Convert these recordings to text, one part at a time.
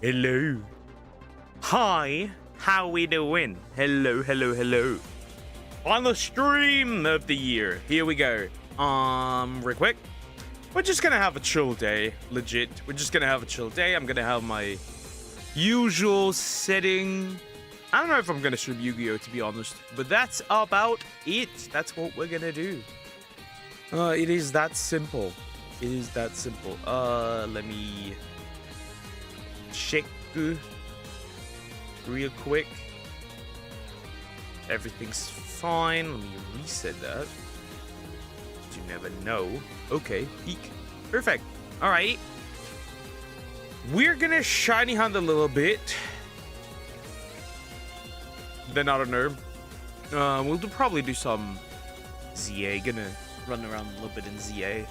Hello. Hi. How we doing? Hello, hello, hello. On the stream of the year. Here we go. Real quick. We're just gonna have a chill day. Legit. We're just gonna have a chill day. I'm gonna have my usual setting. I don't know if I'm gonna stream Yu-Gi-Oh, to be honest, but that's about it. That's what we're gonna do. It is that simple. It is that simple. Let me check real quick. Everything's fine. Let me reset that. You never know. Okay, peak. Perfect. All right. We're gonna shiny hunt a little bit. Then I don't know. We'll probably do some ZA. Gonna run around a little bit in ZA.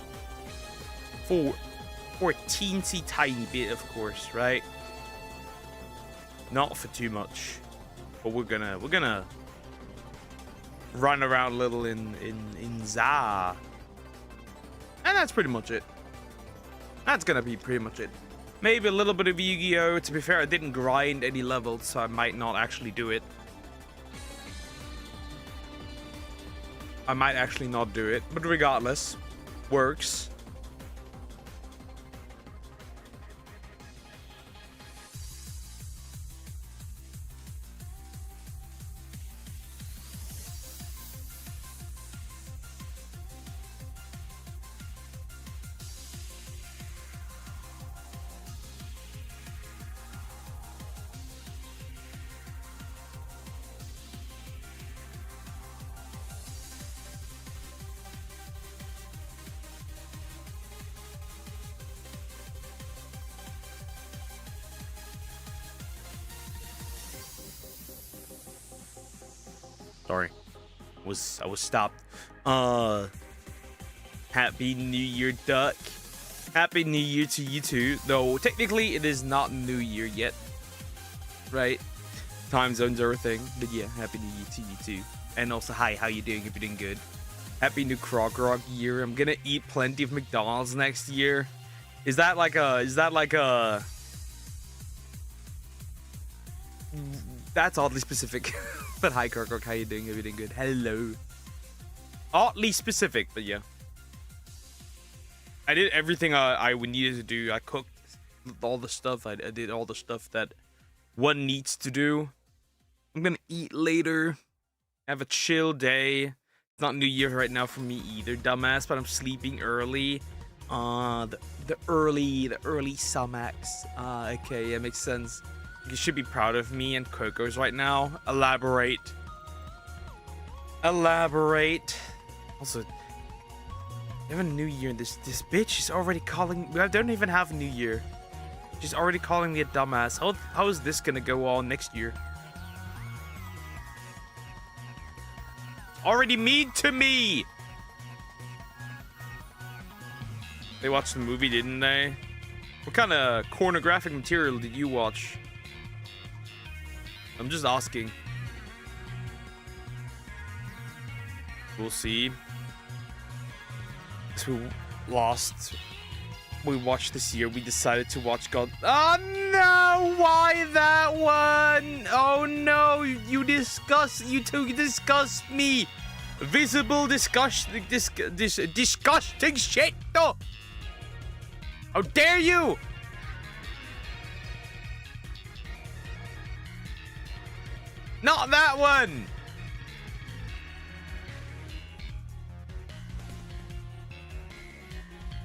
For a teensy tiny bit, of course, right? Not for too much. But we're gonna run around a little in ZA. And that's pretty much it. That's gonna be pretty much it. Maybe a little bit of Yu-Gi-Oh! To be fair, I didn't grind any levels, so I might not actually do it. I might actually not do it, but regardless, works. Sorry, I was stopped. Happy New Year, Duck. Happy New Year to you too. Though technically it is not New Year yet, right? Time zones are a thing, but yeah, Happy New Year to you too. And also, hi, how you doing? If you're doing good. Happy New Krog year. I'm gonna eat plenty of McDonald's next year. Is that like a? That's oddly specific. But hi, Krog, how you doing? Everything good? Hello. Oddly specific, but yeah. I did everything I needed to do. I cooked all the stuff. I did all the stuff that one needs to do. I'm gonna eat later. Have a chill day. It's not New Year right now for me either, dumbass. But I'm sleeping early. The early Sumax. Okay, yeah, makes sense. You should be proud of me and Coco's right now. Elaborate. Also, we have a New Year and this bitch is already calling. I don't even have a New Year. She's already calling me a dumbass. How is this gonna go on next year? Already mean to me. They watched the movie, didn't they? What kind of pornographic material did you watch? I'm just asking. We'll see. So we watched this year. We decided to watch God. Oh no! Why that one? Oh no! You disgust me. Visible disgusting shit. No. How dare you? Not that one!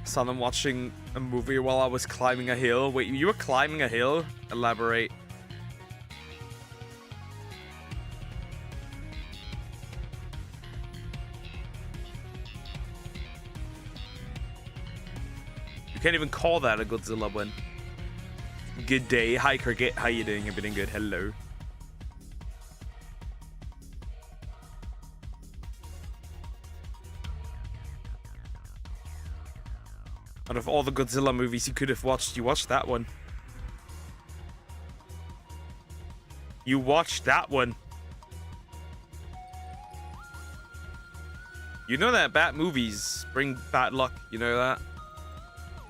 Saw them watching a movie while I was climbing a hill. Wait, you were climbing a hill? Elaborate. You can't even call that a Godzilla one. Good day. Hi, Cricket. How you doing? Everything good? Hello. Out of all the Godzilla movies you could have watched, you watched that one. You watched that one. You know that bad movies bring bad luck. You know that?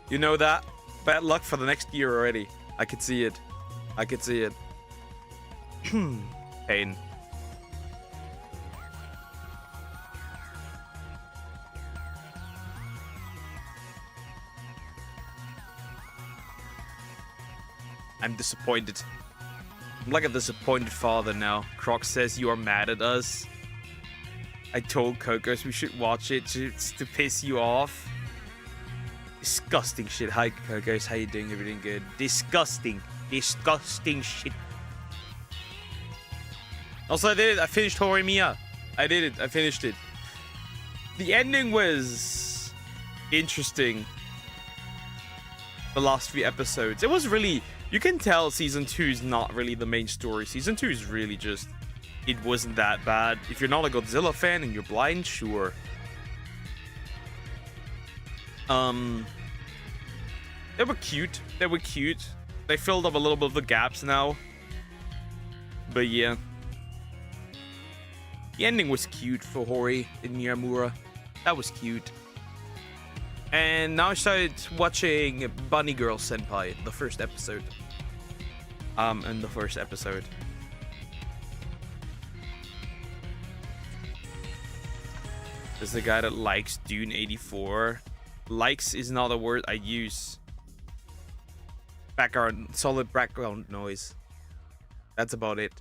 You know that? Bad luck for the next year already. I could see it. I could see it. Pain. I'm disappointed. I'm like a disappointed father now. Croc says you are mad at us. I told Kokos we should watch it to piss you off. Disgusting shit. Hi Kokos, how you doing? Everything good? Disgusting. Disgusting shit. Also, I did it. I finished Horimiya. I did it. I finished it. The ending was interesting. The last 3 episodes. It was really... You can tell Season 2 is not really the main story. Season 2 is really just... It wasn't that bad. If you're not a Godzilla fan and you're blind, sure. They were cute. They were cute. They filled up a little bit of the gaps now. But yeah. The ending was cute for Hori and Miyamura. That was cute. And now I started watching Bunny Girl Senpai, the first episode. In the first episode. There's the guy that likes Dune 84. Likes is not a word I use. Solid background noise. That's about it.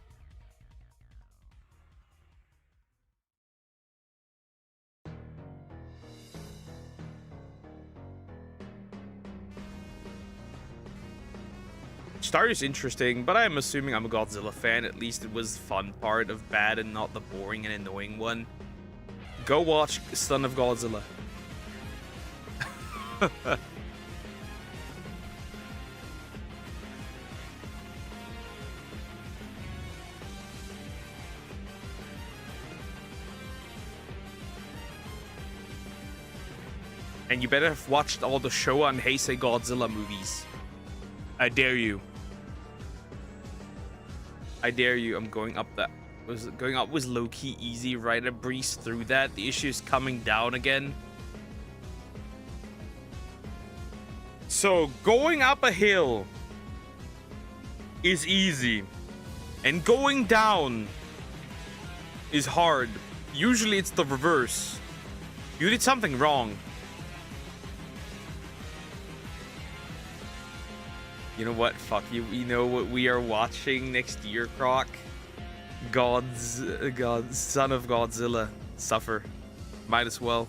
Start is interesting, but I'm assuming I'm a Godzilla fan. At least it was the fun part of bad and not the boring and annoying one. Go watch Son of Godzilla. And you better have watched all the Showa and Heisei Godzilla movies. I dare you. I dare you. I'm going up that. Going up was low-key easy, right? I breezed through that. The issue is coming down again. So going up a hill is easy. And going down is hard. Usually it's the reverse. You did something wrong. You know what? Fuck you. You know what we are watching next year, Croc? Son of Godzilla. Suffer. Might as well.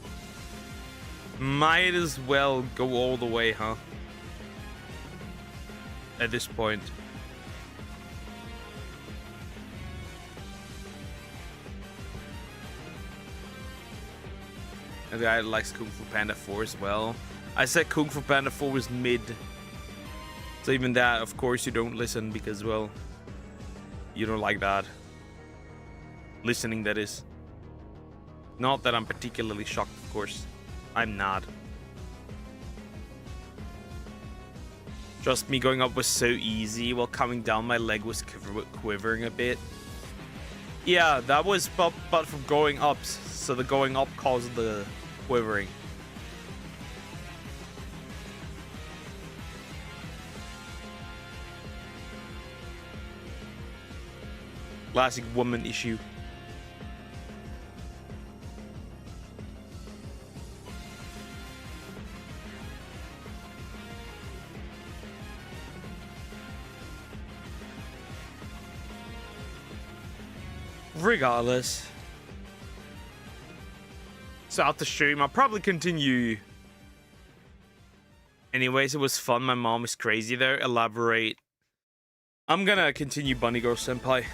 Might as well go all the way, huh? At this point. And the guy likes Kung Fu Panda 4 as well. I said Kung Fu Panda 4 was mid. So even that, of course, you don't listen because, well, you don't like that. Listening, that is. Not that I'm particularly shocked, of course. I'm not. Trust me, going up was so easy, while coming down my leg was quivering a bit. Yeah, that was but from going up, so the going up caused the quivering. Classic woman issue. Regardless. So out the stream, I'll probably continue. Anyways, it was fun. My mom is crazy there. Elaborate. I'm gonna continue Bunny Girl Senpai.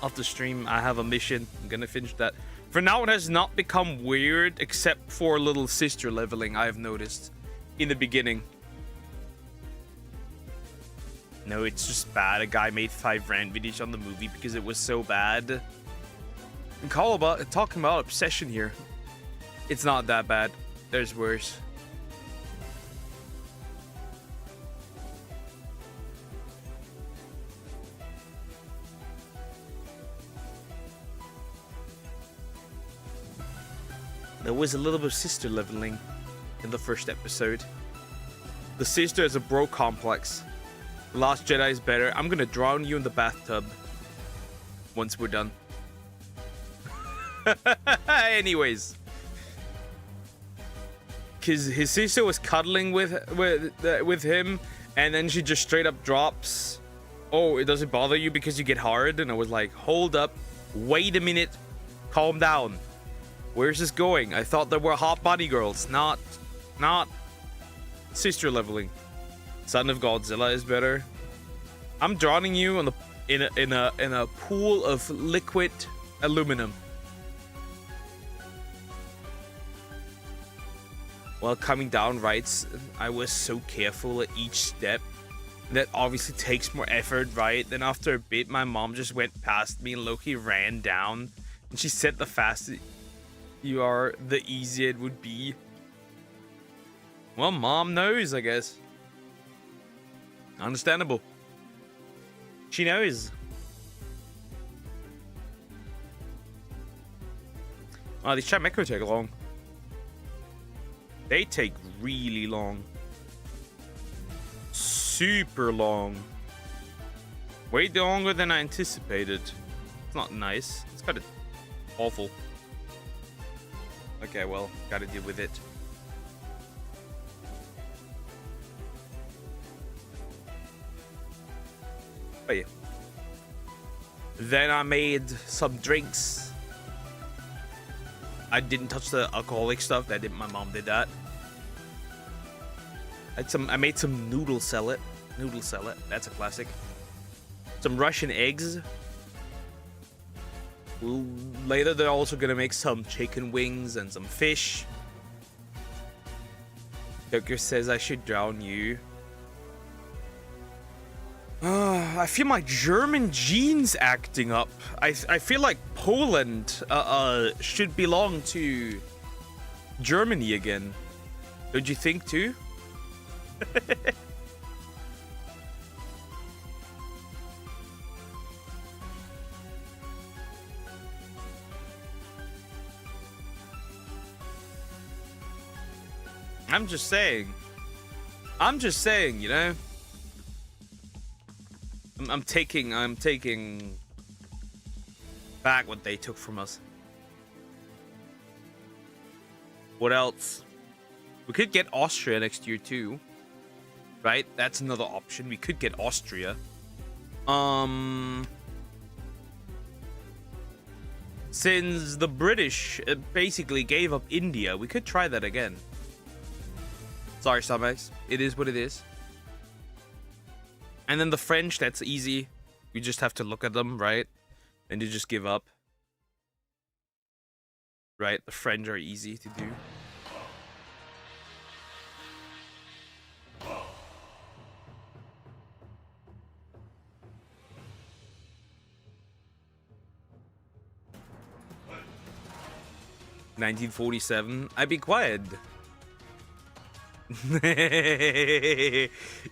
Off the stream, I have a mission. I'm gonna finish that. For now, it has not become weird, except for little sister leveling, I have noticed. In the beginning. No, it's just bad. A guy made 5 rant videos on the movie because it was so bad. And talking about obsession here. It's not that bad. There's worse. There was a little bit of sister leveling in the first episode. The sister has a bro complex. Last Jedi is better. I'm gonna drown you in the bathtub once we're done. Anyways, because his sister was cuddling with him, and then she just straight up drops, "Oh, it doesn't bother you because you get hard?" And I was like, "Hold up, wait a minute, calm down. Where's this going? I thought there were hot body girls, not sister leveling." Son of Godzilla is better. I'm drowning you on the in a pool of liquid aluminum. While coming down rights, I was so careful at each step. That obviously takes more effort, right? Then after a bit, my mom just went past me and Loki ran down. And she said the faster you are, the easier it would be. Well, mom knows, I guess. Understandable. She knows. Oh, these chat mechos take long. They take really long. Super long. Way longer than I anticipated. It's not nice. It's kind of awful. Okay, well, gotta deal with it. But yeah. Then I made some drinks. I didn't touch the alcoholic stuff. My mom did that. I made some noodle salad. Noodle salad. That's a classic. Some Russian eggs. Later, they're also gonna make some chicken wings and some fish. Joker says I should drown you. I feel my German genes acting up. I feel like Poland should belong to Germany again. Don't you think too? I'm just saying, you know. I'm taking back what they took from us. What else? We could get Austria next year too. Right? That's another option. We could get Austria. Since the British basically gave up India, we could try that again. Sorry, Starmax. It is what it is. And then the French, that's easy. You just have to look at them, right? And you just give up. Right? The French are easy to do. "1947. I'd be quiet."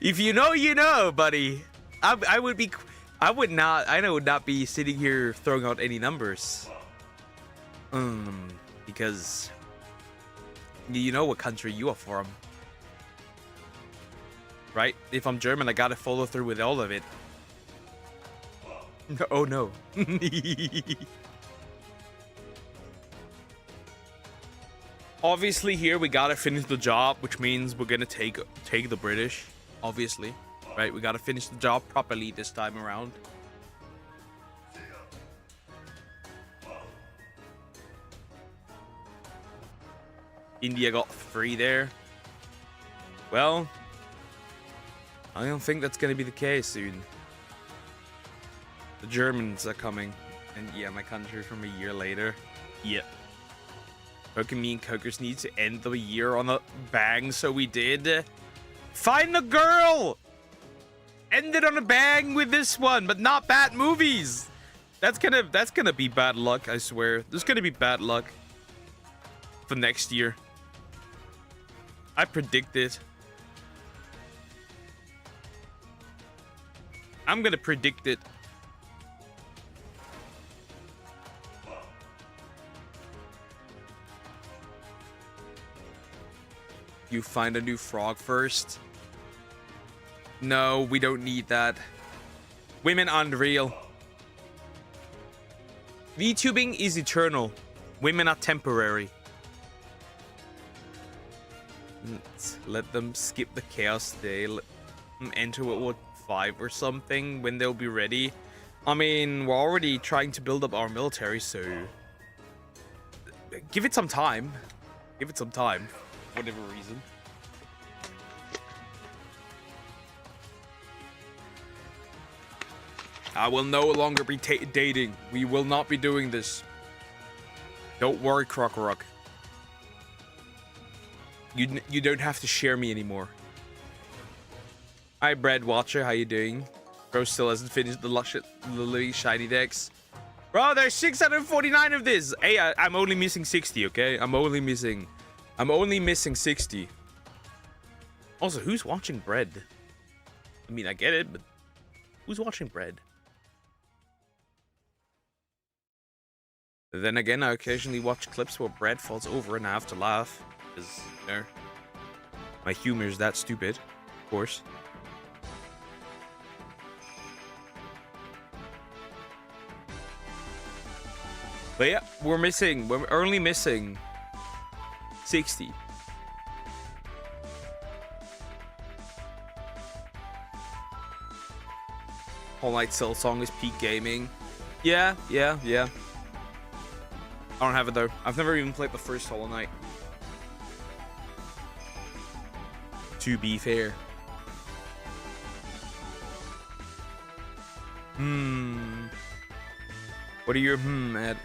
If you know, you know, buddy. I would not be sitting here throwing out any numbers. Because you know what country you are from. Right? If I'm German, I gotta follow through with all of it. Oh no. Obviously here we gotta finish the job, which means we're gonna take the British, obviously, right? We gotta finish the job properly this time around. India got 3 there. Well, I don't think that's gonna be the case soon. The Germans are coming, and yeah, my country from a year later. Yep. Me and Cokers need to end the year on a bang, so we did. Find a girl! Ended on a bang with this one, but not bad movies. That's gonna be bad luck, I swear. There's gonna be bad luck for next year. I predict it. I'm gonna predict it. You find a new frog first. No, we don't need that. Women unreal. VTubing is eternal. Women are temporary. Let's let them skip the chaos day. Let them enter World War 5 or something when they'll be ready. I mean, we're already trying to build up our military, so give it some time. Give it some time, for whatever reason. I will no longer be dating. We will not be doing this. Don't worry, Crocorok. You don't have to share me anymore. Hi, Bread Watcher. How you doing? Bro still hasn't finished the Lily Shiny decks. Bro, there's 649 of this. Hey, I'm only missing 60, okay? I'm only missing 60. Also, who's watching Bread? I mean, I get it, but who's watching Bread? Then again, I occasionally watch clips where Bread falls over and I have to laugh. Because, you know, my humor is that stupid, of course. But yeah, we're only missing 60. Whole Night Cell Song is peak gaming. Yeah. I don't have it though. I've never even played the first Hollow Knight. To be fair. What are your at?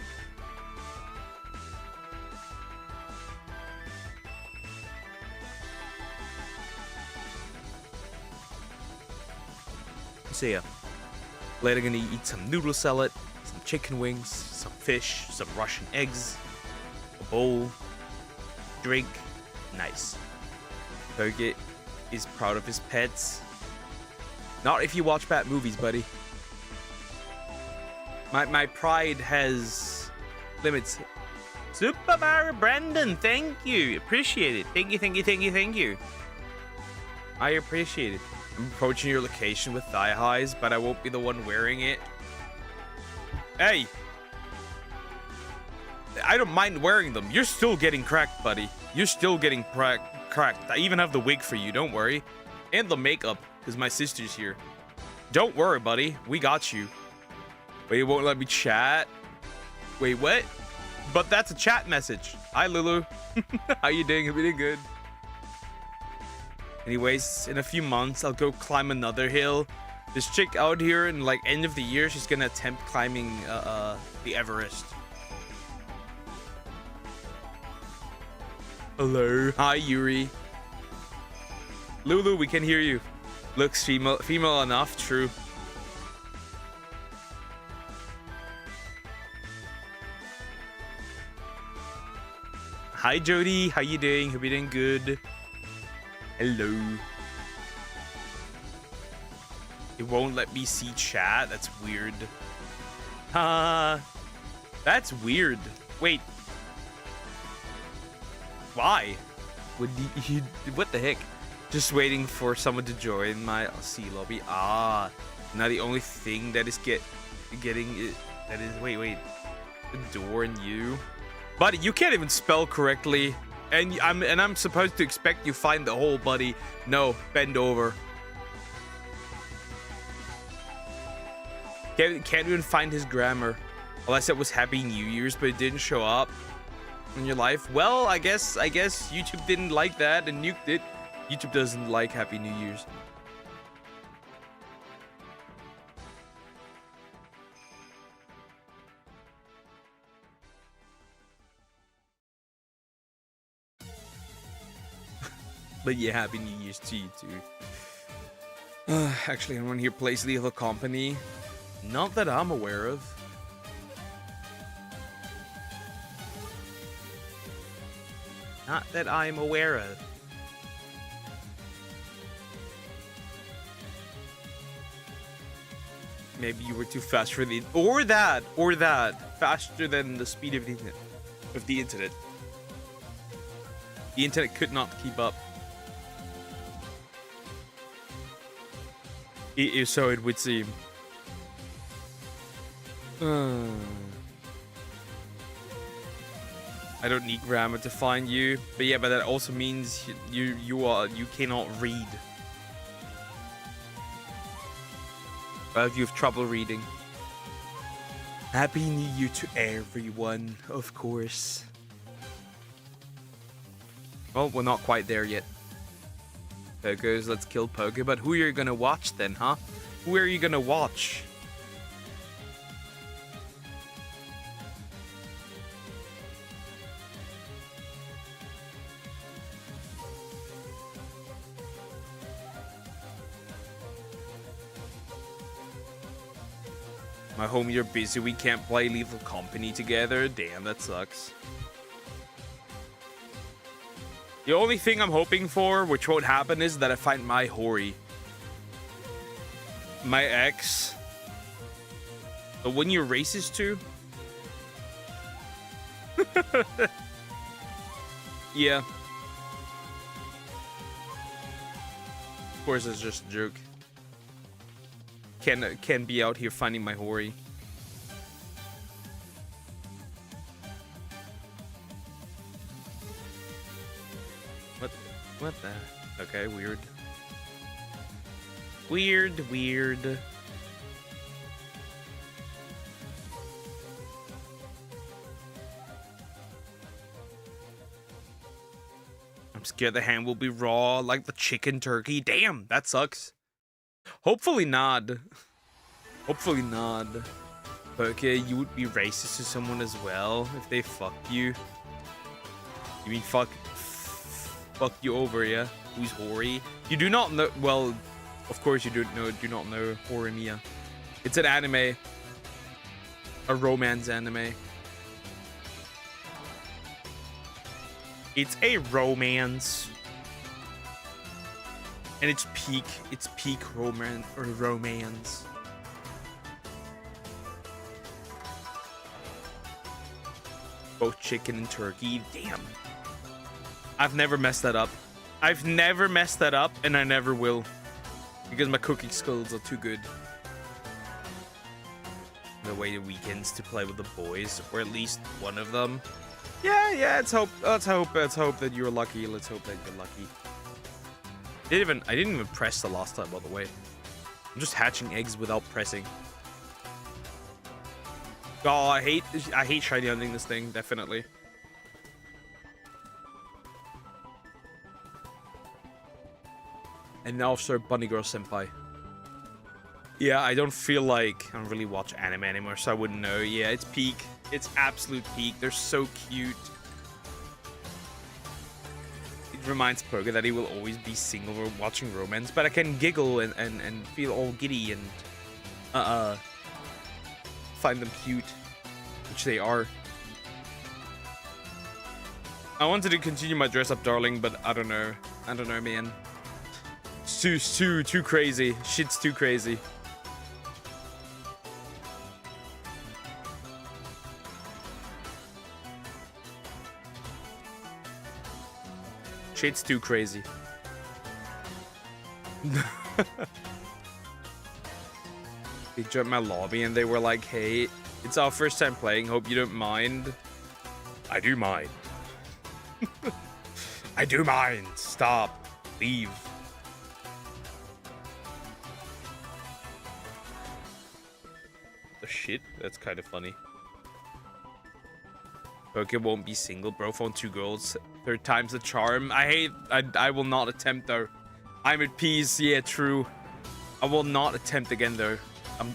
So yeah. Later gonna eat some noodle salad, some chicken wings, some fish, some Russian eggs, a bowl, drink. Nice. Target is proud of his pets. Not if you watch bad movies, buddy. My pride has limits. Super Mario Brandon, thank you. Appreciate it. Thank you. I appreciate it. I'm approaching your location with thigh highs, but I won't be the one wearing it. Hey! I don't mind wearing them. You're still getting cracked, buddy. You're still getting cracked. I even have the wig for you, don't worry. And the makeup, because my sister's here. Don't worry, buddy. We got you. Wait, it won't let me chat? Wait, what? But that's a chat message. Hi, Lulu. How you doing? Hope you're doing good. Anyways, in a few months, I'll go climb another hill. This chick out here in like end of the year, she's gonna attempt climbing the Everest. Hello. Hi, Yuri. Lulu, we can hear you. Looks female enough, true. Hi, Jody. How you doing? Hope you're doing good. Hello. It won't let me see chat. That's weird. That's weird. Wait. Why? What the heck? Just waiting for someone to join my C lobby. Ah, now the only thing that is getting it that is wait. The door and you. Buddy, you can't even spell correctly. And I'm supposed to expect you find the hole, buddy. No, bend over. Can't even find his grammar. Unless it was Happy New Year's, but it didn't show up in your life. Well, I guess YouTube didn't like that and nuked it. YouTube doesn't like Happy New Year's. But yeah, Happy New Year's to you too. Actually, anyone here plays Lethal Company? Not that I'm aware of. Not that I'm aware of. Maybe you were too fast for the... Or that! Faster than the speed of the internet. The internet could not keep up. So it would seem. I don't need grammar to find you, but yeah, but that also means you cannot read. Well, if you have trouble reading. Happy New Year to everyone, of course. Well, we're not quite there yet. Pokers, let's kill Poker. But who are you gonna watch then, huh? Who are you gonna watch? My homie, you're busy. We can't play Lethal Company together. Damn, that sucks. The only thing I'm hoping for, which won't happen, is that I find my Hori. My ex. The one you're racist to? Yeah. Of course, it's just a joke. Can be out here finding my Hori. What the? Okay, weird. Weird. I'm scared the ham will be raw like the chicken turkey. Damn, that sucks. Hopefully not. Hopefully not. Okay, you would be racist to someone as well if they fuck you. You mean fuck you over, yeah? Who's Hori? You do not know. Well, of course you do not know Horimiya. It's an anime. A romance anime. It's a romance. And it's peak romance. Both chicken and turkey. Damn. I've never messed that up. I've never messed that up, and I never will. Because my cooking skills are too good. The way the weekends to play with the boys, or at least one of them. Yeah, let's hope that you're lucky. Let's hope that you're lucky. I didn't even press the last time, by the way. I'm just hatching eggs without pressing. Oh, I hate shiny hunting this thing, definitely. And now start Bunny Girl Senpai. Yeah, I don't feel like I don't really watch anime anymore, so I wouldn't know. Yeah, it's peak. It's absolute peak. They're so cute. It reminds Poga that he will always be single or watching romance, but I can giggle and feel all giddy and find them cute, which they are. I wanted to continue my dress up darling, but I don't know, man. It's too crazy. Shit's too crazy. Shit's too crazy. They jumped my lobby and they were like, hey, it's our first time playing. Hope you don't mind. I do mind. I do mind. Stop. Leave. The shit? That's kind of funny. Poke won't be single, bro. Found 2 girls. 3rd time's the charm. I will not attempt though. I'm at peace. Yeah, true. I will not attempt again though.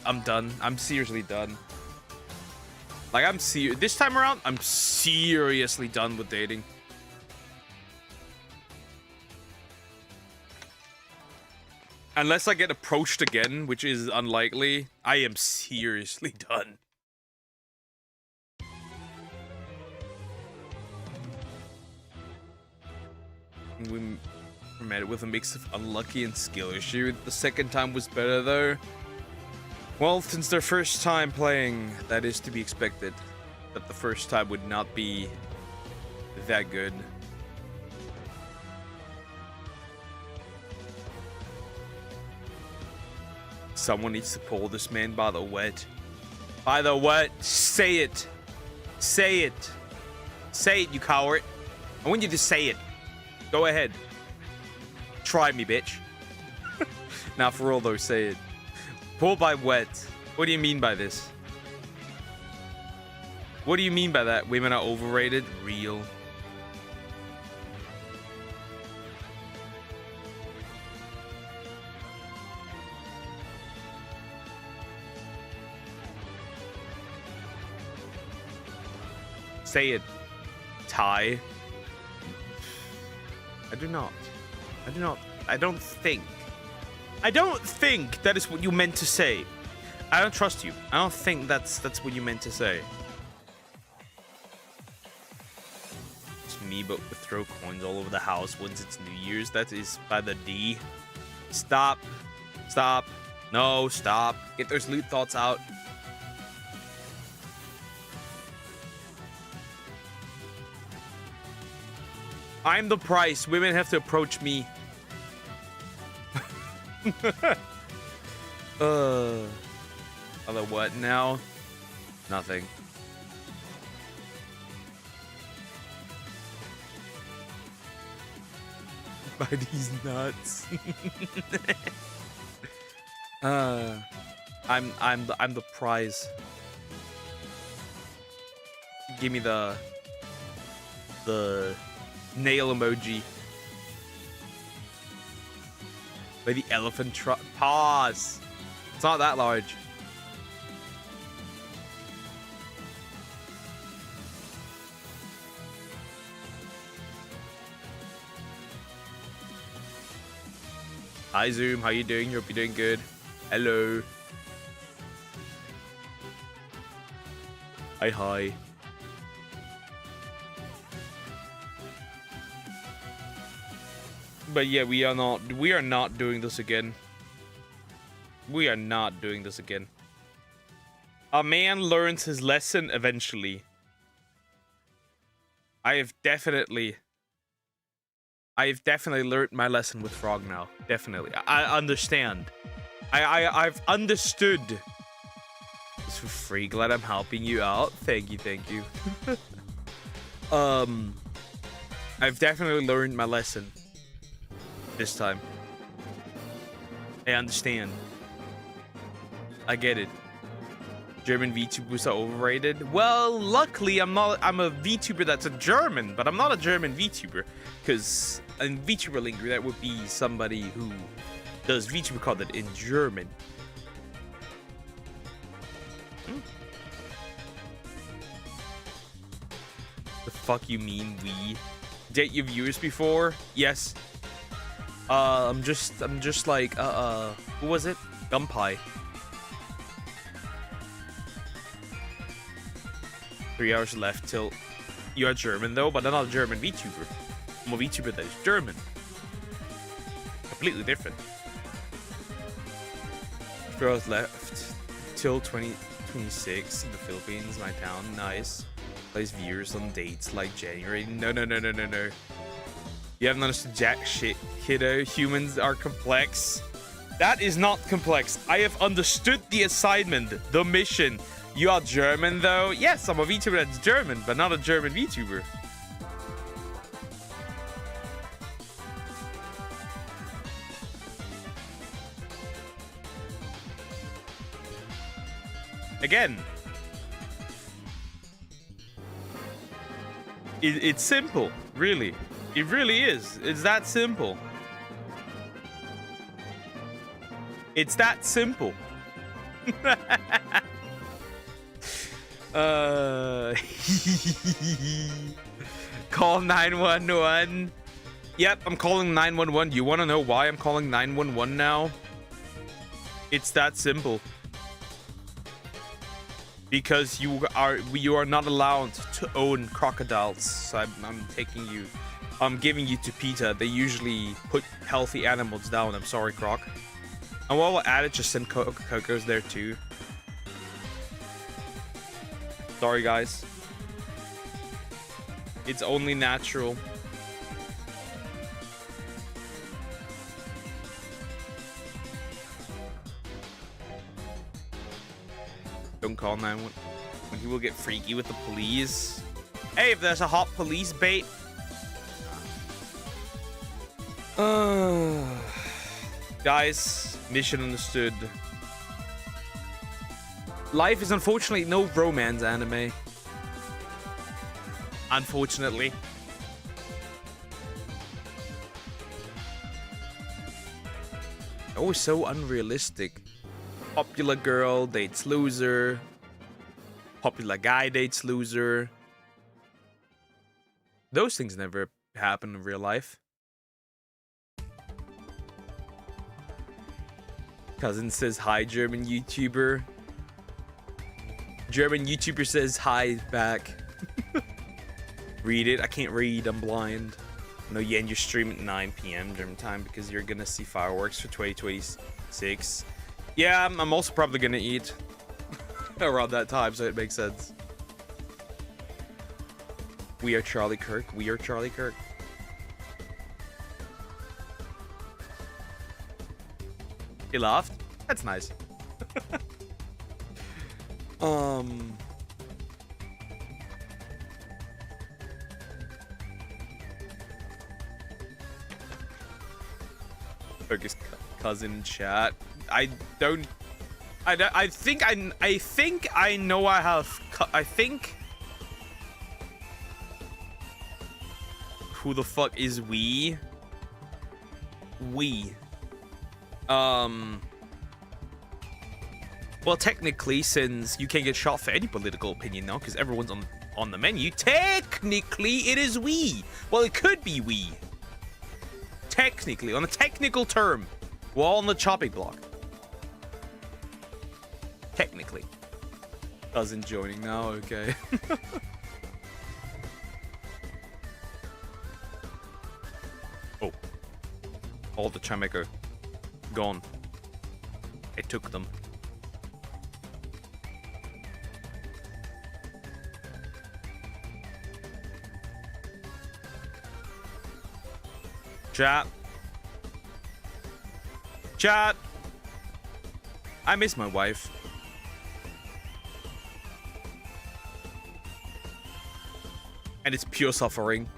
I'm done. I'm seriously done. Like this time around, I'm seriously done with dating. Unless I get approached again, which is unlikely, I am seriously done. We met it with a mix of unlucky and skill issue. The 2nd time was better though. Well, since their first time playing, that is to be expected. But the first time would not be that good. Someone needs to pull this man by the wet. By the wet. Say it. Say it. Say it, you coward. I want you to say it. Go ahead. Try me, bitch. Now, for real, though, say it. Pull by wet. What do you mean by this? What do you mean by that? Women are overrated? Real. Say it. Tie. I do not. I do not. I don't think. I don't think that is what you meant to say. I don't trust you. I don't think that's what you meant to say. It's me, but we throw coins all over the house once it's New Year's. That is by the D. Stop. Stop. No, stop. Get those loot thoughts out. I'm the price. Women have to approach me. Other what now? Nothing. By these nuts. I'm the prize. Give me the nail emoji. By the elephant truck. Pause. It's not that large. Hi Zoom, how you doing? Hope you're doing good. Hello. Hi hi. But yeah, we are not doing this again. We are not doing this again. A man learns his lesson eventually. I have definitely learned my lesson with Frog now. Definitely. I understand. I've understood. It's for free. Glad I'm helping you out. Thank you, thank you. I've definitely learned my lesson. This time. I understand. I get it. German VTubers are overrated. Well, luckily I'm a VTuber that's a German, but I'm not a German VTuber. Because in VTuber lingo, that would be somebody who does VTuber content in German. The fuck you mean we? Date your viewers before? Yes. I'm just like, who was it? Gunpie. 3 hours left till you're German though, but I'm not a German VTuber. I'm a VTuber that is German. Completely different. 3 hours left till 2026 in the Philippines, my town. Nice. Place viewers on dates like January. No. You haven't understood jack shit, kiddo. Humans are complex. That is not complex. I have understood the assignment, the mission. You are German, though? Yes, I'm a VTuber that's German, but not a German VTuber. Again. It's simple, really. It really is. It's that simple. It's that simple. Call 911. Yep, I'm calling 911. You want to know why I'm calling 911 now? It's that simple. Because you are not allowed to own crocodiles. So I'm giving you to PETA. They usually put healthy animals down. I'm sorry, Croc. And while we're at it, just send Cocos there too. Sorry, guys. It's only natural. call 911 when he will get freaky with the police. Hey, if there's a hot police bait. Guys, mission understood. Life is unfortunately no romance anime. Unfortunately. Oh, so unrealistic. Popular girl dates loser. Popular guy dates loser. Those things never happen in real life. Cousin says hi, German YouTuber. German YouTuber says hi back. Read it. I can't read. I'm blind. No, you end your stream at 9 p.m. German time because you're gonna see fireworks for 2026. Yeah, I'm also probably gonna eat around that time, so it makes sense. We are Charlie Kirk. We are Charlie Kirk. He laughed. That's nice. Focus cousin chat. I think I know I have. I think. Who the fuck is we? We. Well, technically, since you can't get shot for any political opinion now, because everyone's on the menu, technically it is we. Well, it could be we. Technically, on a technical term, we're all on the chopping block. Technically. Cousin joining now, okay. Oh. All the Chameko. Gone. I took them. Chat. Chat. I miss my wife. And it's pure suffering.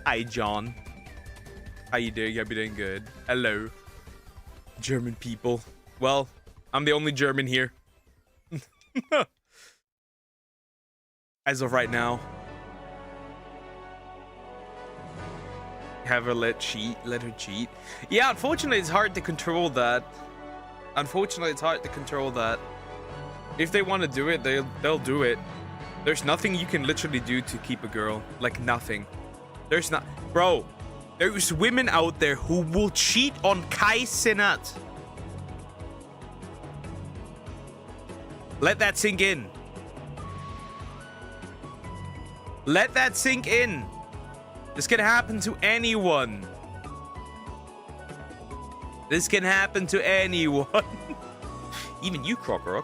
Hi, John. How you doing? Hope you're doing good. Hello. German people. Well, I'm the only German here. As of right now. Have her let her cheat. Yeah, unfortunately it's hard to control that. If they want to do it, they'll do it. There's nothing you can literally do to keep a girl. Like nothing. There's not, bro. There's women out there who will cheat on Kai Cenat. Let that sink in. Let that sink in. This can happen to anyone. This can happen to anyone. Even you, Crocker.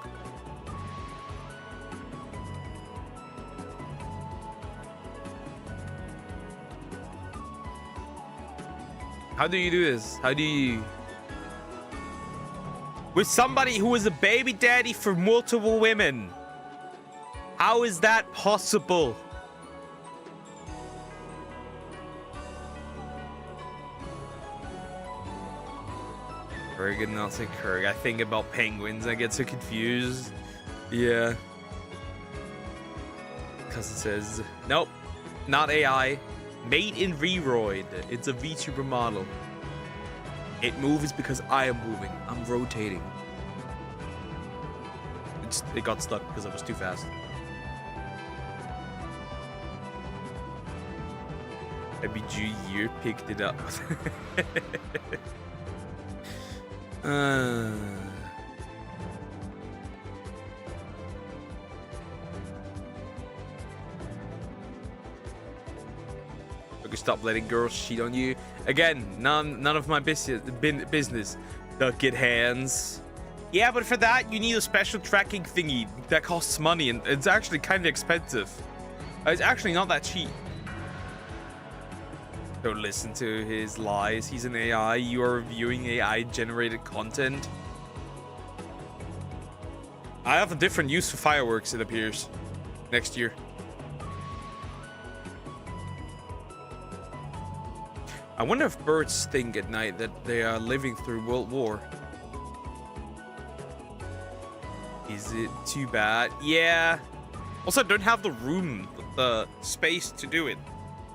How do you do this? How do you... With somebody who is a baby daddy for multiple women. How is that possible? Kurgan, not say Kurg. I think about penguins. I get so confused. Yeah. Because it says, nope, not AI. Made in Reroid. It's a VTuber model. It moves because I am moving. I'm rotating. It got stuck because I was too fast. Maybe G-Year picked it up. Okay, stop letting girls cheat on you. Again, none of my business. Duck it hands. Yeah, but for that you need a special tracking thingy that costs money, and it's actually kind of expensive. It's actually not that cheap. Don't listen to his lies. He's an AI. You are reviewing AI-generated content. I have a different use for fireworks, it appears, next year. I wonder if birds think at night that they are living through World War. Is it too bad? Yeah. Also, I don't have the room, the space to do it.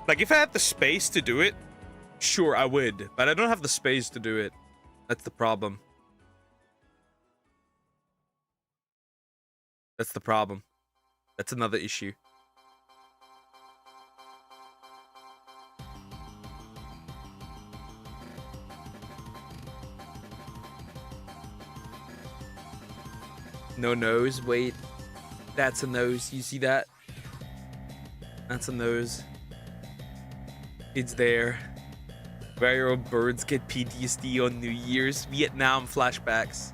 Like, if I had the space to do it, sure, I would. But I don't have the space to do it. That's the problem. That's the problem. That's another issue. No nose. Wait. That's a nose. You see that? That's a nose. It's there. Viral birds get PTSD on New Year's. Vietnam flashbacks.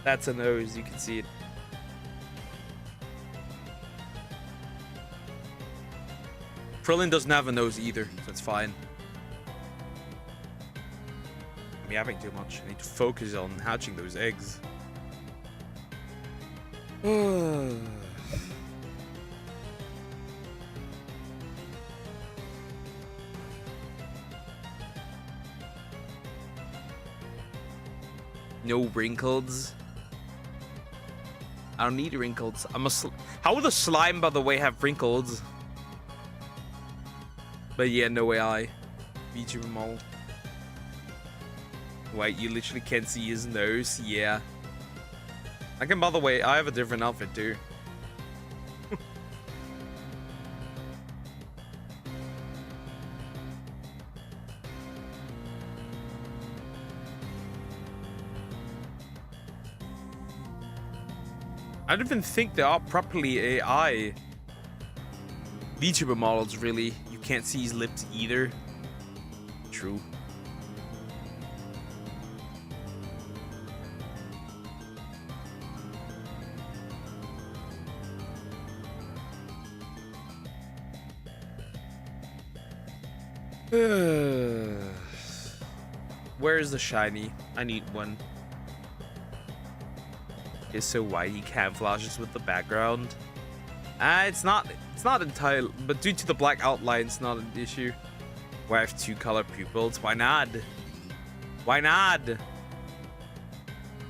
That's a nose. You can see it. Krillin doesn't have a nose either, so it's fine. I'm yapping too much. I need to focus on hatching those eggs. No wrinkles. I don't need wrinkles. How would a slime, by the way, have wrinkles? But yeah, no AI. VTuber model. Wait, you literally can't see his nose? Yeah. I can, by the way, I have a different outfit too. I don't even think they are properly AI VTuber models, really. You can't see his lips either. True. Where is the shiny? I need one. Is so why he camouflages with the background. It's not entirely, but due to the black outline, it's not an issue. Why I have two color pupils? Why not? Why not?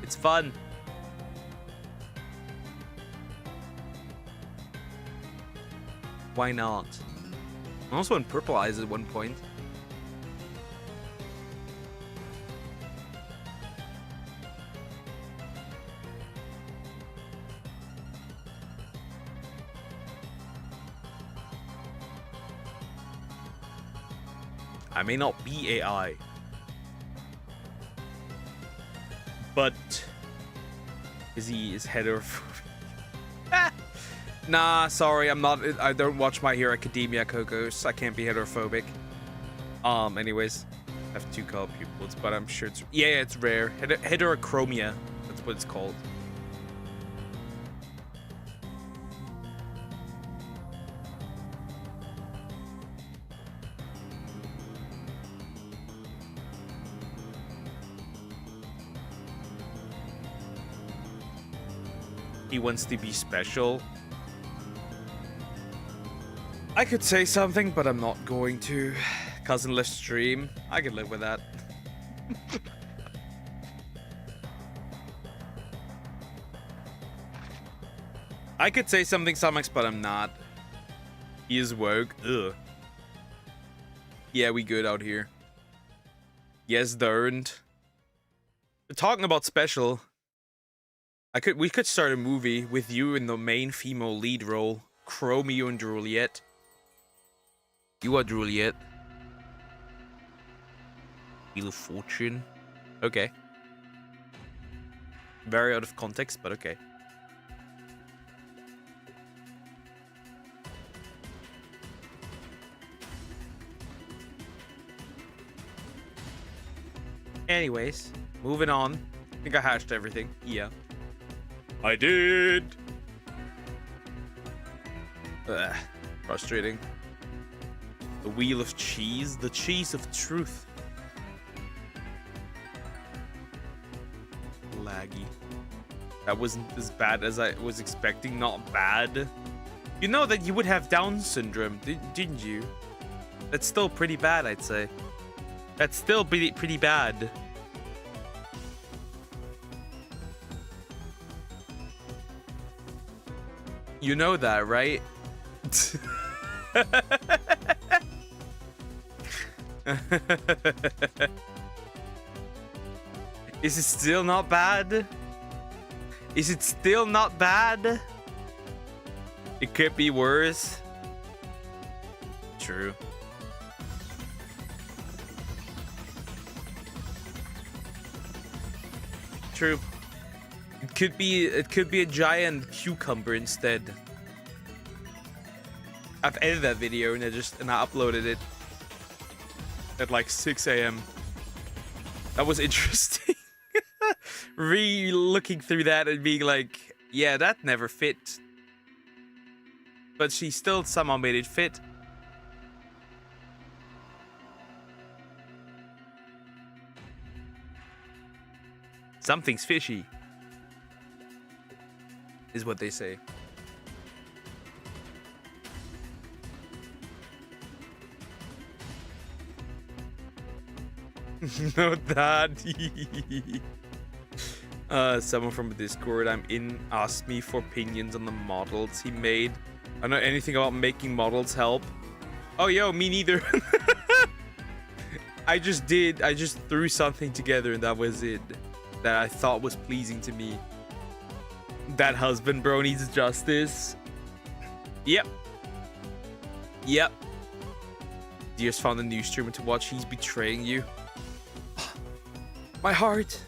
It's fun. Why not? I also in purple eyes at one point. I may not be AI, but is heterophobic? Nah, sorry, I'm not. I don't watch My Hero Academia, Cocos. I can't be heterophobic. Anyways, I have two color pupils, but I'm sure it's it's rare. Heterochromia, that's what it's called. He wants to be special. I could say something, but I'm not going to. Cousin left stream. I can live with that. I could say something, Samex, but I'm not. He is woke. Ugh. Yeah, we good out here. Yes, darned. We're talking about special. We could start a movie with you in the main female lead role. Romeo and Juliet. You are Juliet. Wheel of Fortune. Okay. Very out of context, but okay. Anyways, moving on. I think I hashed everything. Yeah. I did. Ugh, frustrating. The wheel of cheese, the cheese of truth. Laggy. That wasn't as bad as I was expecting. Not bad. You know that you would have Down syndrome, didn't you? That's still pretty bad, I'd say. That's still pretty bad. You know that, right? Is it still not bad? Is it still not bad? It could be worse. True. True. It could be a giant cucumber instead. I've edited that video and I uploaded it at like 6 a.m. That was interesting. Re-looking through that and being like, yeah, that never fit. But she still somehow made it fit. Something's fishy, is what they say. No, that. Someone from the Discord I'm in asked me for opinions on the models he made. I don't know anything about making models help. Oh, yo, me neither. I just threw something together and that was it. That I thought was pleasing to me. That husband bro needs justice. Yep. Yep. Deers found a new streamer to watch. He's betraying you. My heart.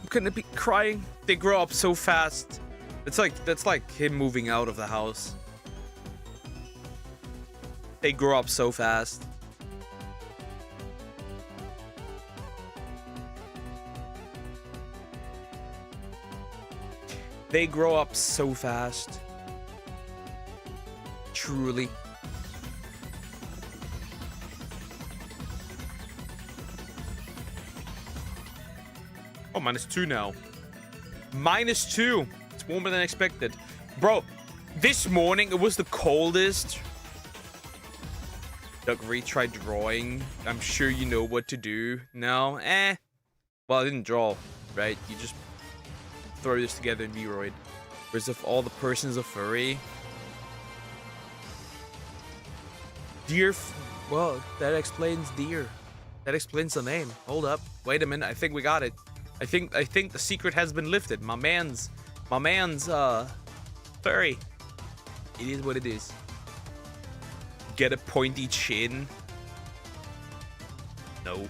I'm gonna be crying. They grow up so fast. That's like him moving out of the house. They grow up so fast. They grow up so fast. Truly. Oh, -2 now. -2. It's warmer than expected. Bro, this morning it was the coldest. Doug retried drawing. I'm sure you know what to do. No? Well, I didn't draw, right? You just throw this together in Vroid. Whereas if all the persons are furry. Deer. Well, that explains deer. That explains the name. Hold up. Wait a minute. I think we got it. I think the secret has been lifted. My man's furry. It is what it is. Get a pointy chin. No.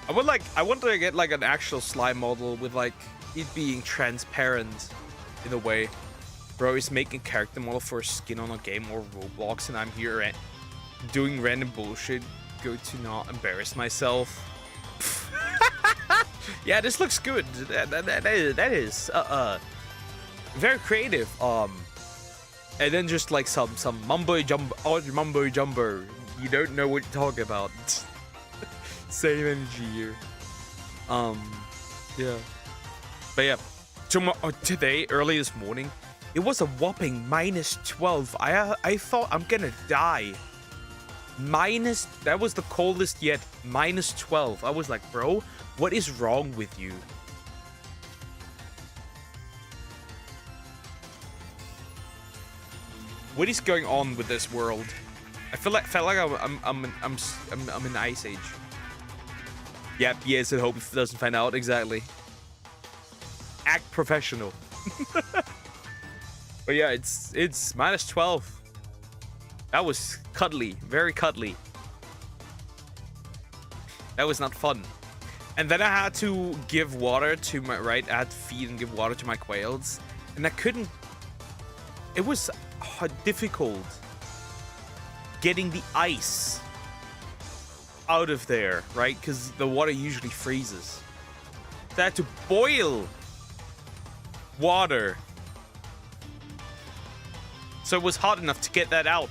I want to get like an actual slime model with like it being transparent in a way. Bro is making a character model for a skin on a game or Roblox and I'm here doing random bullshit. Go to not embarrass myself. Yeah, this looks good. That is very creative. And then just like some mumbo jumbo. You don't know what you're talking about. Same energy here. Yeah. But yeah, today, early this morning, it was a whopping -12. I thought I'm gonna die. That was the coldest yet. -12. I was like, bro, what is wrong with you? What is going on with this world? I felt like I'm in Ice Age. Yep, yes, I hope he doesn't find out. Exactly. Act professional. But yeah, it's -12. That was cuddly, very cuddly. That was not fun. And then I had to give water to my I had to feed and give water to my quails, and I couldn't. It was difficult getting the ice out of there, right? Because the water usually freezes. So I had to boil water So it was hard enough to get that out.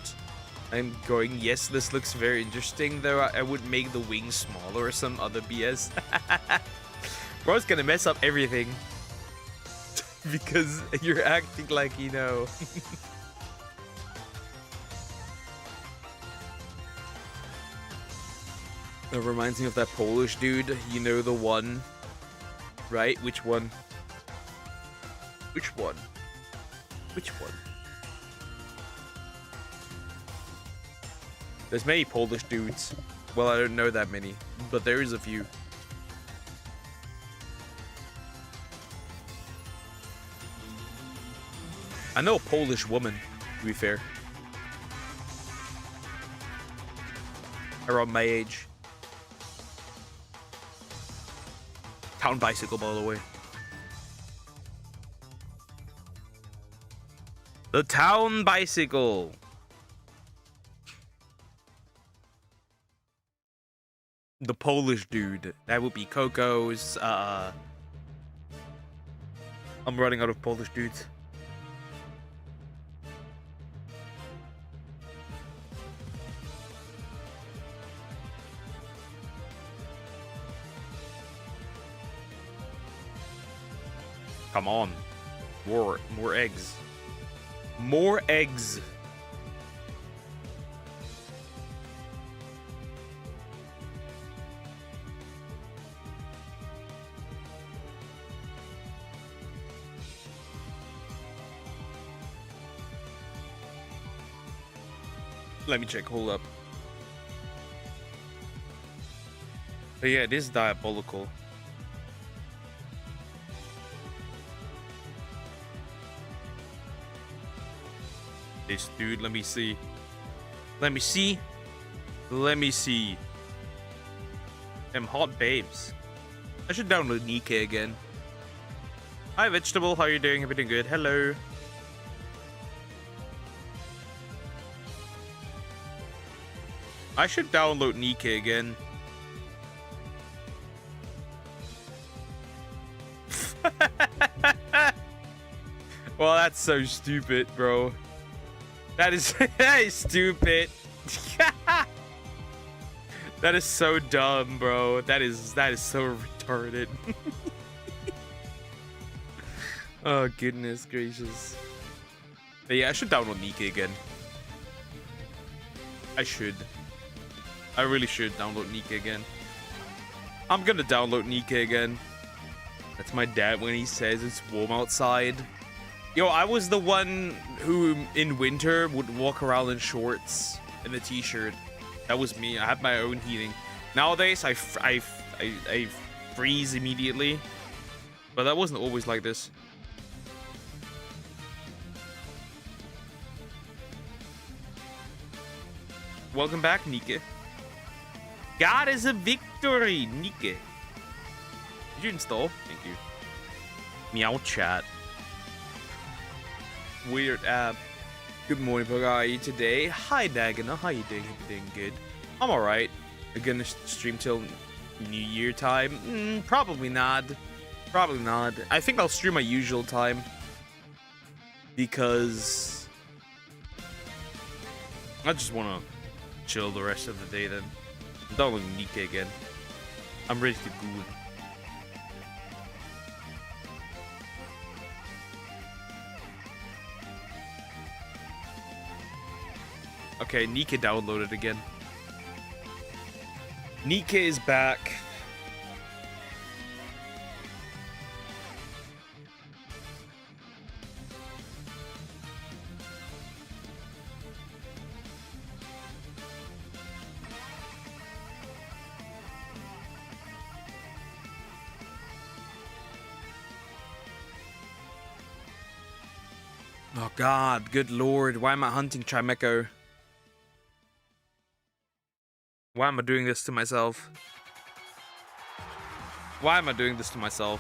I'm going, yes, this looks very interesting, though I would make the wings smaller or some other BS. Bro's gonna mess up everything. Because you're acting like you know. That reminds me of that Polish dude. You know the one, right? Which one? Which one? Which one? There's many Polish dudes. Well, I don't know that many, but there is a few. I know a Polish woman, to be fair. Around my age. Town bicycle, by the way. The town bicycle. The Polish dude. That would be Coco's. I'm running out of Polish dudes. Come on. More eggs. More eggs. Let me check, hold up. But yeah, it is diabolical. This dude, let me see. Let me see. Let me see. Them hot babes. I should download Nikke again. Hi, Vegetable. How are you doing? Everything good? Hello. I should download Nikke again. Well, that's so stupid, bro. That is that is stupid. That is so dumb, bro. That is so retarded. Oh goodness gracious. But yeah, I should download Nikke again. I should. I really should download Nikke again. I'm gonna download Nikke again. That's my dad when he says it's warm outside. Yo, I was the one who in winter would walk around in shorts and a t-shirt. That was me. I had my own heating. Nowadays, I freeze immediately. But that wasn't always like this. Welcome back, Nikke. God is a victory, Nikke. Did you install? Thank you. Meow chat. Weird app. Good morning, Bug. How are you today? Hi, Dagana. How you doing? Everything good? I'm alright. I'm gonna stream till New Year time. Probably not. Probably not. I think I'll stream my usual time. Because I just wanna chill the rest of the day then. I'm downloading Nikke again. I'm ready to go. Okay, Nikke downloaded again. Nikke is back. Oh god, good lord, why am I hunting Chimeco? Why am I doing this to myself? Why am I doing this to myself?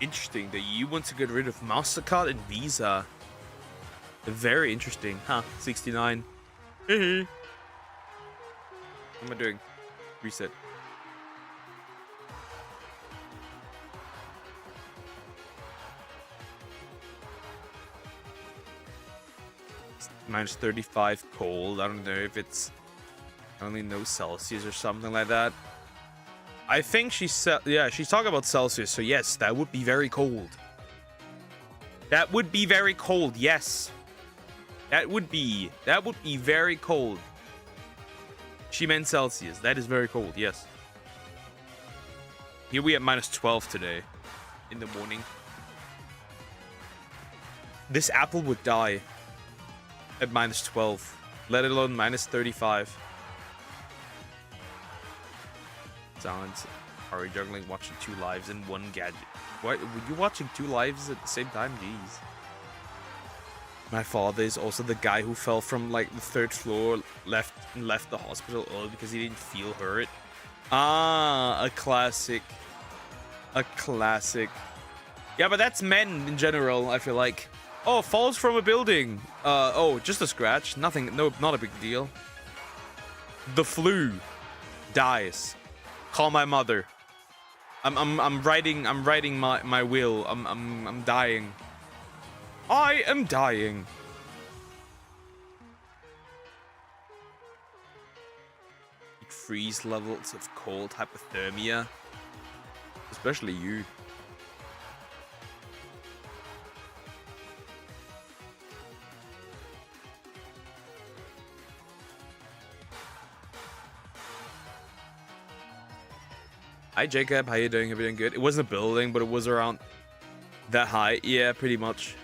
Interesting that you want to get rid of MasterCard and Visa. Very interesting, huh? 69. What am I doing? Reset. minus 35 cold. I don't know if it's only no Celsius or something like that. I think she's talking about Celsius, so yes, that would be very cold. That would be very cold, yes. That would be very cold. She meant Celsius. That is very cold, yes. Here we at minus 12 today in the morning. This apple would die at minus 12, let alone minus 35. Sounds are you juggling watching 2 lives in one gadget? What, were you watching 2 lives at the same time? Jeez. My father is also the guy who fell from like the 3rd floor, left the hospital early because he didn't feel hurt. Ah, a classic. A classic. Yeah, but that's men in general, I feel like. Oh, falls from a building. Oh, just a scratch. Nothing, no, not a big deal. The flu. Dies. Call my mother. I'm writing my will. I'm dying. I am dying. Freeze levels of cold hypothermia. Especially you. Hi Jacob, how you doing? Everything good? It wasn't a building, but it was around that high. Yeah, pretty much.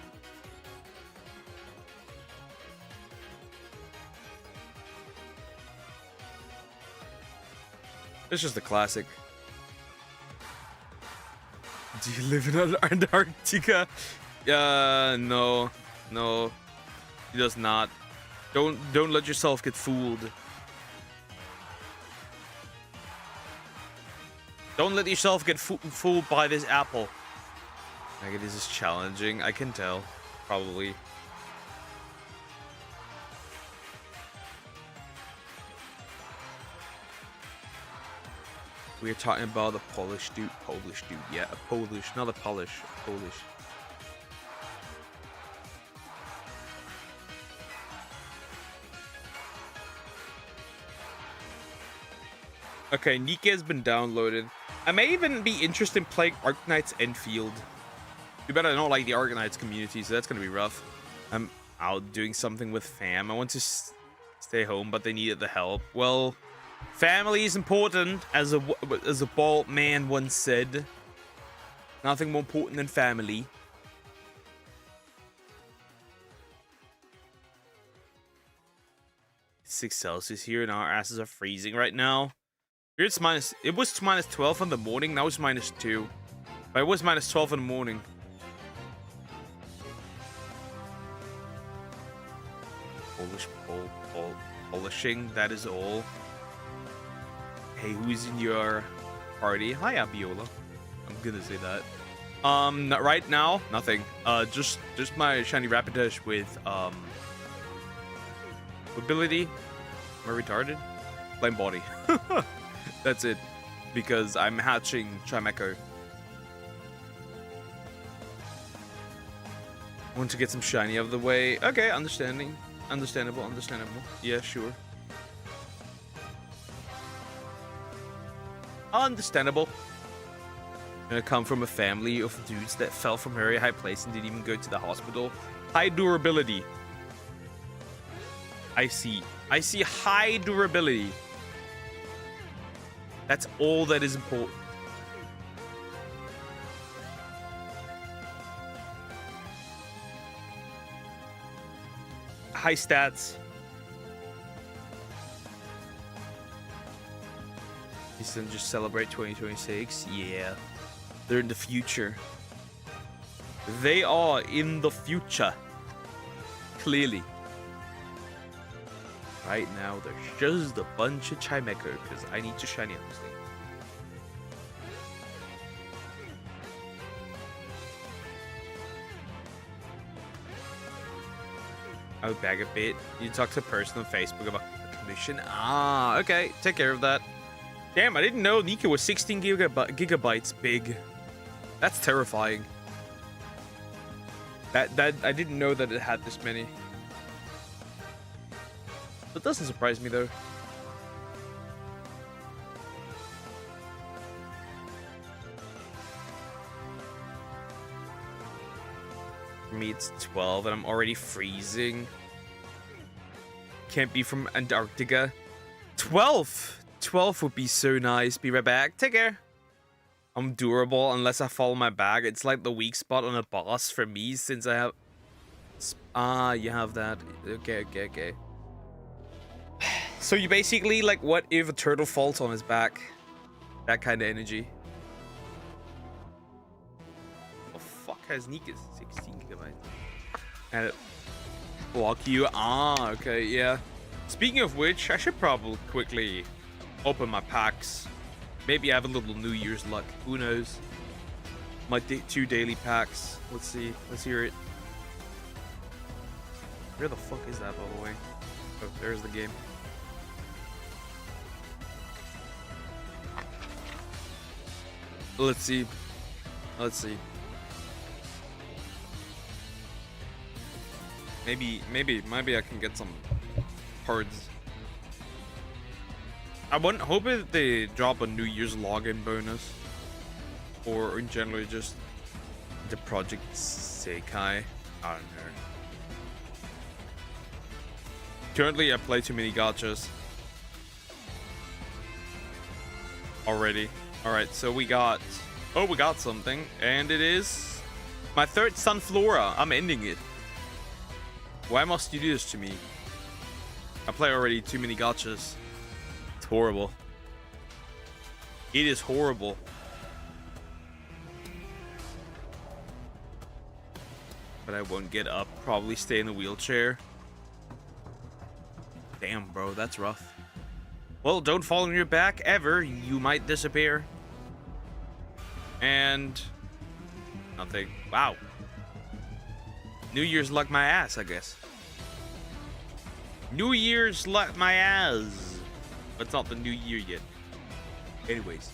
It's just a classic. Do you live in Antarctica? No. No. He does not. Don't let yourself get fooled. Don't let yourself get fooled by this apple. Like, this is challenging, I can tell. Probably. We're talking about a Polish dude. Yeah, a Polish, not a Polish. A Polish. Okay, Nika has been downloaded. I may even be interested in playing Arknights Enfield. You better not like the Arknights community, so that's gonna be rough. I'm out doing something with fam. I want to stay home, but they needed the help. Well, family is important, as a bald man once said. Nothing more important than family. Six Celsius here, and our asses are freezing right now. Here it's minus. It was minus 12 in the morning. Now it's minus 2. But it was minus 12 in the morning. Polishing. That is all. Hey, who's in your party? Hi, Abiola. I'm gonna say that. Not right now, nothing. Just my shiny Rapidash with ability. Am I retarded? Flame body. That's it, because I'm hatching Chimecho. Want to get some shiny out of the way. Okay, understandable. Yeah, sure. Understandable. I come from a family of dudes that fell from a very high place and didn't even go to the hospital. High durability. I see high durability. That's all that is important. High stats. Then just celebrate 2026. Yeah. They're in the future. They are in the future. Clearly. Right now, there's just a bunch of Chimecho because I need to shiny up this thing. I would bag a bit. You talk to a person on Facebook about the commission. Ah, okay. Take care of that. Damn, I didn't know Nika was 16 gigabytes big. That's terrifying. That I didn't know that it had this many. That doesn't surprise me though. For me it's 12 and I'm already freezing. Can't be from Antarctica. 12! 12 would be so nice. Be right back. Take care. I'm durable unless I follow my bag. It's like the weak spot on a boss for me since I have... Ah, you have that. Okay. So you basically, like, what if a turtle falls on his back? That kind of energy. Oh, fuck has Nika 16 gigabytes. And it block you. Ah, okay, yeah. Speaking of which, I should probably quickly open my packs. Maybe I have a little New Year's luck. Who knows? My 2 daily packs. Let's see. Let's hear it. Where the fuck is that, by the way? Oh, there's the game. Let's see. Let's see. Maybe I can get some cards. I wouldn't hope if they drop a New Year's login bonus, or in general just the Project Sekai. I don't know. Currently, I play too many gachas already. All right, so we got something, and it is my 3rd Sunflora. I'm ending it. Why must you do this to me? I play already too many gachas. It's horrible. It is horrible. But I won't get up. Probably stay in the wheelchair. Damn, bro, that's rough. Well, don't fall on your back ever. You might disappear. And nothing. Wow. New Year's luck my ass, I guess. New Year's luck my ass. But it's not the new year yet. Anyways.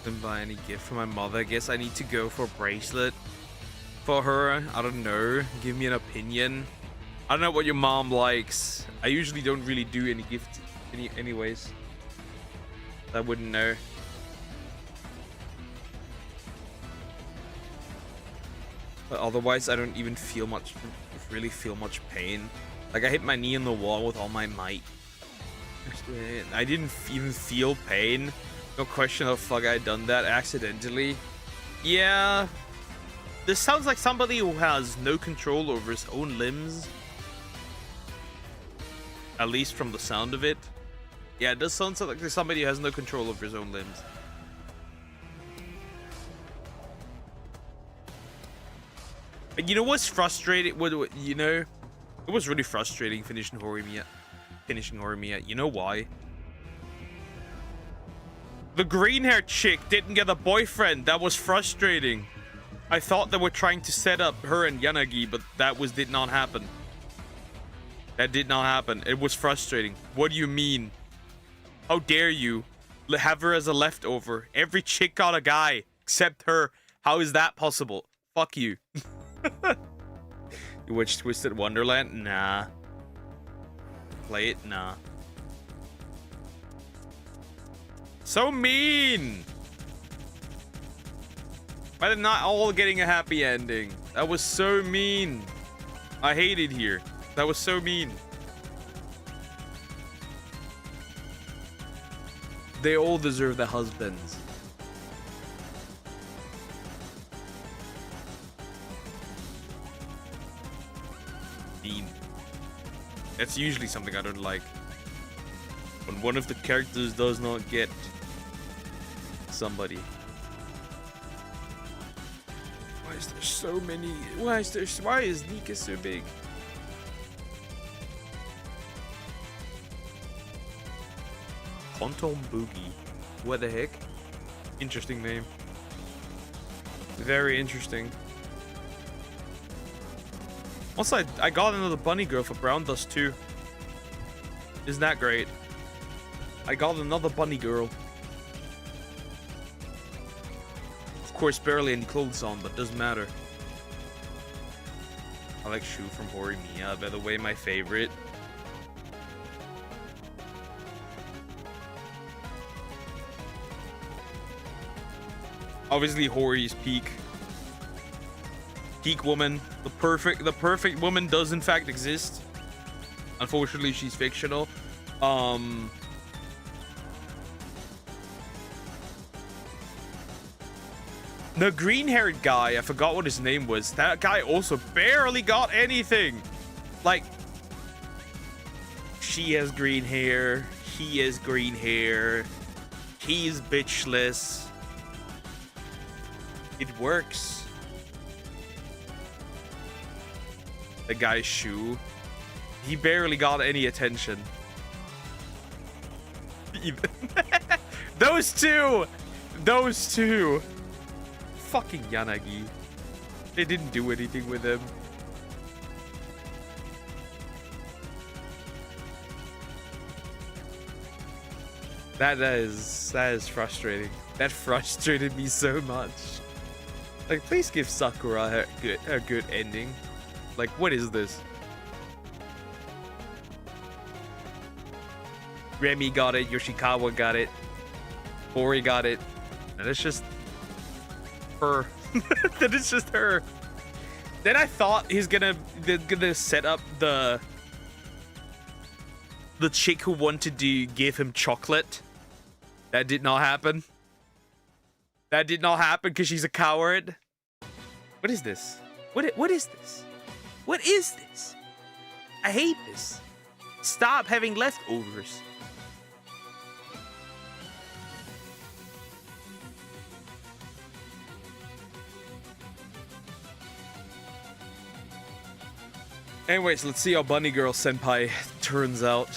Didn't buy any gift for my mother. I guess I need to go for a bracelet for her. I don't know. Give me an opinion. I don't know what your mom likes. I usually don't really do any gifts anyways. I wouldn't know. But otherwise, I don't even really feel much pain. Like, I hit my knee in the wall with all my might. I didn't even feel pain. No question how the fuck I done that accidentally. Yeah. This sounds like somebody who has no control over his own limbs. At least from the sound of it. Yeah, it does sound like there's somebody who has no control over his own limbs. And you know what's frustrating? You know, it was really frustrating finishing Horimiya. You know why? The green-haired chick didn't get a boyfriend. That was frustrating. I thought they were trying to set up her and Yanagi, but that did not happen. That did not happen. It was frustrating. What do you mean? How dare you have her as a leftover? Every chick got a guy except her. How is that possible? Fuck you. You watch Twisted Wonderland? Nah. Play it? Nah. So mean! Why are they not all getting a happy ending? That was so mean. I hate it here. That was so mean. They all deserve their husbands. Mean. That's usually something I don't like. When one of the characters does not get somebody. Why is there so many? Why is Nika so big? Quantum Boogie. What the heck? Interesting name. Very interesting. Also, I got another bunny girl for Brown Dust too. Isn't that great? I got another bunny girl. Of course, barely any clothes on, but doesn't matter. I like Shu from Horimiya, by the way, my favorite. Obviously, Hori's peak woman. The perfect woman does in fact exist. Unfortunately, she's fictional. The green-haired guy, I forgot what his name was. That guy also barely got anything. Like, she has green hair. He has green hair. He's bitchless. It works. The guy's Shu. He barely got any attention. Those two! Those two! Fucking Yanagi. They didn't do anything with him. That is frustrating. That frustrated me so much. Like, please give Sakura a good ending. Like, what is this? Remy got it, Yoshikawa got it, Hori got it, and it's just her. That is just her. Then I thought they're gonna set up the chick who wanted to give him chocolate. That did not happen. That did not happen because she's a coward. What is this? What is this? What is this? I hate this. Stop having leftovers. Anyways, let's see how Bunny Girl Senpai turns out.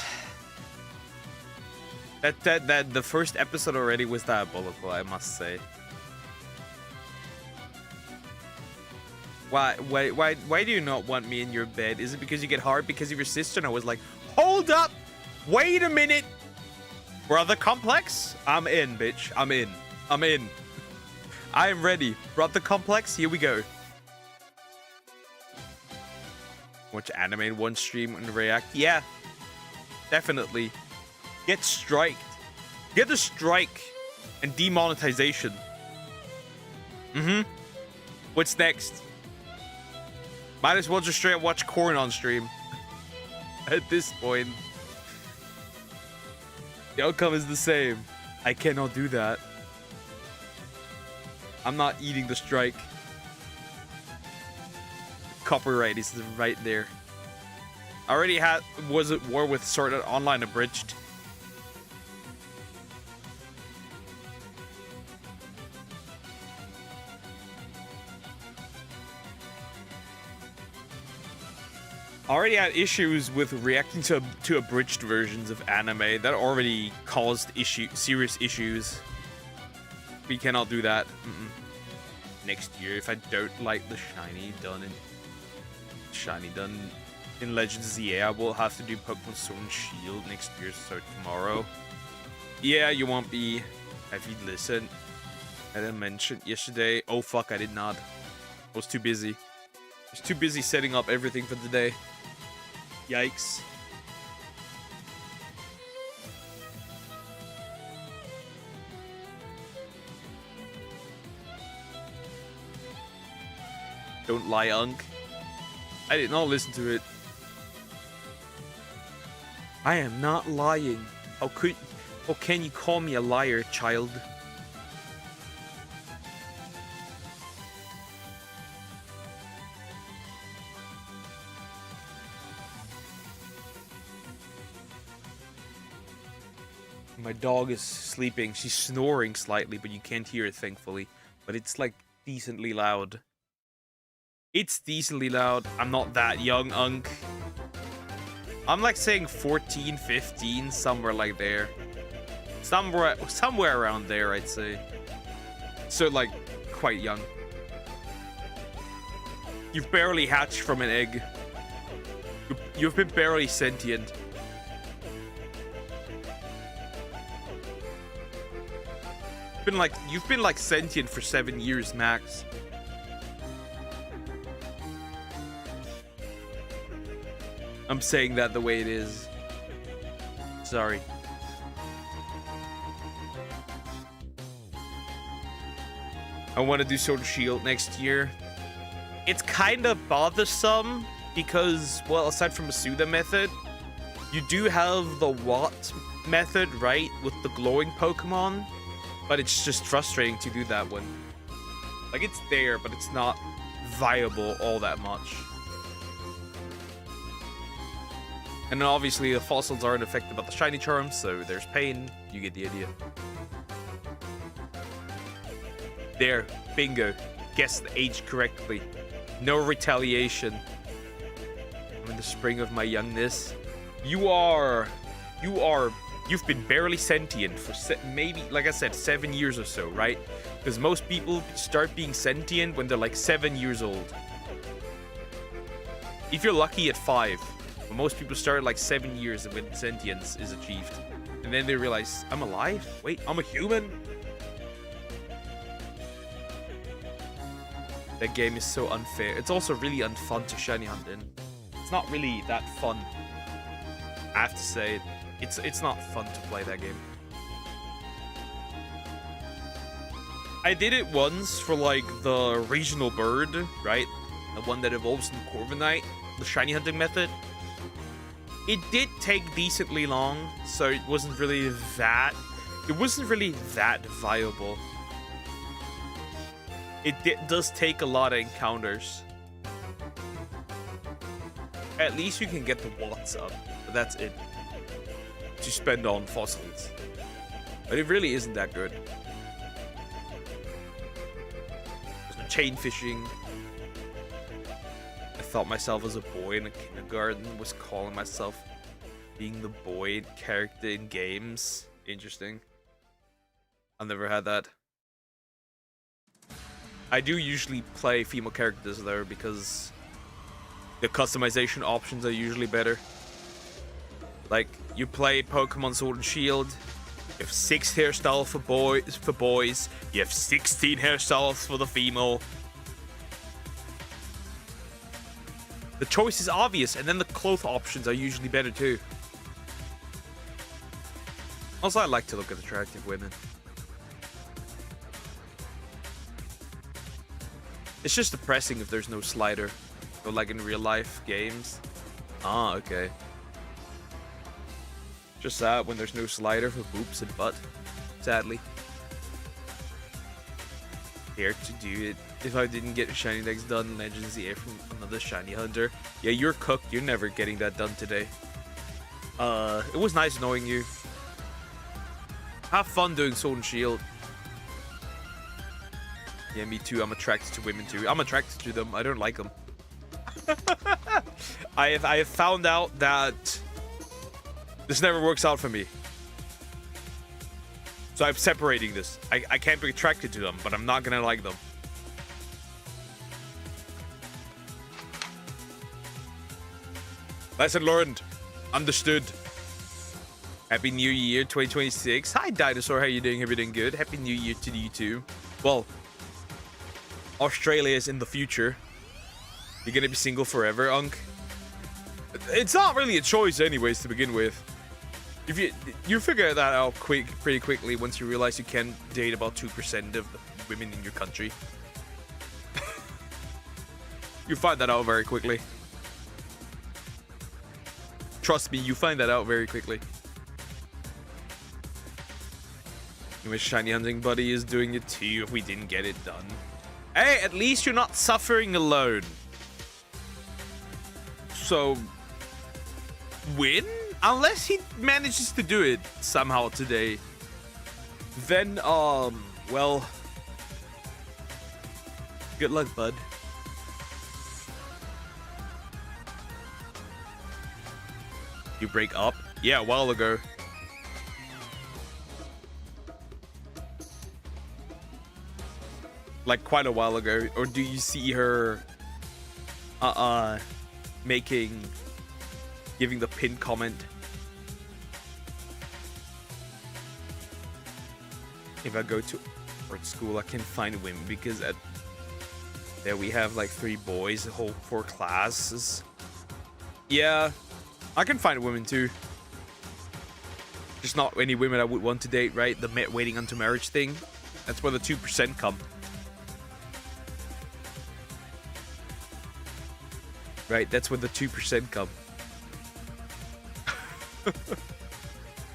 That the first episode already was diabolical, I must say. Why do you not want me in your bed? Is it because you get hard because of your sister? And I was like, hold up! Wait a minute! Brother Complex? I'm in, bitch. I'm in. I'm in. I am ready. Brother Complex, here we go. Watch anime in one stream and react? Yeah. Definitely. Get striked. Get the strike and demonetization. What's next? Might as well just straight up watch Korn on stream. At this point. The outcome is the same. I cannot do that. I'm not eating the strike. Copyright is right there. I already was at war with Sword Art Online Abridged. I already had issues with reacting to abridged versions of anime. That already caused serious issues. We cannot do that. Next year, if I don't like the shiny done in Legends ZA, I will have to do Pokemon Sword and Shield next year, so tomorrow. Yeah, you won't be. Have you listened? I didn't mention yesterday. Oh fuck, I did not. I was too busy. I was too busy setting up everything for the day. Yikes. Don't lie, Unk. I did not listen to it. I am not lying. How can you call me a liar, child? My dog is sleeping. She's snoring slightly, but you can't hear it, thankfully. But it's like decently loud. It's decently loud. I'm not that young, Unk. I'm like saying 14, 15, somewhere like there. Somewhere around there, I'd say. So like quite young. You've barely hatched from an egg. You've been barely sentient. You've been like sentient for 7 years max. I'm saying that the way it is. Sorry. I want to do Sword and Shield next year. It's kind of bothersome because, well, aside from a Suda method, you do have the Watt method, right, with the glowing Pokemon, but it's just frustrating to do that one. Like, it's there, but it's not viable all that much. And then obviously the fossils aren't affected by the shiny charms, so there's pain. You get the idea. There, bingo. Guessed the age correctly. No retaliation. I'm in the spring of my youngness. You've been barely sentient for maybe, like I said, 7 years or so, right? Because most people start being sentient when they're like 7 years old. If you're lucky at 5, but most people start at like 7 years when sentience is achieved. And then they realize, I'm alive? Wait, I'm a human? That game is so unfair. It's also really unfun to shiny hunt in. It's not really that fun. I have to say it. It's not fun to play that game. I did it once for like the regional bird, right? The one that evolves in Corviknight, the shiny hunting method. It did take decently long, so it wasn't really that viable. It does take a lot of encounters. At least you can get the watts up, but that's it. To spend on fossils. But it really isn't that good. There's no chain fishing. I thought myself as a boy in a kindergarten, was calling myself being the boy character in games. Interesting. I've never had that. I do usually play female characters though, because the customization options are usually better. Like, you play Pokemon Sword and Shield, you have 6 hairstyles for boys, you have 16 hairstyles for the female. The choice is obvious, and then the clothes options are usually better too. Also, I like to look at attractive women. It's just depressing if there's no slider, or like in real life games. Ah, okay. Just sad when there's no slider for boobs and butt, sadly. Dare to do it. If I didn't get shiny decks done, Legends the Air from another shiny hunter. Yeah, you're cooked. You're never getting that done today. It was nice knowing you. Have fun doing Sword and Shield. Yeah, me too. I'm attracted to women too. I'm attracted to them. I don't like them. I have found out that this never works out for me. So I'm separating this. I can't be attracted to them, but I'm not gonna like them. Lesson learned. Understood. Happy New Year 2026. Hi Dinosaur, how you doing? Everything good? Happy New Year to you too. Well, Australia is in the future. You're gonna be single forever, Unk. It's not really a choice anyways to begin with. If you figure that out pretty quickly once you realize you can date about 2% of the women in your country. You find that out very quickly. Trust me, you find that out very quickly. My shiny hunting buddy is doing it too if we didn't get it done. Hey, at least you're not suffering alone. So, win? Unless he manages to do it somehow today. Then, well, good luck, bud. You break up? Yeah, a while ago. Like quite a while ago. Or do you see her making giving the pinned comment. If I go to art school, I can find women because there we have like 3 boys, the whole 4 classes. Yeah, I can find women too. Just not any women I would want to date, right? The waiting until marriage thing. That's where the 2% come. Right, that's where the 2% come.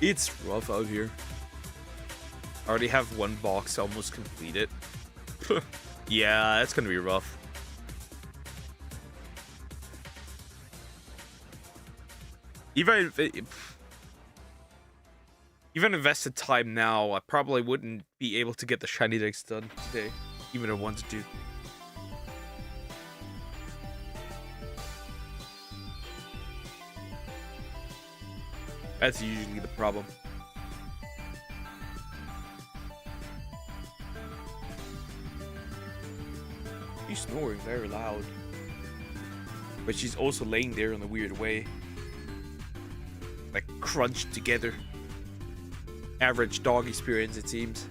It's rough out here. I already have 1 box almost completed. Yeah, that's gonna be rough. Even invested time now, I probably wouldn't be able to get the shiny decks done today, even if I wanted to. That's usually the problem. She's snoring very loud. But she's also laying there in a weird way. Like crunched together. Average dog experience, it seems.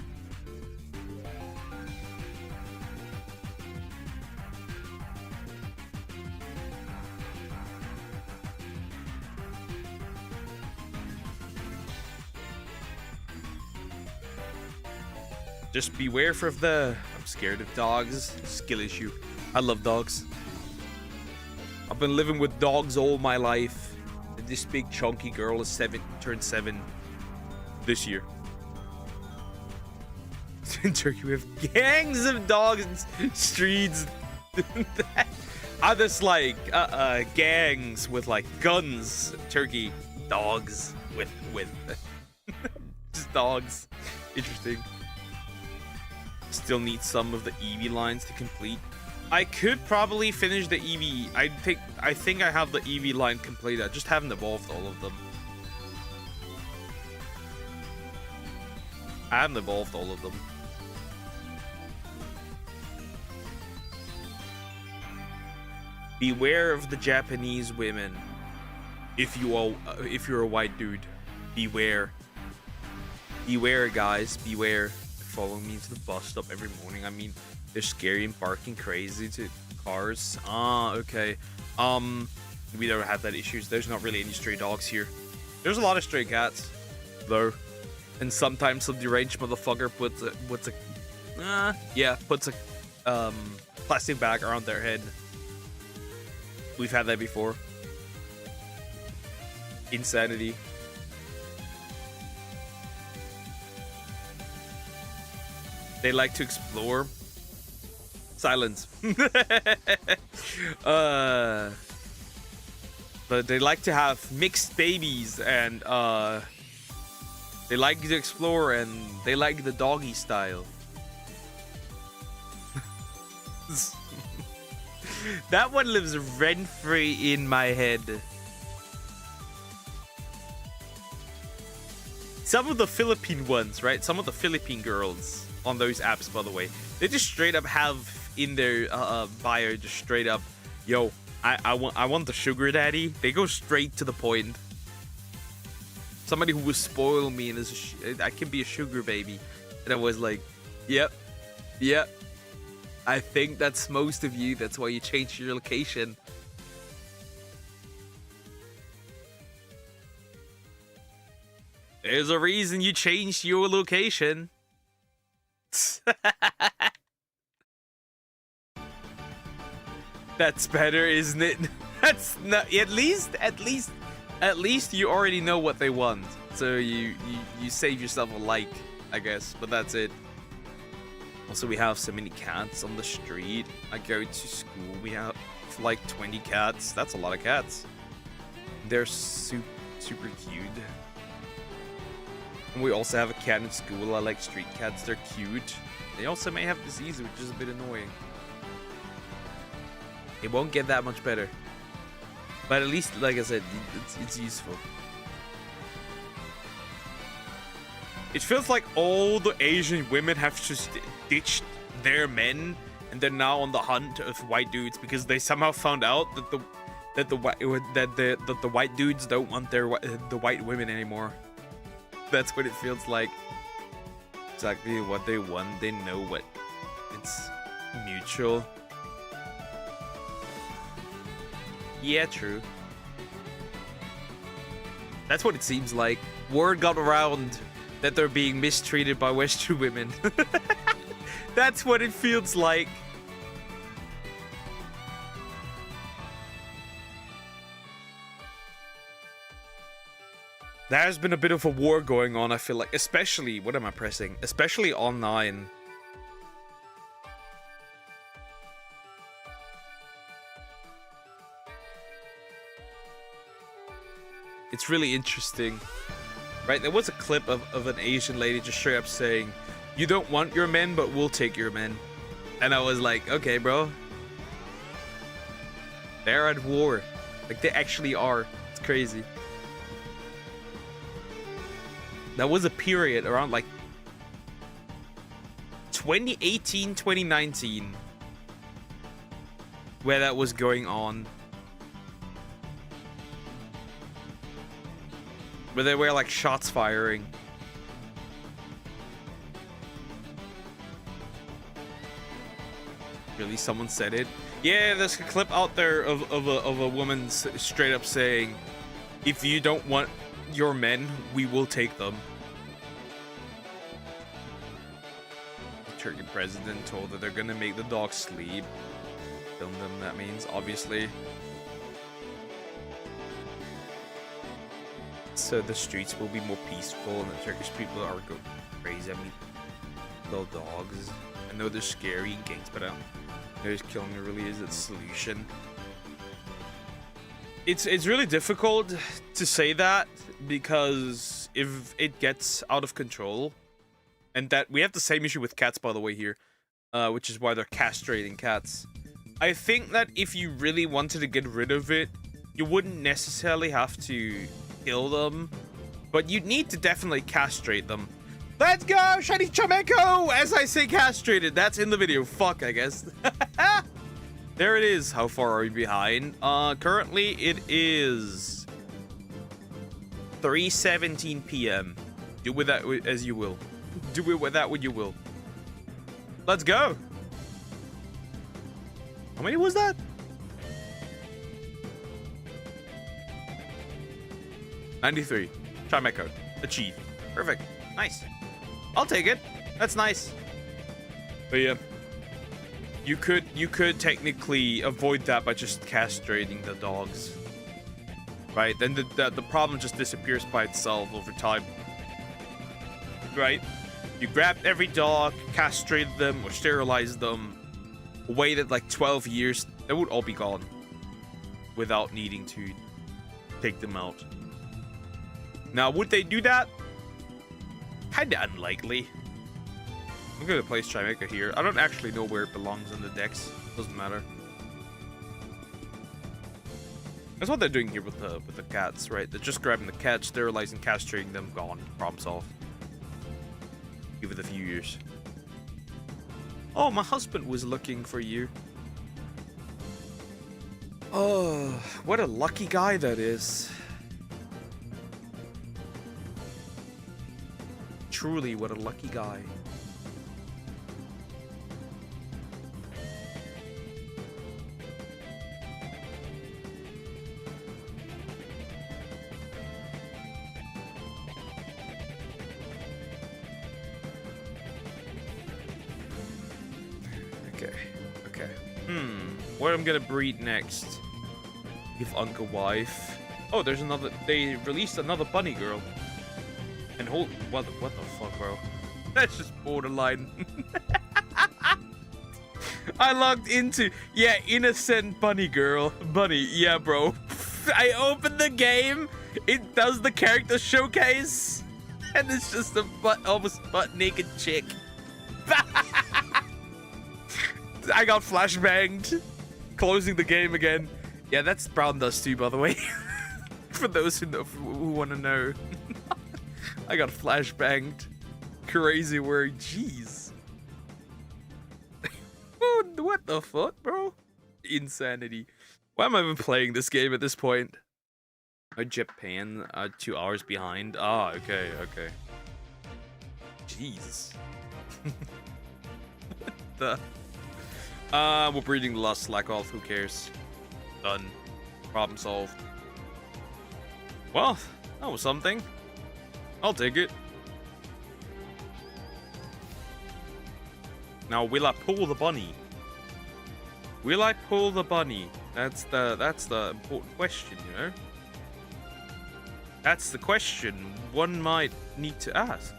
Just beware of the... I'm scared of dogs. Skill issue. I love dogs. I've been living with dogs all my life. And this big chunky girl is turned 7 this year. In Turkey we have gangs of dogs in streets. Others like gangs with like guns. Turkey dogs with just dogs. Interesting. Still need some of the EV lines to complete. I could probably finish the EV. I think I have the EV line complete. I just haven't evolved all of them. I haven't evolved all of them. Beware of the Japanese women. If you're a white dude, beware. Beware, guys. Beware. Follow me to the bus stop every morning. I mean, they're scary and barking crazy to cars. Ah, okay. We don't have that issues. There's not really any stray dogs here. There's a lot of stray cats, though. And sometimes some deranged motherfucker puts a plastic bag around their head. We've had that before. Insanity. They like to explore. Silence. But they like to have mixed babies, and they like to explore, and they like the doggy style. That one lives rent-free in my head. Some of the Philippine ones, right? Some of the Philippine girls on those apps, by the way, they just straight up have in their bio, just straight up, yo, I want the sugar daddy. They go straight to the point. Somebody who will spoil me and I can be a sugar baby. And I was like, yep. I think that's most of you. That's why you changed your location. There's a reason you changed your location. That's better, isn't it? That's not, at least you already know what they want. So you save yourself a like, I guess, but that's it. Also, we have so many cats on the street. I go to school, we have like 20 cats. That's a lot of cats. They're super cute. And we also have a cat in school. I like street cats. They're cute. They also may have disease, which is a bit annoying. It won't get that much better. But at least, like I said, it's useful. It feels like all the Asian women have just ditched their men, and they're now on the hunt of white dudes because they somehow found out that that the white dudes don't want the white women anymore. That's what it feels like. Exactly what they want. They know what it's mutual. Yeah, true. That's what it seems like. Word got around that they're being mistreated by Western women. That's what it feels like. There's been a bit of a war going on, I feel like. Especially, what am I pressing? Especially online. It's really interesting. Right, there was a clip of an Asian lady just straight up saying, "You don't want your men, but we'll take your men." And I was like, okay, bro. They're at war. Like, they actually are. It's crazy. That was a period around, like, 2018, 2019, where that was going on. Where there were, like, shots firing. Really, someone said it? Yeah, there's a clip out there of a woman straight up saying, "If you don't want your men, we will take them." The Turkish president told that they're gonna make the dogs sleep. Film them, that means, obviously. So the streets will be more peaceful and the Turkish people are going crazy. I mean, little dogs. I know they're scary gangs, but just killing really is the solution. It's really difficult to say that, because if it gets out of control, and that we have the same issue with cats, by the way, here, which is why they're castrating cats. I think that if you really wanted to get rid of it, you wouldn't necessarily have to kill them, but you'd need to definitely castrate them. Let's go, shiny Chameco! As I say castrated, that's in the video. Fuck, I guess. There it is. How far are we behind? Currently it is 3:17 p.m. Do with that as you will. Do it with that what you will. Let's go. How many was that? 93. Trimeco. Achieve. Perfect. Nice. I'll take it. That's nice. But yeah. You could technically avoid that by just castrating the dogs. Right? Then the problem just disappears by itself over time. Right? You grab every dog, castrate them, or sterilize them, waited like 12 years, they would all be gone. Without needing to take them out. Now, would they do that? Kinda unlikely. I'm gonna place Trimeca here. I don't actually know where it belongs in the decks. Doesn't matter. That's what they're doing here with the cats, right? They're just grabbing the cats, sterilizing, castrating them, gone. Problem solved. Give it a few years. Oh, my husband was looking for you. Oh, what a lucky guy that is. Truly, what a lucky guy. Okay. What I'm gonna breed next? Give Uncle wife. Oh, there's another. They released another bunny girl. And hold, what the fuck, bro? That's just borderline. I logged into, yeah, innocent bunny girl. Bunny, yeah, bro. I opened the game. It does the character showcase, and it's just a almost butt naked chick. I got flashbanged. Closing the game again. Yeah, that's Brown Dust too, by the way. For those who want to know. I got flashbanged. Crazy word. Jeez. What the fuck, bro? Insanity. Why am I even playing this game at this point? Oh, Japan, 2 hours behind. Ah, okay, okay. Jeez. What the? We're breeding lust, slack off, who cares? Done. Problem solved. Well, that was something. I'll take it. Now, will I pull the bunny? Will I pull the bunny? That's the important question, you know? That's the question one might need to ask.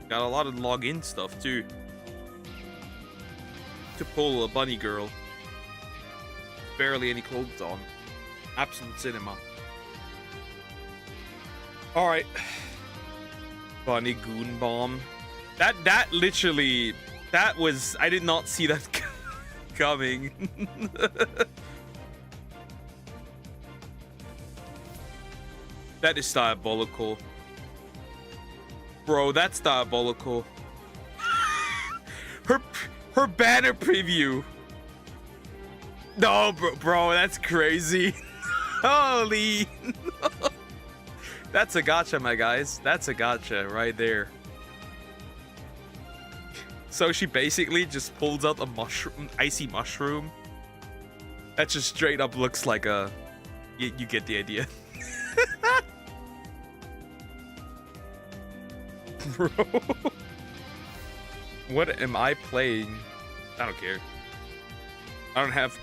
Got a lot of login stuff too. To pull a bunny girl. Barely any clothes on. Absolute cinema. Alright. Bunny Goon Bomb. That literally, that was, I did not see that coming. That is diabolical. Bro, that's diabolical. Her banner preview. No, bro, that's crazy. Holy. That's a gotcha, my guys. That's a gotcha right there. So she basically just pulls out a mushroom, icy mushroom. That just straight up looks like a... You get the idea. Bro. What am I playing? I don't care. I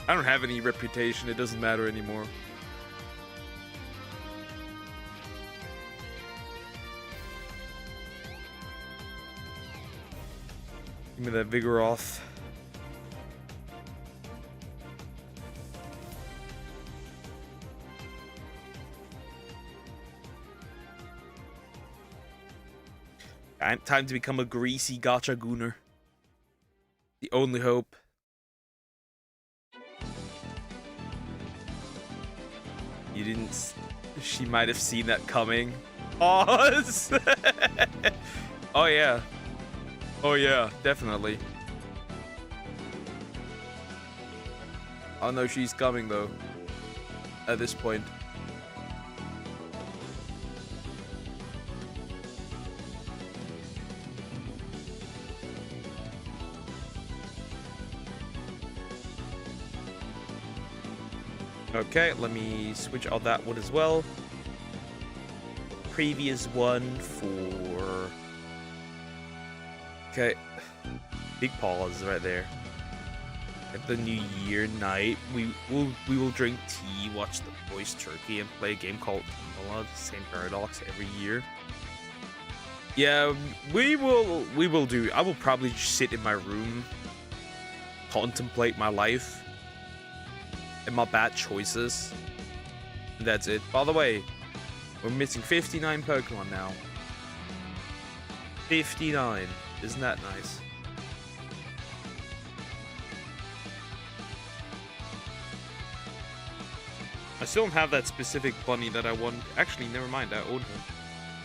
don't have any reputation. It doesn't matter anymore. Give me that vigor off. Time to become a greasy gacha gooner. The only hope. You didn't... She might have seen that coming. Oh, oh yeah. Oh yeah, definitely. Oh no, she's coming though. At this point. Okay, let me switch out that one as well. Previous one for... Okay. Big pause right there. At the New Year night, we will drink tea, watch the boys turkey, and play a game called Tumala, the same paradox every year. Yeah, we will do. I will probably just sit in my room, contemplate my life and my bad choices. And that's it. By the way, we're missing 59 Pokemon now. 59. Isn't that nice? I still don't have that specific bunny that I want. Actually, never mind. I own her.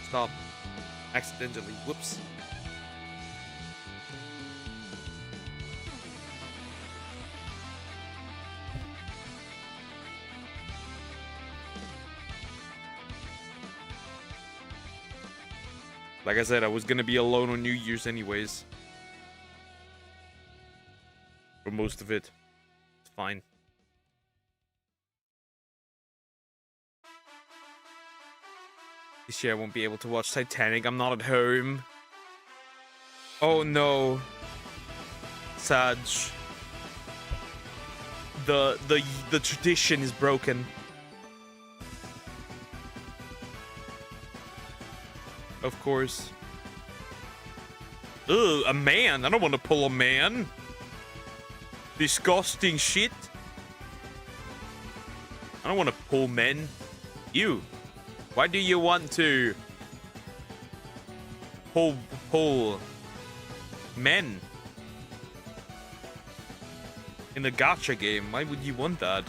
Stop. Accidentally. Whoops. Like I said, I was gonna be alone on New Year's anyways. For most of it. It's fine. This year I won't be able to watch Titanic. I'm not at home. Oh no. Sag. The tradition is broken. Of course. Ugh, a man. I don't want to pull a man. Disgusting shit. I don't want to pull men. You. Why do you want to pull men in the gacha game? Why would you want that?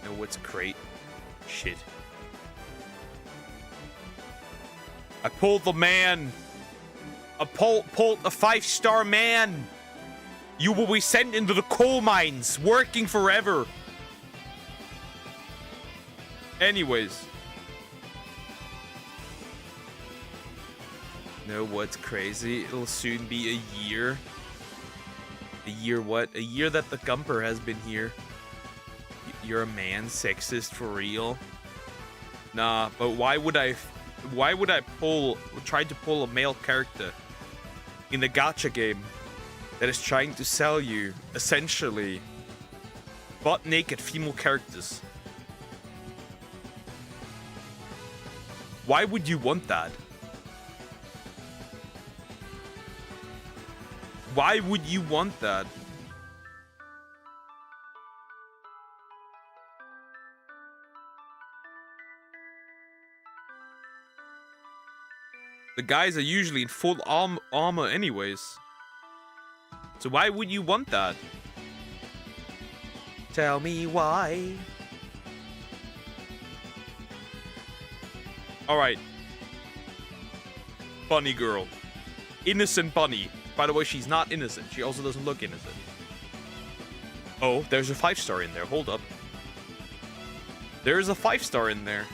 No, what's great? Shit. I pulled the man. I pulled a 5-star man. You will be sent into the coal mines, working forever. Anyways. Know what's crazy? It'll soon be a year. A year what? A year that the Gumper has been here. You're a man, sexist for real? Nah, but why would I try to pull a male character in the gacha game that is trying to sell you, essentially, butt-naked female characters? Why would you want that? Why would you want that? The guys are usually in full armor anyways. So why would you want that? Tell me why. Alright. Bunny girl. Innocent bunny. By the way, she's not innocent. She also doesn't look innocent. Oh, there's a 5-star in there. Hold up. There's a 5-star in there.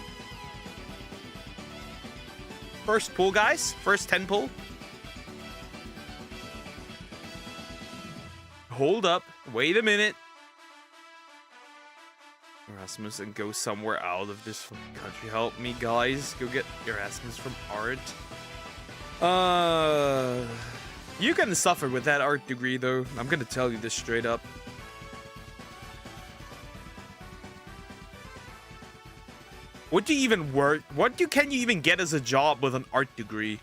First pull, guys. First 10 pull. Hold up. Wait a minute. Erasmus, and go somewhere out of this country. Help me, guys. Go get Erasmus from art. You can suffer with that art degree, though. I'm gonna tell you this straight up. What do you even work? Can you even get as a job with an art degree?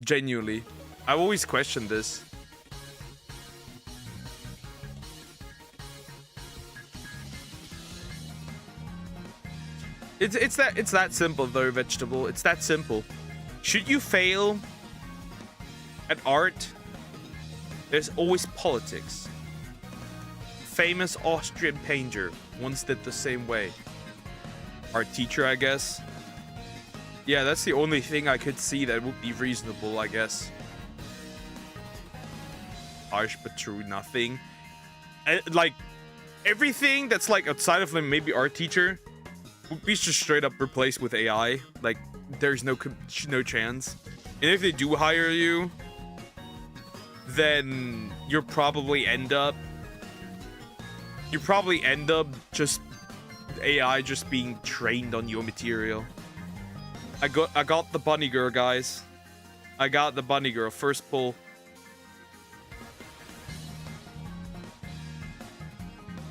Genuinely, I've always questioned this. It's that simple though, vegetable. It's that simple. Should you fail at art, there's always politics. Famous Austrian painter once did the same way. Art teacher, I guess. Yeah, that's the only thing I could see that would be reasonable, I guess. Harsh but true, nothing. Like, everything that's like outside of them, maybe art teacher, would be just straight up replaced with AI. Like, there's no chance. And if they do hire you, then you probably end up just AI just being trained on your material. I got the bunny girl, guys. I got the bunny girl. First pull.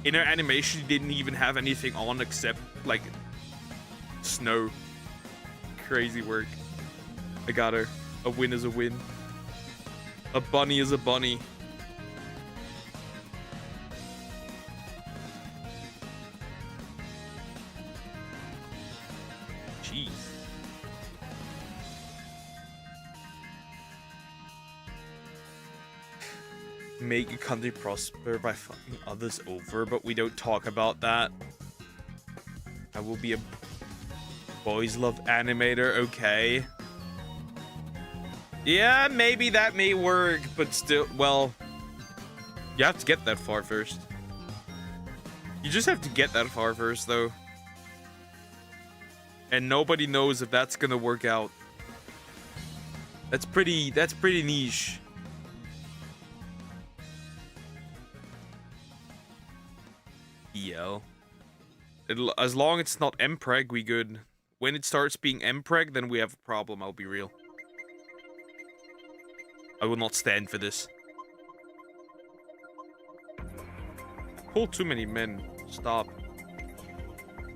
In her animation, she didn't even have anything on except, like, snow. Crazy work. I got her. A win is a win. A bunny is a bunny. Jeez. Make a country prosper by fucking others over, but we don't talk about that. I will be a boys love animator, okay. Yeah, maybe that may work, but still, well, you have to get that far first. You just have to get that far first, though. And nobody knows if that's gonna work out. That's pretty niche. As long as it's not mpreg, we good. When it starts being mpreg, then we have a problem, I'll be real. I will not stand for this. Pull too many men. Stop.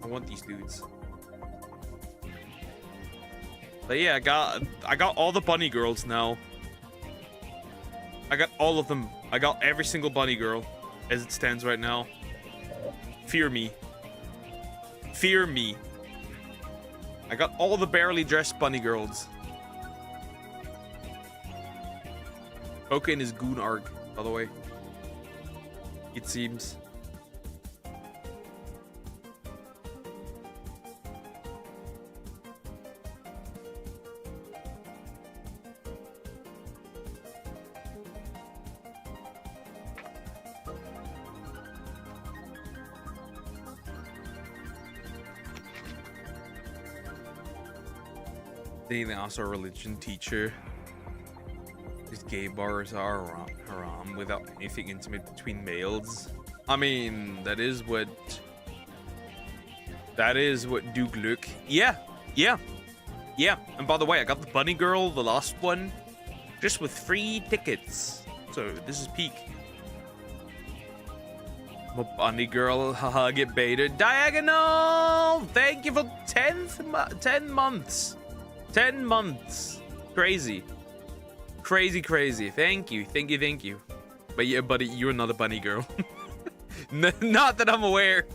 I want these dudes. But yeah, I got all the bunny girls now. I got all of them. I got every single bunny girl as it stands right now. Fear me. Fear me. I got all the barely dressed bunny girls. Poke in his goon arc, by the way. It seems. They also a religion teacher. These gay bars are haram without anything intimate between males. I mean, that is what Duke look. Yeah. And by the way, I got the bunny girl, the last one, just with free tickets. So this is peak. I'm a bunny girl, haha, get baited. Diagonal! Thank you for 10 months. 10 months. Crazy. Crazy. Thank you. But yeah, buddy, you're not a bunny girl. Not that I'm aware.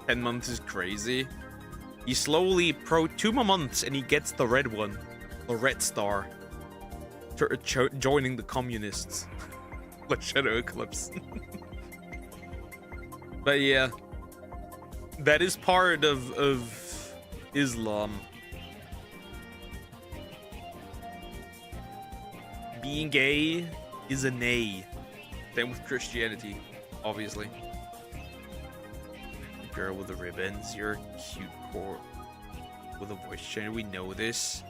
$10 is crazy. He slowly 2 more months and he gets the red one. The red star. Joining the communists. Like Shadow Eclipse. But yeah. That is part of Islam. Being gay is a nay. Same with Christianity, obviously. Girl with the ribbons, you're cute for with a voice changer. We know this.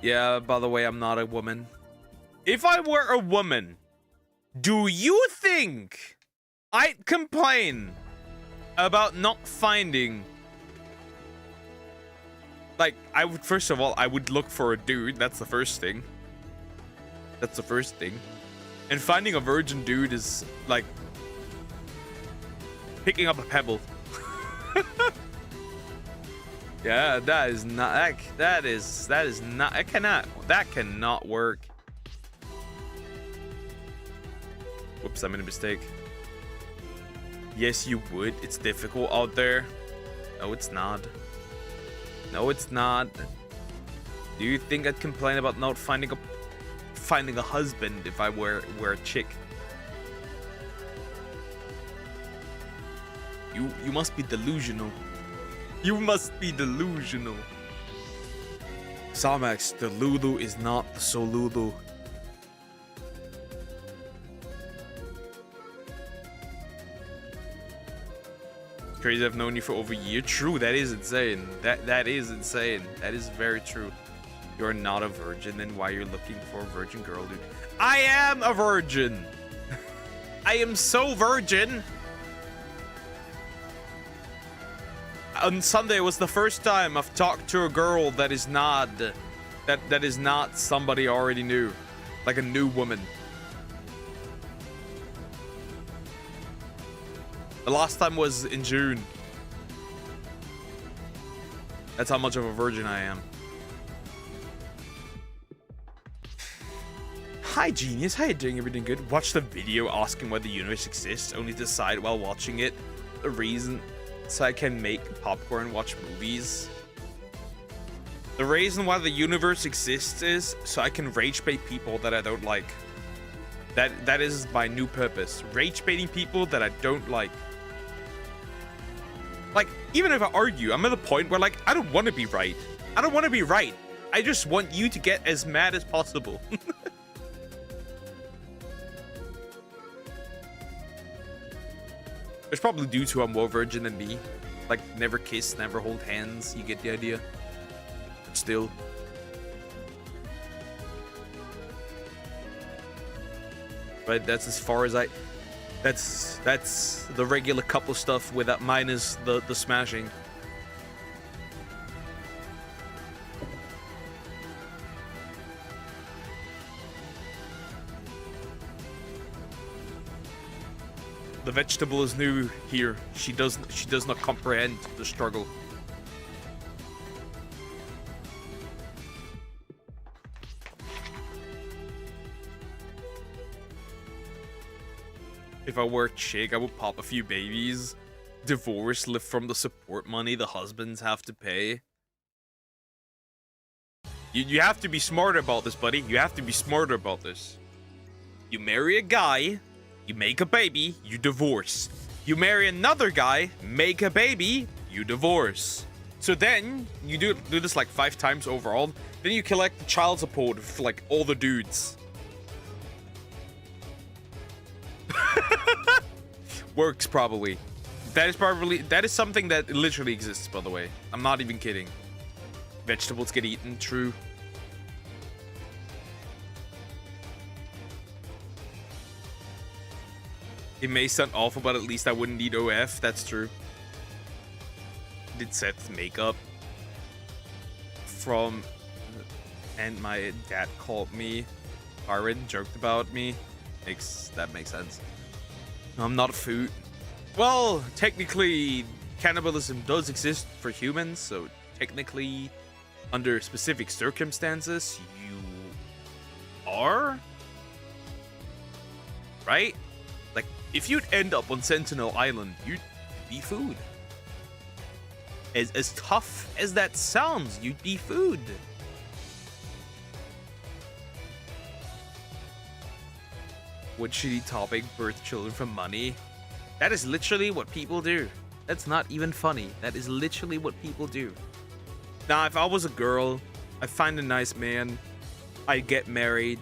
Yeah, by the way, I'm not a woman. If I were a woman, do you think I'd complain about not finding? Like, I would, first of all, I would look for a dude. That's the first thing. And finding a virgin dude is like picking up a pebble. Yeah, that cannot work. Whoops, I made a mistake. Yes, you would. It's difficult out there. No, it's not. Do you think I'd complain about not finding a husband if I were a chick? You must be delusional. Samax, the Lulu is not the Soludo. Crazy, I've known you for over a year. True, that is insane. That is insane. That is very true. You're not a virgin, then why you're looking for a virgin girl, dude? I am a virgin. I am so virgin. On Sunday was the first time I've talked to a girl that is not that is not somebody I already knew, like a new woman. The last time was in June. That's how much of a virgin I am. Hi Genius, how you doing? Everything good? Watch the video asking why the universe exists, only decide while watching it the reason so I can make popcorn and watch movies. The reason why the universe exists is so I can rage bait people that I don't like. That is my new purpose. Rage baiting people that I don't like. Like, even if I argue, I'm at the point where, like, I don't want to be right. I just want you to get as mad as possible. There's probably dudes who are more virgin than me. Like, never kiss, never hold hands. You get the idea. But still. But that's as far as I... That's the regular couple stuff without minus the smashing. The vegetable is new here. She does not comprehend the struggle. If I were a chick, I would pop a few babies. Divorce, live from the support money the husbands have to pay. You have to be smarter about this, buddy. You have to be smarter about this. You marry a guy, you make a baby, you divorce. You marry another guy, make a baby, you divorce. So then, you do this like 5 times overall. Then you collect the child support for like all the dudes. Works probably. That is something that literally exists, by the way. I'm not even kidding. Vegetables get eaten, true. It may sound awful, but at least I wouldn't need OF. That's true. Did Seth's makeup from... And my dad called me. Byron joked about me. That makes sense. No, I'm not a food. Well, technically, cannibalism does exist for humans, so technically, under specific circumstances, you are? Right? Like, if you'd end up on Sentinel Island, you'd be food. As tough as that sounds, you'd be food. What shitty topic, birth children for money? That is literally what people do. That's not even funny. That is literally what people do. Now, if I was a girl, I find a nice man, I get married.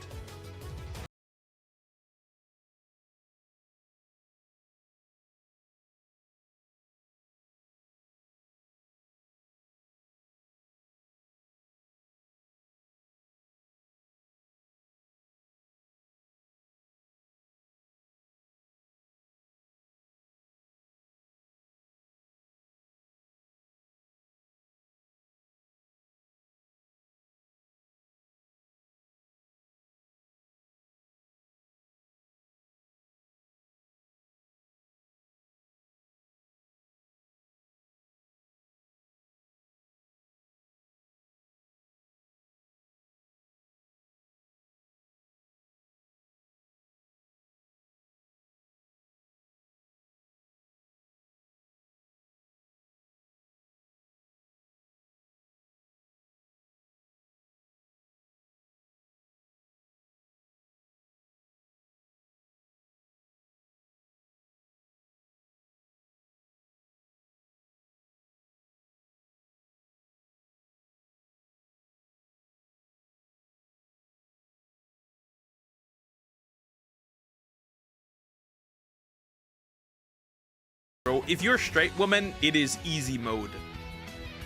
Bro, if you're a straight woman, it is easy mode.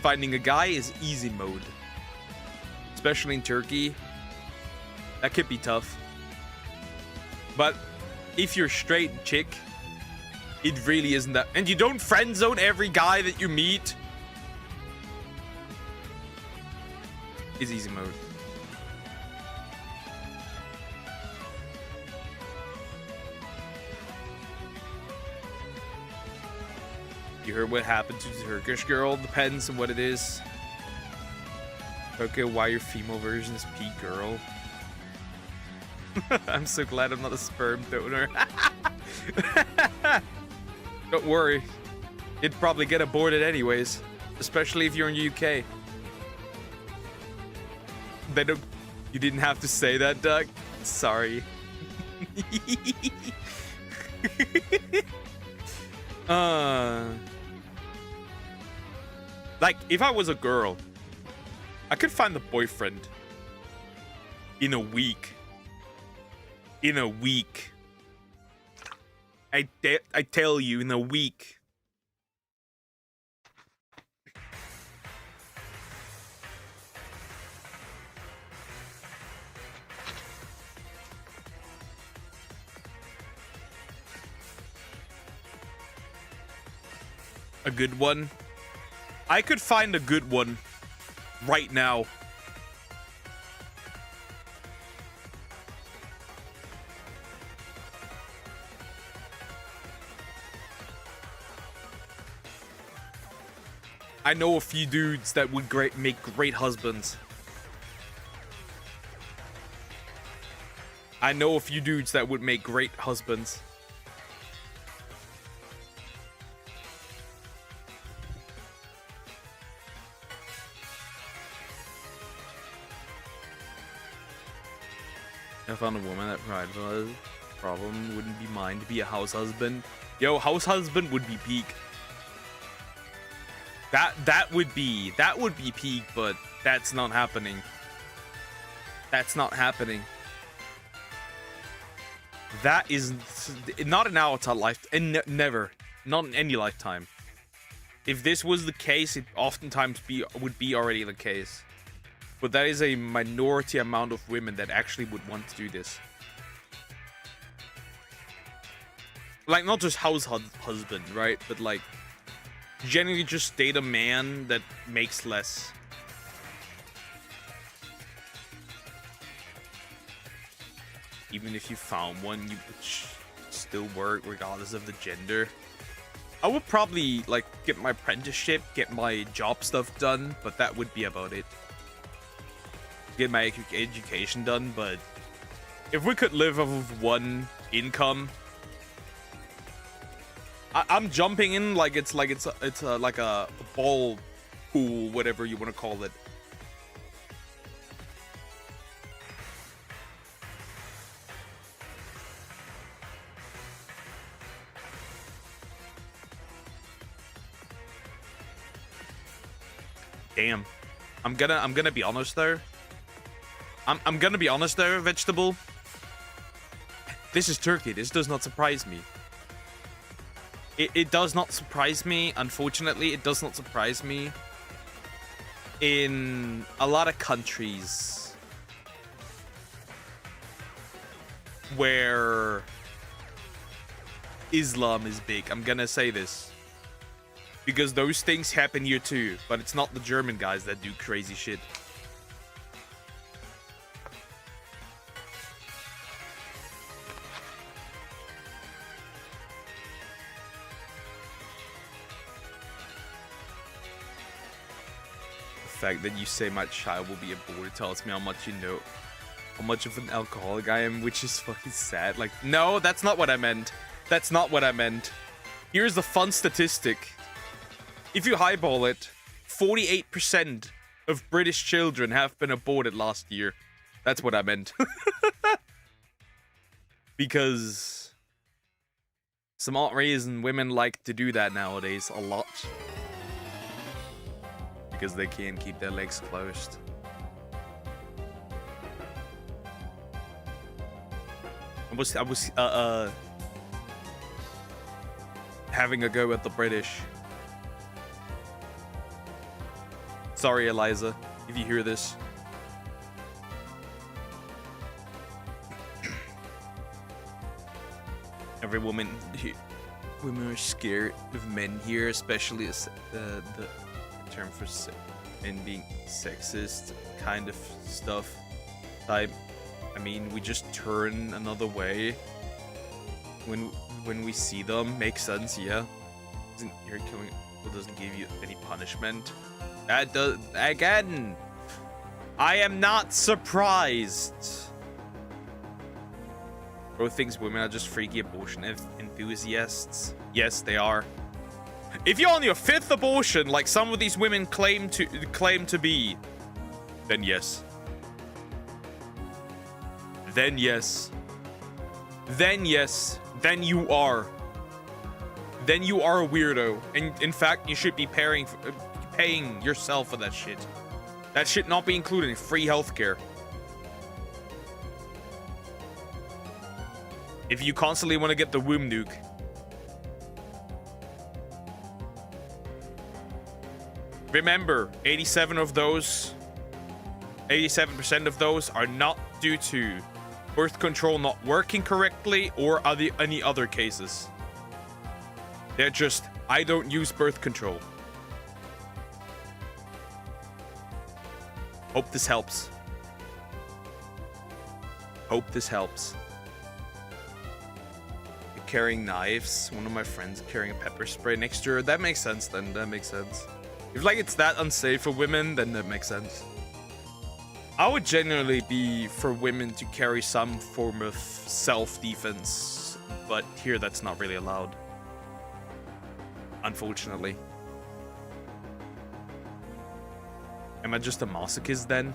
Finding a guy is easy mode. Especially in Turkey. That could be tough. But if you're straight chick, it really isn't that. And you don't friend zone every guy that you meet. It's easy mode. You heard what happened to the Turkish girl? Depends on what it is. Okay, why your female version is peak girl? I'm so glad I'm not a sperm donor. Don't worry. You'd probably get aborted anyways. Especially if you're in the UK. They don't... You didn't have to say that, Doug. Sorry. Like, if I was a girl, I could find a boyfriend in a week. In a week. I tell you, in a week. A good one. I could find a good one right now. I know a few dudes that would make great husbands. I know a few dudes that would make great husbands. I found a woman that problem wouldn't be mine to be a house husband. Yo, house husband would be peak. That would be peak, but that's not happening. That's not happening. That is not an avatar life, and never. Not in any lifetime. If this was the case, it oftentimes would be already the case. But that is a minority amount of women that actually would want to do this. Like, not just husband, right? But like, generally just date a man that makes less. Even if you found one, you would still work regardless of the gender. I would probably, like, get my apprenticeship, get my job stuff done, but that would be about it. Get my education done, but if we could live off of one income, I'm jumping in like it's like a ball pool, whatever you want to call it. Damn. I'm gonna be honest though. I'm gonna be honest though, Vegetable. This is Turkey. This does not surprise me. It does not surprise me. Unfortunately, it does not surprise me. In a lot of countries where Islam is big, I'm gonna say this. Because those things happen here too, but it's not the German guys that do crazy shit. The fact that you say my child will be aborted tells me how much you know, how much of an alcoholic I am, which is fucking sad. Like, no, that's not what I meant. That's not what I meant. Here's the fun statistic. If you highball it, 48% of British children have been aborted last year. That's what I meant. Because some odd reason women like to do that nowadays a lot. Because they can't keep their legs closed. I was having a go at the British. Sorry, Eliza, if you hear this. Every women are scared of men here, especially the term for men being sexist kind of stuff. I mean, we just turn another way when we see them. Makes sense, yeah. Isn't ear killing? Doesn't give you any punishment. That does, again, I am not surprised. Bro thinks women are just freaky abortion enthusiasts. Yes, they are. If you're on your 5th abortion, like some of these women claim to be, then yes. Then yes. Then yes. Then you are. Then you are a weirdo. And in fact, you should be paying yourself for that shit. That should not be included in free healthcare. If you constantly want to get the womb nuke. Remember, 87% of those are not due to birth control not working correctly or any other cases. They're just, I don't use birth control. Hope this helps. Hope this helps. You're carrying knives. One of my friends carrying a pepper spray next to her. That makes sense then. That makes sense. If like it's that unsafe for women, then that makes sense. I would generally be for women to carry some form of self-defense, but here that's not really allowed. Unfortunately. Am I just a masochist then?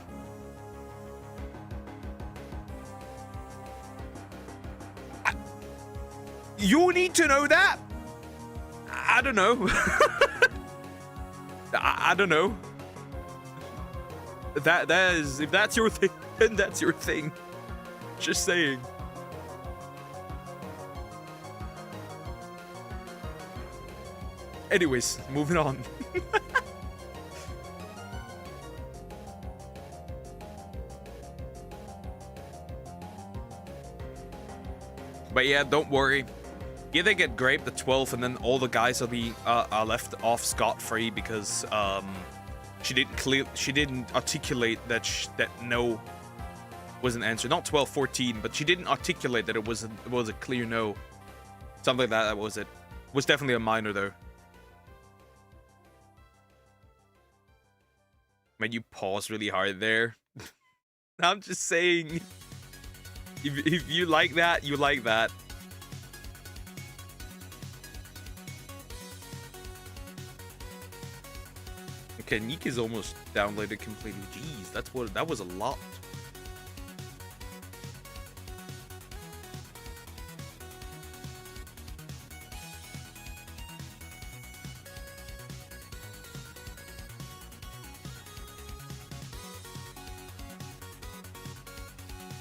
You need to know that? I don't know. I don't know. That is, if that's your thing, then that's your thing. Just saying. Anyways, moving on. But yeah, don't worry. Yeah, they get raped at 12, and then all the guys will be are left off scot-free because she didn't articulate that that no was an answer. Not 12, 14, but she didn't articulate that it was a clear no. Something like that. That was it. Was definitely a minor though. Man, you pause really hard there. I'm just saying. If you like that, you like that. Okay, Nick is almost downloaded completely. Jeez, that was a lot.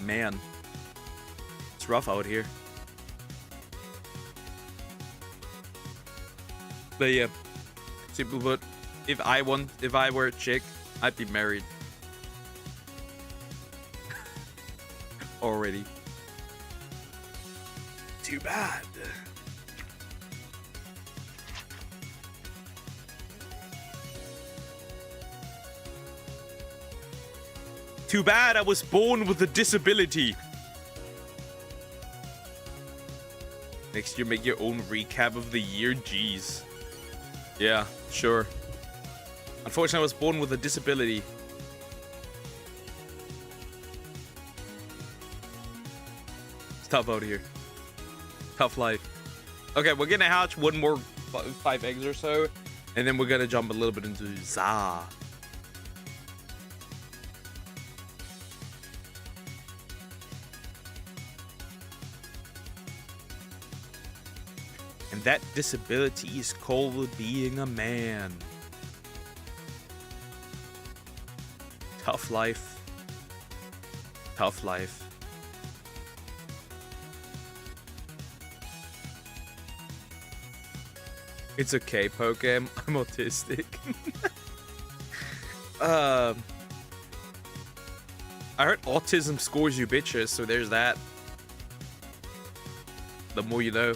Man, it's rough out here. But yeah, simple put, if I were a chick, I'd be married. Already. Too bad. Too bad I was born with a disability. Next year, make your own recap of the year. Jeez. Yeah, sure. Unfortunately, I was born with a disability. It's tough out here. Tough life. Okay, we're gonna hatch one more 5 eggs or so, and then we're gonna jump a little bit into Za. And that disability is called being a man. Tough life. Tough life. It's okay, Pokemon. I'm autistic. I heard autism scores you bitches, so there's that. The more you know.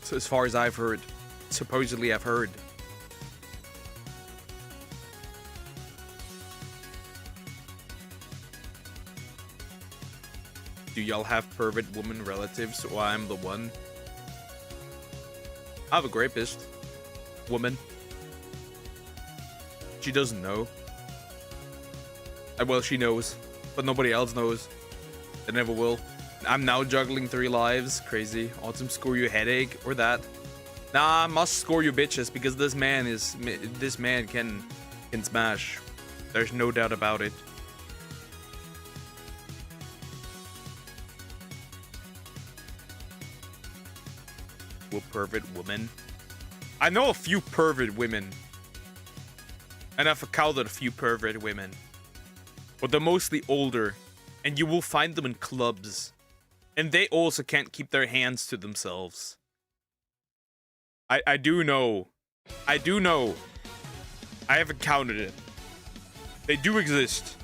So as far as I've heard, supposedly I've heard. Do y'all have pervert woman relatives, or I'm the one? I have a rapist woman. She doesn't know. Well, she knows, but nobody else knows. They never will. I'm now juggling 3 lives. Crazy. Autumn, score you a headache or that. Nah, I must score you bitches because this man can smash. There's no doubt about it. Well, pervert woman. I know a few pervert women. And I've encountered a few pervert women. But they're mostly older. And you will find them in clubs. And they also can't keep their hands to themselves. I do know. I do know. I have encountered it. They do exist.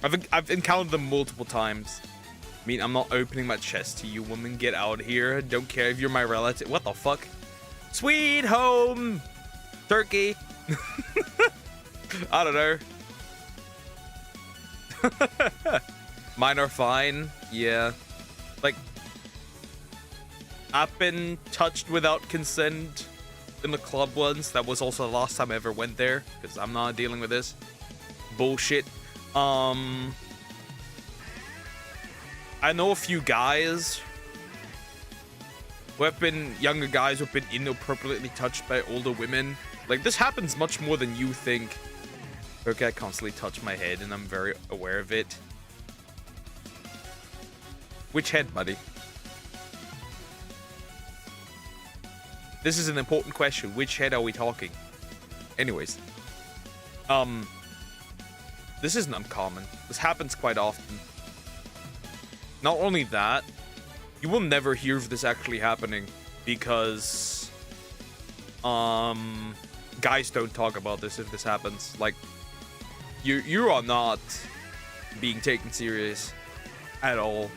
I've encountered them multiple times. I mean, I'm not opening my chest to you, woman. Get out here. Don't care if you're my relative. What the fuck? Sweet home turkey. I don't know. Mine are fine. Yeah. Like, I've been touched without consent in the club once. That was also the last time I ever went there, because I'm not dealing with this bullshit. I know a few guys who have been, younger guys who have been inappropriately touched by older women. Like, this happens much more than you think. Okay, I constantly touch my head, and I'm very aware of it. Which head, buddy? This is an important question. Which head are we talking? Anyways. This isn't uncommon. This happens quite often. Not only that, you will never hear of this actually happening because guys don't talk about this if this happens. Like you are not being taken serious at all.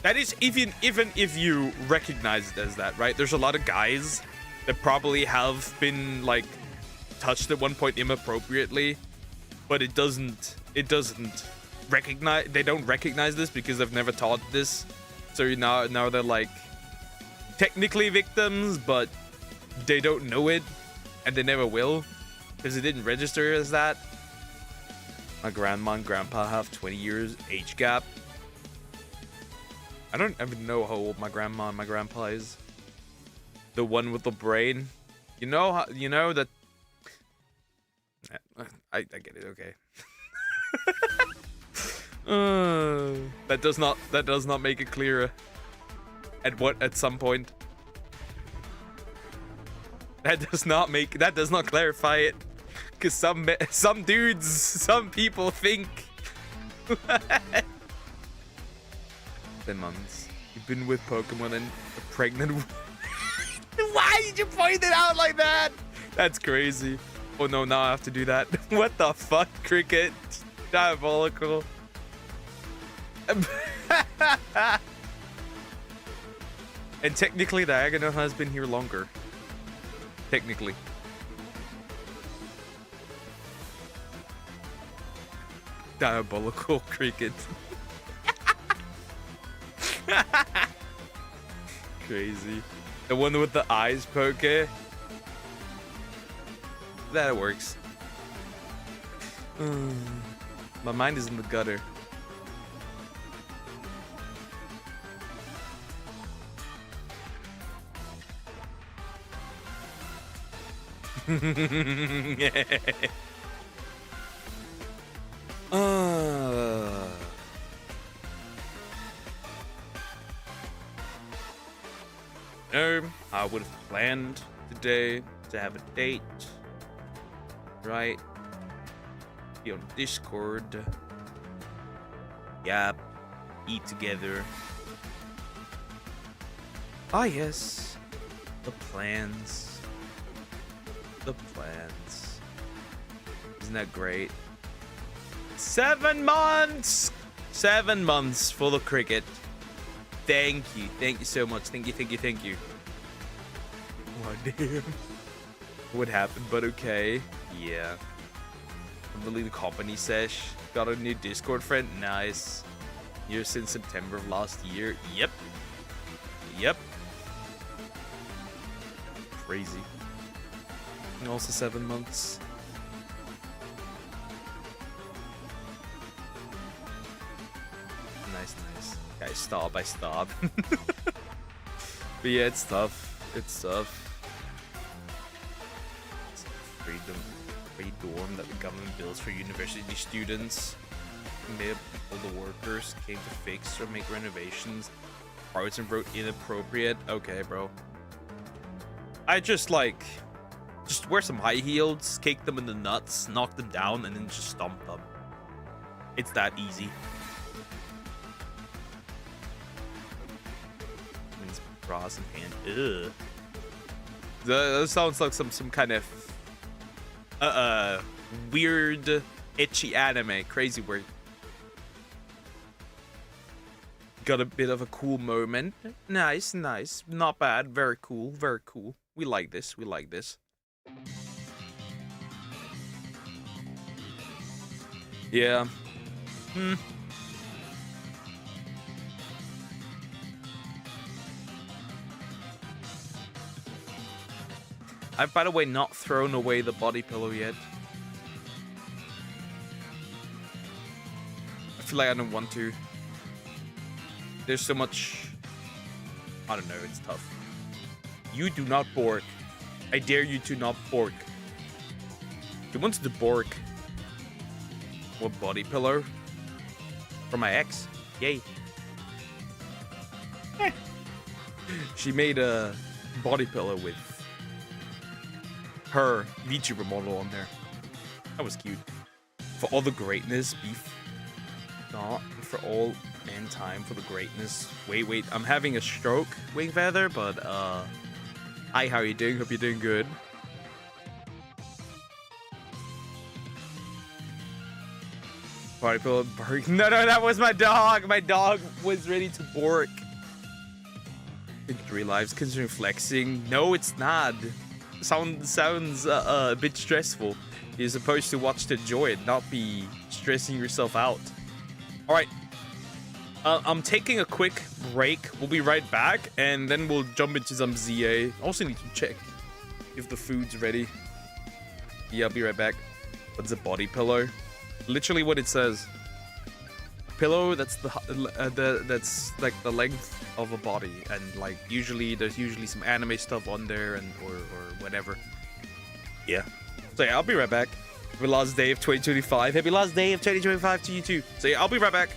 That is even if you recognize it as that, right? There's a lot of guys that probably have been like touched at one point inappropriately, but it doesn't recognize, they don't recognize this because they've never taught this. So now they're like technically victims, but they don't know it and they never will because it didn't register as that. My grandma and grandpa have 20 years age gap. I don't even know how old my grandma and my grandpa is. The one with the brain. You know that I get it, okay. That does not make it clearer. At some point. That does not clarify it. Cause some dudes, some people think 10 months. You've been with Pokemon and a pregnant. Why did you point it out like that? That's crazy. Oh no, now I have to do that. What the fuck, Cricket? Diabolical. And technically, Diagonal has been here longer. Technically. Diabolical Cricket. Crazy. The one with the eyes poke. That works. My mind is in the gutter. I would have planned today to have a date, right? Be on Discord, yap, eat together. Ah yes, the plans. The plans. Isn't that great? 7 months! 7 months for the Cricket. Thank you so much. Thank you. Oh damn. What happened, but okay. Yeah. I'm the company sesh. Got a new Discord friend. Nice. Here since September of last year. Yep. Crazy. And also 7 months. Nice. Guys, stop. I stop. But yeah, it's tough. Free dorm that the government builds for university students. MIB, all the workers came to fix or make renovations. Parts and wrote inappropriate. Okay, bro. I just wear some high heels, kick them in the nuts, knock them down, and then just stomp them. It's that easy. Means bras and pants. Ugh. That sounds like some kind of weird, itchy anime. Crazy word. Got a bit of a cool moment. Nice. Not bad. Very cool. We like this. Yeah. I've, by the way, not thrown away the body pillow yet. I feel like I don't want to. There's so much... I don't know, it's tough. You do not bork. I dare you to not bork. Who wants to bork? What body pillow? For my ex? Yay. She made a body pillow with her VTuber model on there. That was cute. For all the greatness, beef. not for all in time for the greatness. Wait, I'm having a stroke, Wing Feather, but hi, how are you doing? Hope you're doing good. Party pillow bark. No, that was my dog. My dog was ready to bark. In 3 lives, considering flexing. No, it's not. Sounds a bit stressful. You're supposed to watch to enjoy it, not be stressing yourself out. All right. I'm taking a quick break. We'll be right back, and then we'll jump into some ZA. Also need to check if the food's ready. Yeah, I'll be right back. What's a body pillow? Literally what it says. Pillow that's that's like the length of a body, and like there's usually some anime stuff on there and or whatever. Yeah. So yeah, I'll be right back. Happy last day of 2025. Happy last day of 2025 to you too. So yeah, I'll be right back.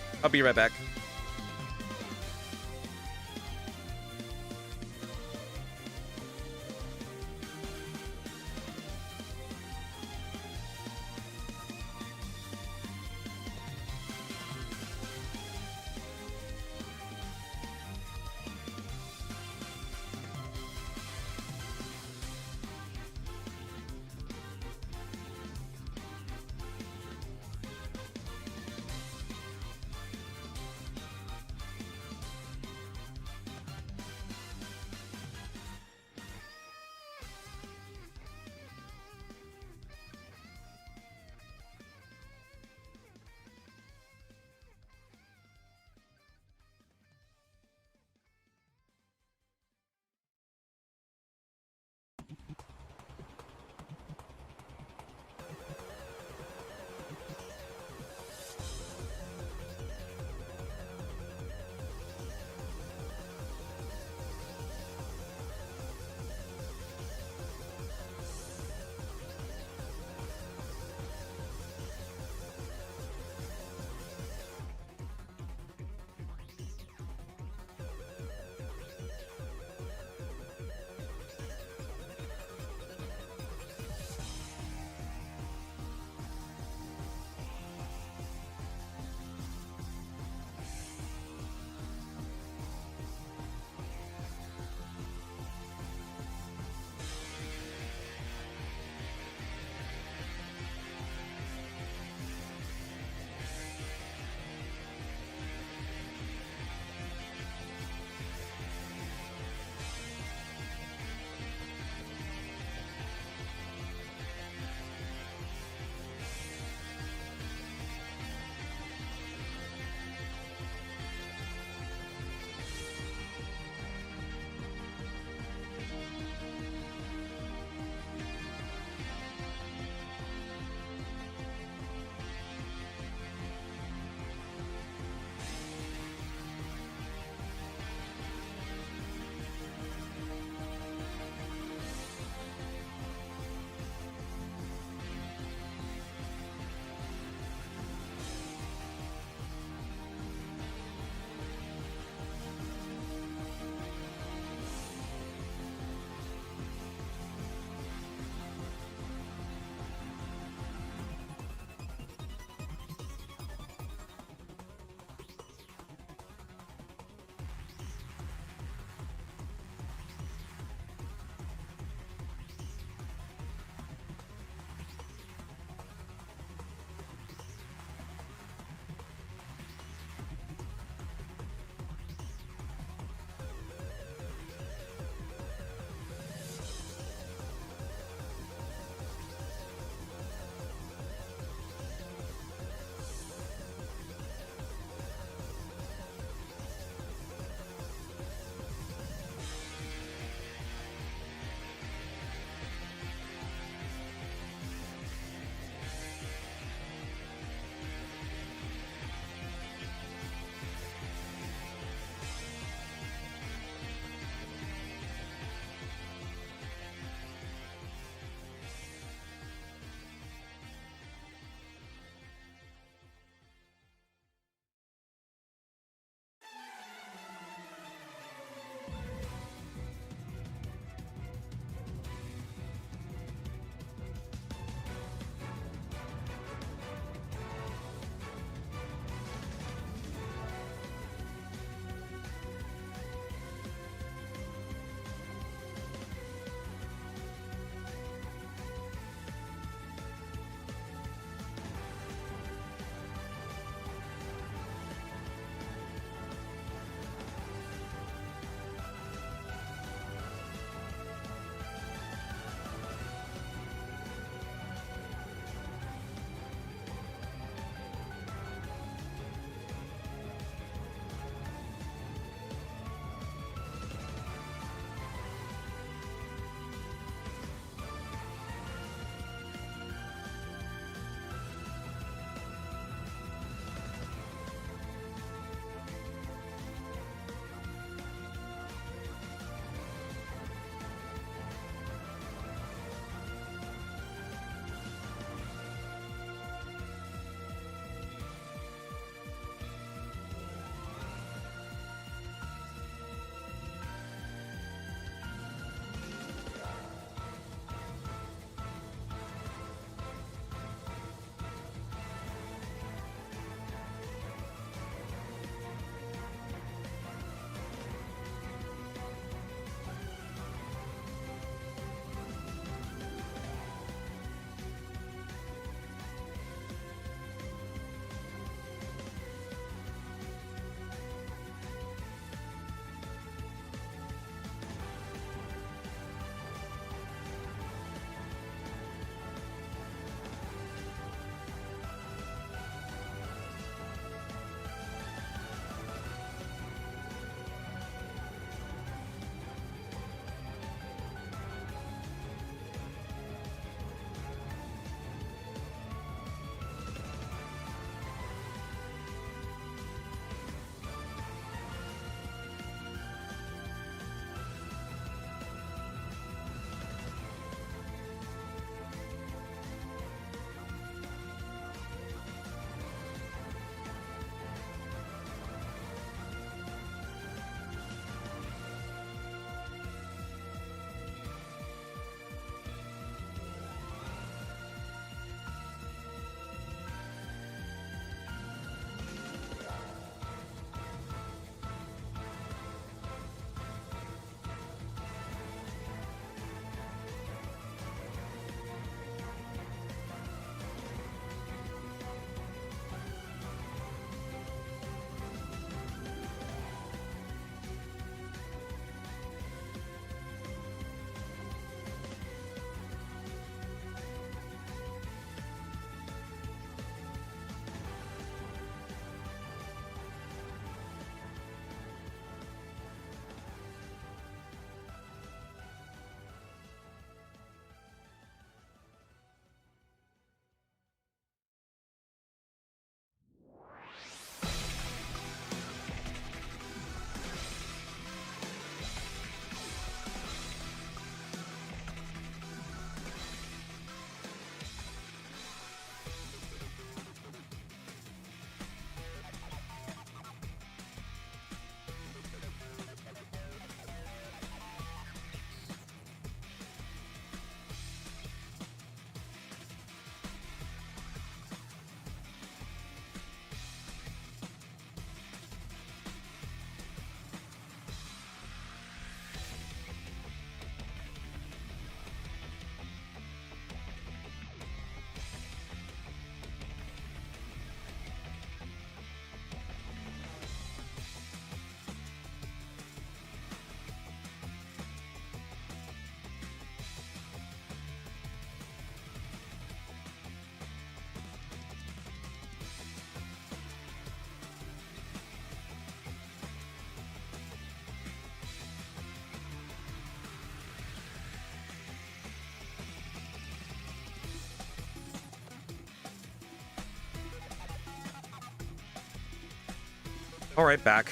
Alright, back.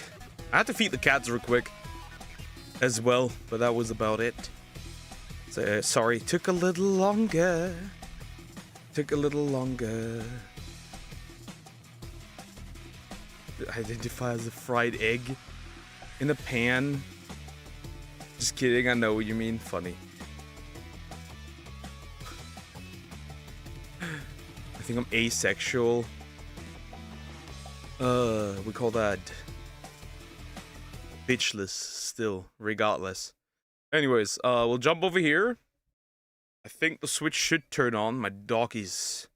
I had to feed the cats real quick as well, but that was about it. So, sorry, took a little longer. Took a little longer. Identify as a fried egg in a pan. Just kidding, I know what you mean. Funny. I think I'm asexual. We call that bitchless still, regardless. Anyways, we'll jump over here. I think the switch should turn on. My dog is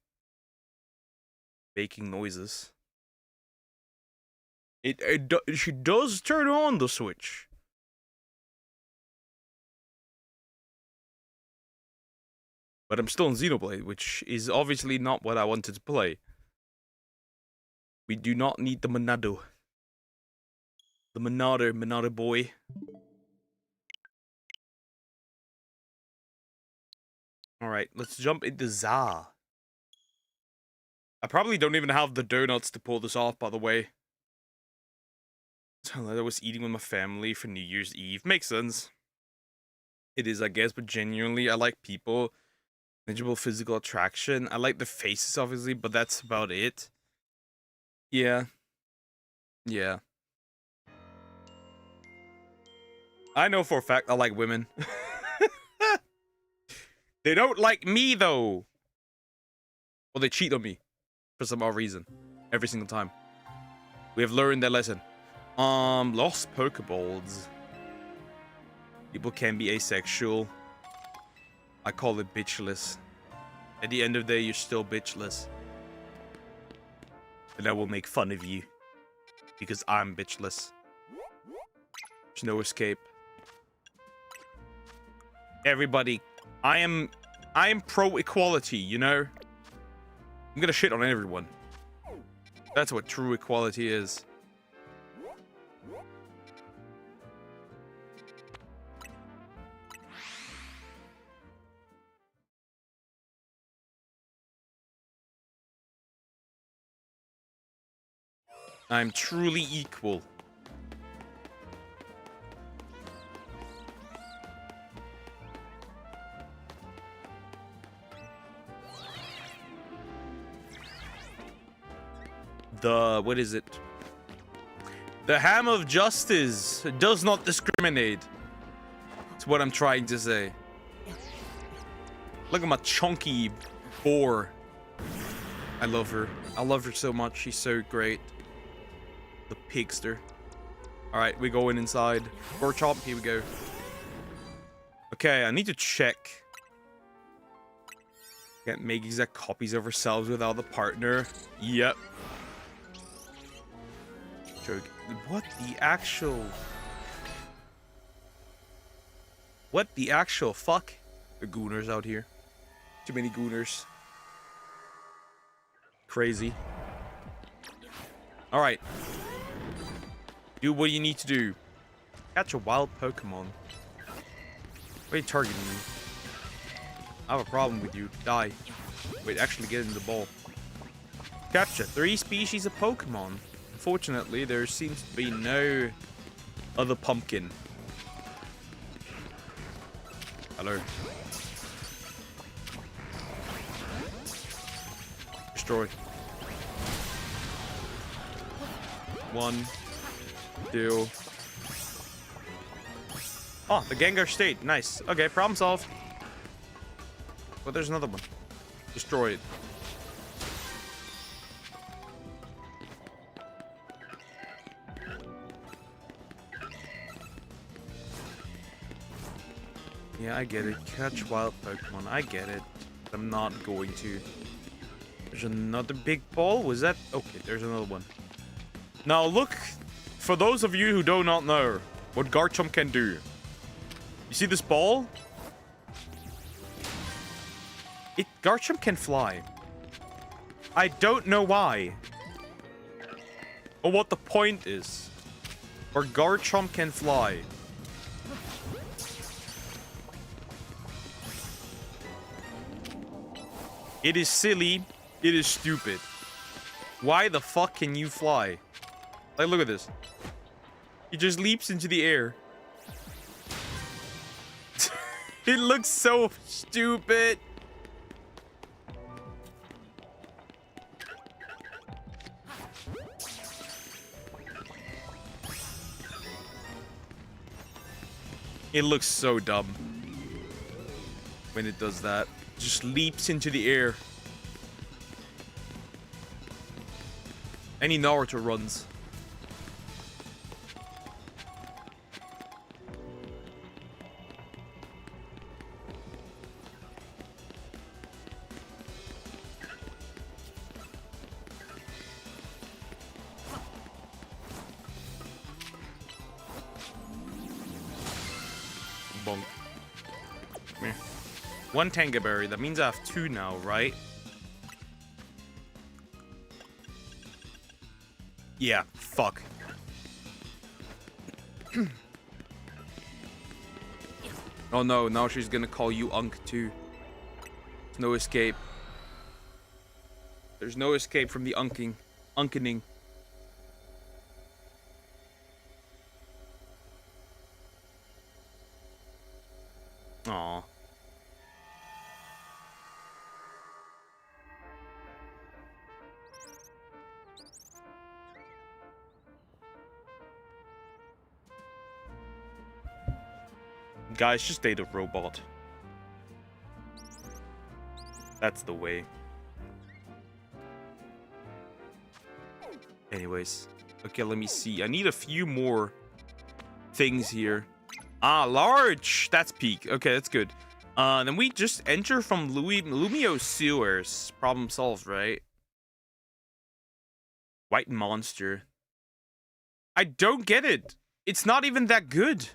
making noises. She does turn on the switch. But I'm still in Xenoblade, which is obviously not what I wanted to play. We do not need the Monado. The Monado boy. Alright, let's jump into Za. I probably don't even have the donuts to pull this off, by the way. I was eating with my family for New Year's Eve. Makes sense. It is, I guess, but genuinely, I like people. Manageable physical attraction. I like the faces, obviously, but that's about it. Yeah. Yeah. I know for a fact I like women. They don't like me, though. Well, they cheat on me. For some odd reason. Every single time. We have learned their lesson. Lost Pokeballs. People can be asexual. I call it bitchless. At the end of the day, you're still bitchless. And I will make fun of you. Because I'm bitchless. There's no escape. Everybody, I am pro equality, you know? I'm gonna shit on everyone. That's what true equality is. I'm truly equal. What is it? The ham of justice does not discriminate. That's what I'm trying to say. Look at my chunky boar. I love her. I love her so much. She's so great. The pigster. Alright, we're going inside. Workshop, here we go. Okay, I need to check. Can't make exact copies of ourselves without the partner. Yep. Joke. What the actual... What the actual fuck? The gooners out here. Too many gooners. Crazy. Alright. Do what you need to do. Catch a wild Pokemon. Why are you targeting me? I have a problem with you. Die. Wait, actually get into the ball. Capture 3 species of Pokemon. Unfortunately, there seems to be no other pumpkin. Hello. Destroy. 1, 2. Oh, the Gengar stayed. Nice. Okay, problem solved. But there's another one. Destroy it. Yeah, I get it. Catch wild Pokemon. I get it. I'm not going to. There's another big ball. Was that? Okay, there's another one. Now look, for those of you who do not know what Garchomp can do. You see this ball? Garchomp can fly. I don't know why. Or what the point is. Or Garchomp can fly. It is silly. It is stupid. Why the fuck can you fly? Like, look at this. He just leaps into the air. It looks so stupid. It looks so dumb when it does that. Just leaps into the air. Any Naruto runs. Bonk. Come here. One Tanga berry. That means I have 2 now, right? Yeah, fuck. Oh no, now she's gonna call you Unk too. There's no escape. There's no escape from the unking. Unkening. Aww. Guys, just date a robot. That's the way. Anyways. Okay, let me see. I need a few more things here. Ah, large! That's peak. Okay, that's good. Then we just enter from Lumio sewers. Problem solved, right? White monster. I don't get it. It's not even that good.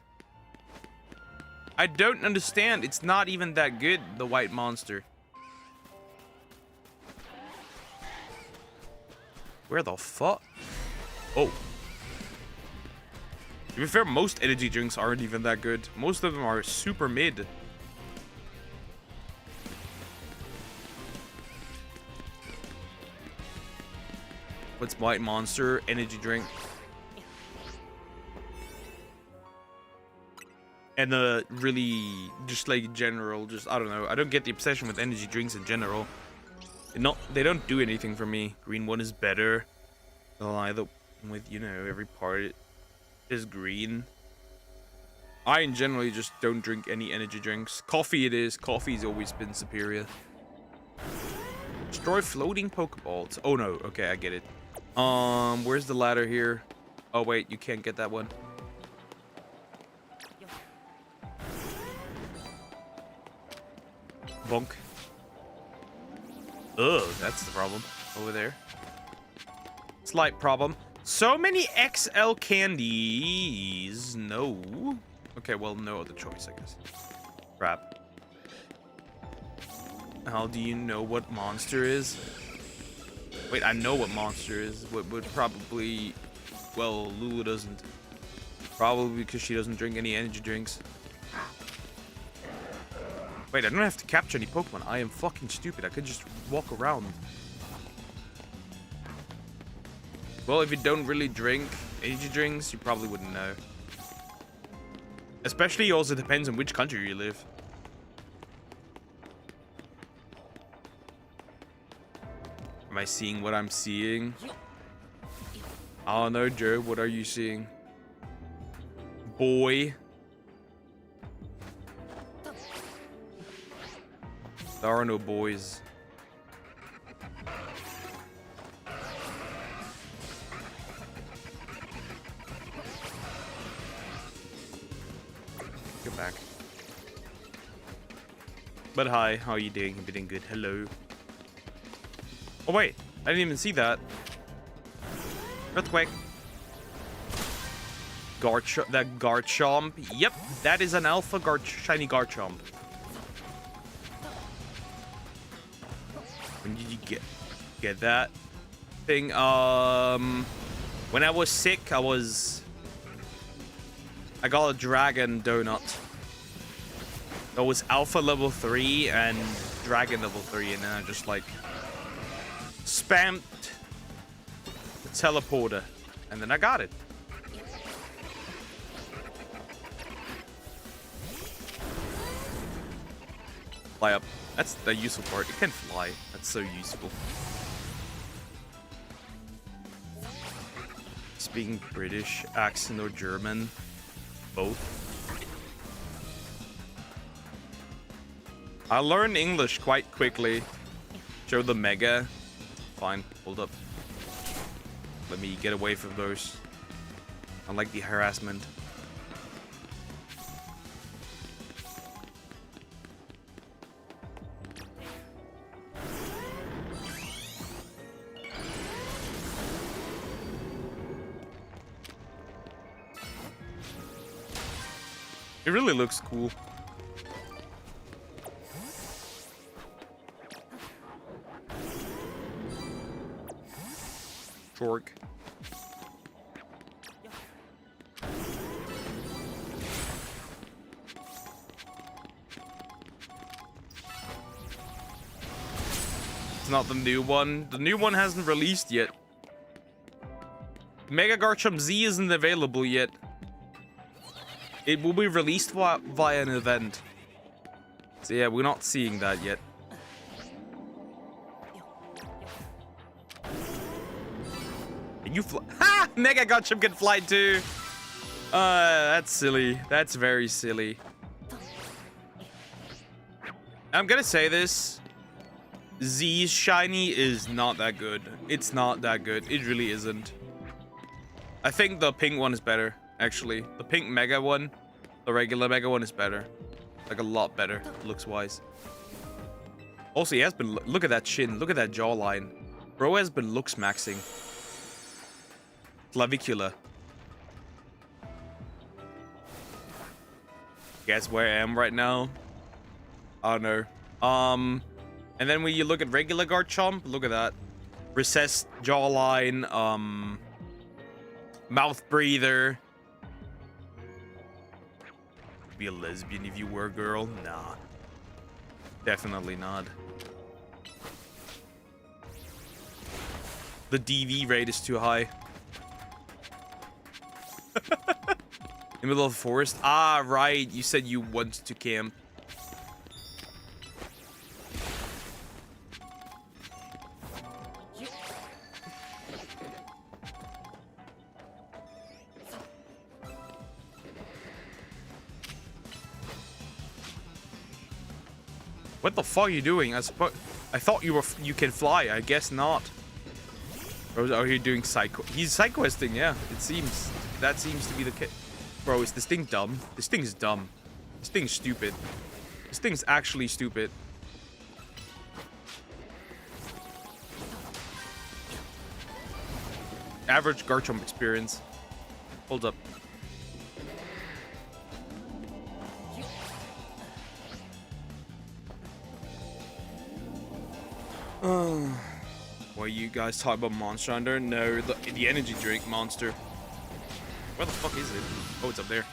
I don't understand. It's not even that good, the white monster. Where the fuck? Oh. To be fair, most energy drinks aren't even that good. Most of them are super mid. What's white monster? Energy drink. And really, just like general, just, I don't know. I don't get the obsession with energy drinks in general. They don't do anything for me. Green one is better. They'll either with, you know, every part is green. I generally just don't drink any energy drinks. Coffee it is. Coffee's always been superior. Destroy floating Pokeballs. Oh no, okay, I get it. Where's the ladder here? Oh wait, you can't get that one. Bonk. Ugh, that's the problem over there. Slight problem. So many XL candies. No. Okay, well, no other choice, I guess. Crap. How do you know what monster is? Wait, I know what monster is. What would probably... Well, Lulu doesn't. Probably because she doesn't drink any energy drinks. Wait, I don't have to capture any Pokemon. I am fucking stupid. I could just walk around. Well, if you don't really drink energy drinks, you probably wouldn't know. Especially also depends on which country you live. Am I seeing what I'm seeing? I don't know, Joe. What are you seeing? Boy. There are no boys. Go back. But hi, how are you doing? You doing good? Hello. Oh wait, I didn't even see that. Earthquake. That Garchomp. Yep, that is an alpha shiny Garchomp. When did you get that thing? When I was sick, I got a dragon donut. That was alpha level 3 and dragon level 3, and then I just like spammed the teleporter And then I got it. Fly up. That's the useful part. It can fly. That's so useful. Speaking British accent or German. Both. I learned English quite quickly. Show the mega. Fine. Hold up. Let me get away from those. I like the harassment. It really looks cool. Torque. It's not the new one. The new one hasn't released yet. Mega Garchomp Z isn't available yet. It will be released via an event. So yeah, we're not seeing that yet. Can you fly? Ha! Mega Garchomp can fly too! That's silly. That's very silly. I'm gonna say this. Z's shiny is not that good. It's not that good. It really isn't. I think the pink one is better, actually. The pink Mega one, the regular Mega one is better. Like a lot better, looks-wise. Also, he has been... Look at that chin. Look at that jawline. Bro has been looks-maxing. Clavicula. Guess where I am right now? I don't know. And then when you look at regular Garchomp, look at that. Recessed jawline, mouth breather. Be a lesbian if you were a girl? Nah. Definitely not. The DV rate is too high. In the middle of the forest? Ah, right. You said you wanted to camp. What the fuck are you doing? I thought you can fly. I guess not. Or are you doing psycho? He's psychoesting, yeah. It seems. That seems to be the case. Bro, is this thing dumb? This thing is dumb. This thing's stupid. This thing's actually stupid. Average Garchomp experience. Hold up. What you guys talk about Monster Hunter? No, the energy drink Monster. Where the fuck is it? Oh, it's up there.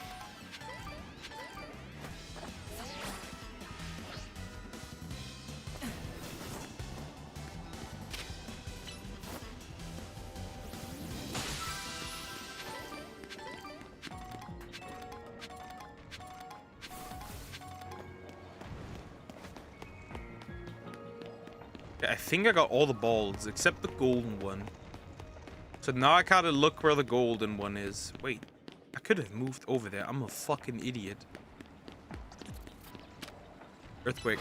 I think I got all the balls except the golden one. So now I gotta look where the golden one is. Wait, I could have moved over there. I'm a fucking idiot. Earthquake.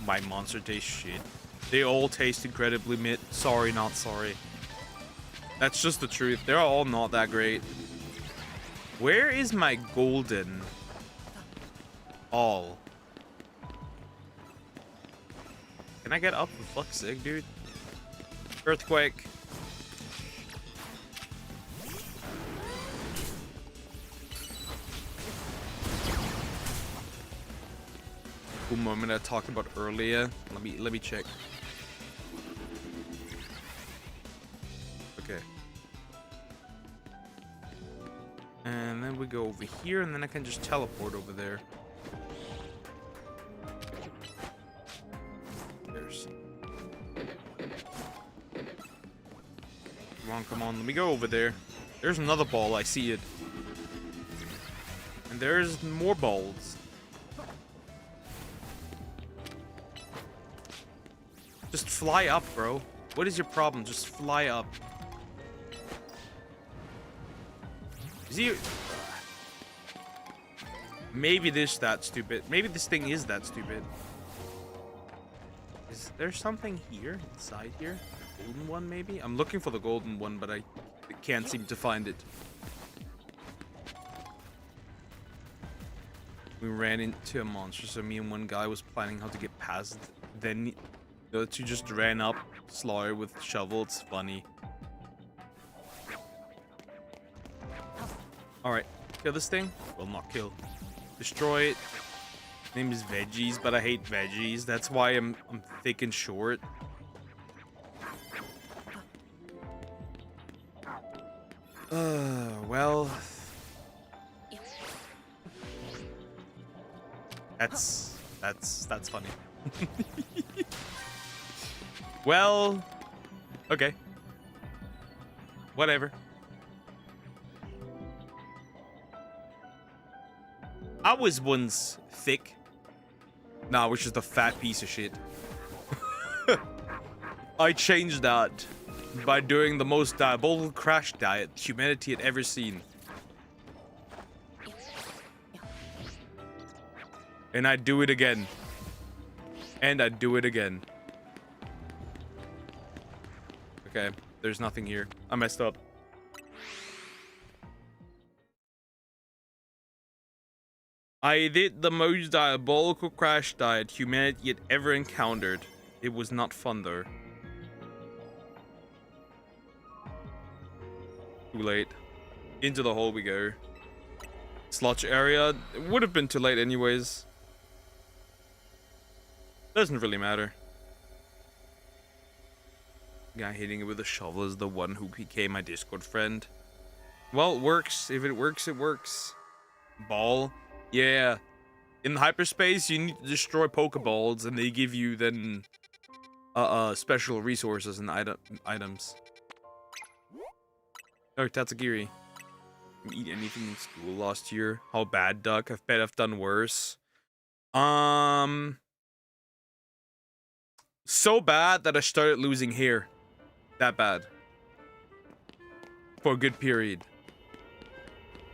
My monster tastes shit. They all taste incredibly mid. Sorry, not sorry. That's just the truth. They're all not that great. Where is my golden? All. Can I get up for fuck's sake, dude? Earthquake. Cool moment I talked about earlier. Let me check. Okay. And then we go over here, and then I can just teleport over there. Come on. Let me go over there. There's another ball. I see it. And there's more balls. Just fly up, bro. What is your problem? Just fly up. Is he... Maybe this that stupid. Maybe this thing is that stupid. Is there something here? Inside here? A golden one, maybe? I'm looking for the golden one, but I can't seem to find it. We ran into a monster, so me and one guy was planning how to get past. Then the two just ran up Slaughter with shovel. It's funny. Alright, kill this thing. Well, not kill. Destroy it. Name is Veggies, but I hate veggies. That's why I'm thick and short. Well. That's funny. Well, okay. Whatever. I was once thick. Nah, I was just a fat piece of shit. I changed that by doing the most diabolical crash diet humanity had ever seen. And I'd do it again. And I'd do it again. Okay, there's nothing here. I messed up. I did the most diabolical crash diet humanity had ever encountered. It was not fun though. Too late. Into the hole we go. Sludge area. It would have been too late anyways. Doesn't really matter. Guy hitting it with a shovel is the one who became my Discord friend. Well, it works. If it works, it works. Ball. Yeah. In hyperspace, you need to destroy Pokeballs, and they give you then special resources and items. Oh, Tatsugiri. Didn't eat anything in school last year. How bad, Duck? I bet I've done worse. So bad that I started losing hair. That bad. For a good period.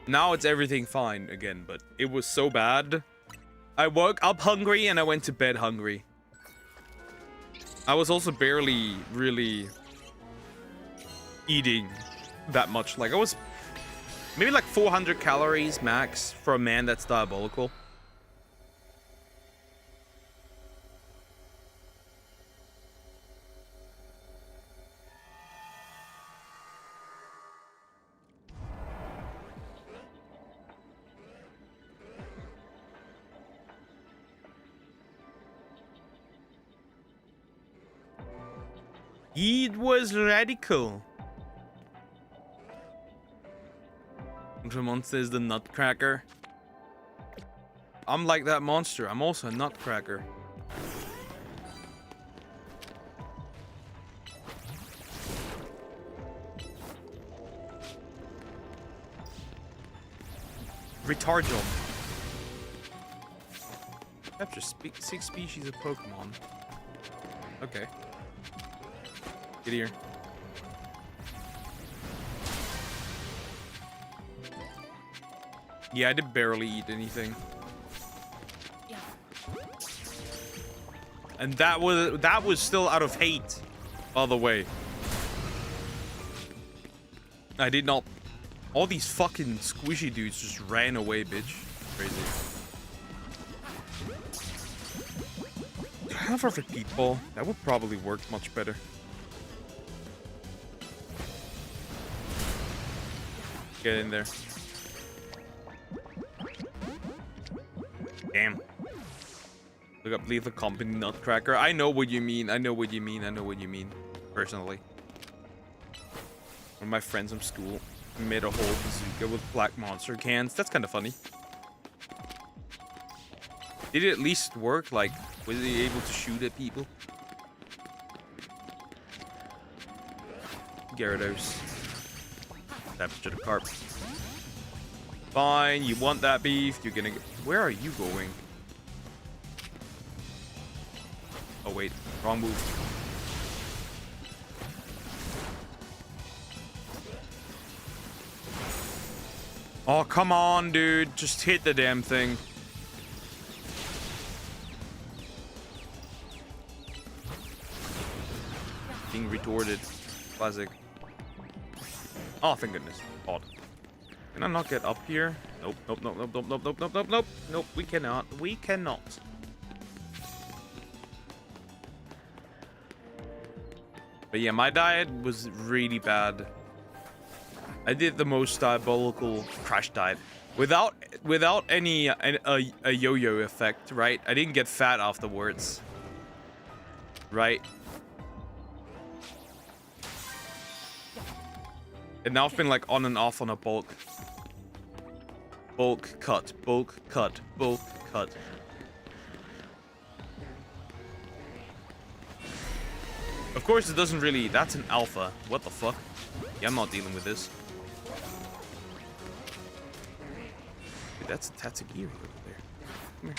Now it's everything fine again, but it was so bad. I woke up hungry and I went to bed hungry. I was also barely really eating that much. Like I was maybe like 400 calories max for a man that's diabolical. It was radical. The monster is the nutcracker. I'm like that monster. I'm also a nutcracker. Retard jump. Capture 6 species of Pokemon. Okay. Get here. Yeah, I did barely eat anything. And that was still out of hate, by the way. I did not. All these fucking squishy dudes just ran away, bitch. Crazy. Have a repeat ball. That would probably work much better. Get in there. Damn. Look up Lethal Company Nutcracker. I know what you mean. I know what you mean. I know what you mean. Personally. One of my friends from school made a whole bazooka with black monster cans. That's kind of funny. Did it at least work? Like, was he able to shoot at people? Gyarados. Temperature to carp. Fine, you want that beef, you're gonna get... Where are you going? Oh wait, wrong move. Oh, come on, dude. Just hit the damn thing. Being retorted. Classic. Oh, thank goodness. Odd. Can I not get up here? Nope, nope, nope, nope, nope, nope, nope, nope, nope, nope. Nope, we cannot. We cannot. But yeah, my diet was really bad. I did the most diabolical crash diet without any a yo-yo effect, right? I didn't get fat afterwards, right? And now I've been like on and off on a bulk cut, bulk cut, bulk cut. Of course, it doesn't really. That's an alpha. What the fuck? Yeah, I'm not dealing with this. Dude, that's a Tatsugiri over there. Come here.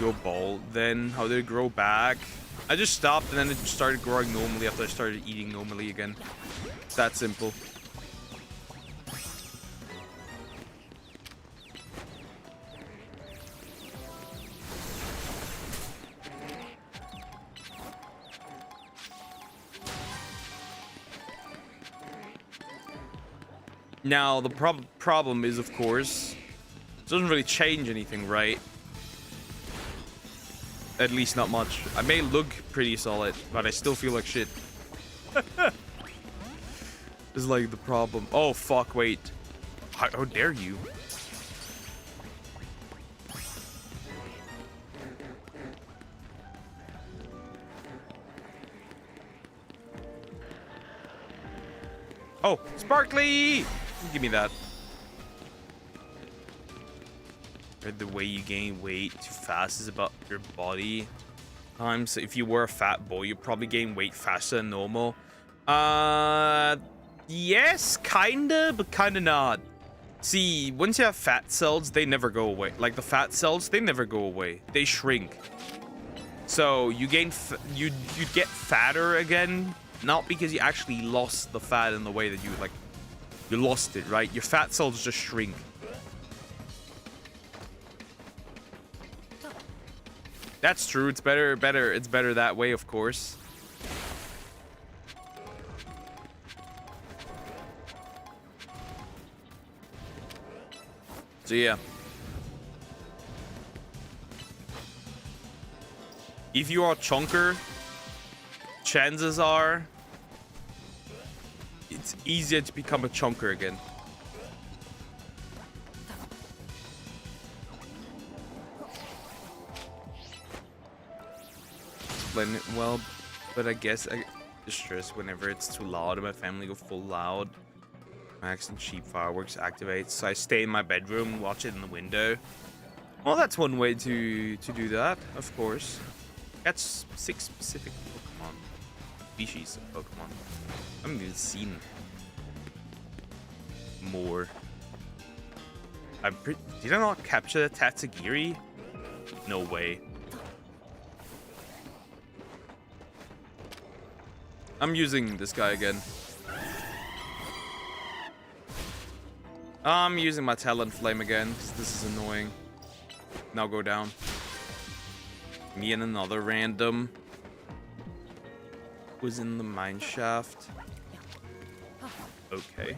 Go bald. Then how did it grow back? I just stopped and then it just started growing normally after I started eating normally again. It's that simple. Now, the problem is, of course, it doesn't really change anything, right? At least not much. I may look pretty solid, but I still feel like shit. Is like the problem. Oh, fuck, wait. How dare you? Oh, sparkly! Give me that. The way you gain weight too fast is about your body times. If you were a fat boy, you'd probably gain weight faster than normal. Yes, kinda, but kinda not. See, once you have fat cells, they never go away. Like the fat cells, they never go away. They shrink. So you gain, you get fatter again, not because you actually lost the fat in the way that you like. You lost it, right? Your fat cells just shrink. That's true. It's better. It's better that way, of course. So yeah. If you are a chunker, chances are it's easier to become a chunker again. Explain it well, but I guess I get stressed whenever it's too loud and my family go full loud. Max and cheap fireworks activates, so I stay in my bedroom, watch it in the window. Well, that's one way to do that, of course. That's 6 specific Pokemon. Species of Pokemon. I haven't even seen more. Did I not capture the Tatsugiri? No way. I'm using this guy again. I'm using my Talonflame again, because this is annoying. Now go down. Me and another random was in the mine shaft. Okay.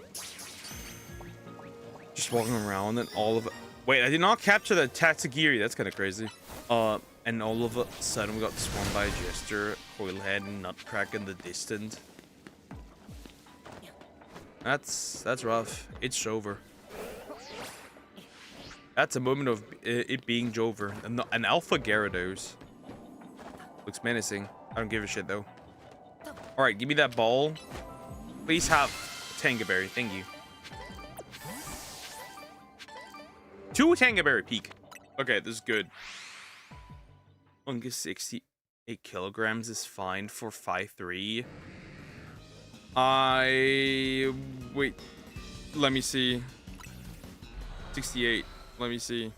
Just walking around and all of it. Wait, I did not capture the Tatsugiri. That's kind of crazy. And all of a sudden we got swarmed by a Jester, Coilhead, and Nutcrack in the distance. That's rough. It's Jover. That's a moment of it being Jover. An Alpha Gyarados. Looks menacing. I don't give a shit though. Alright, give me that ball. Please have Tangaberry. Thank you. 2 Tangaberry peak. Okay, this is good. Fungus 60. 8 kilograms is fine for 5'3". Wait. Let me see. 68. Let me see.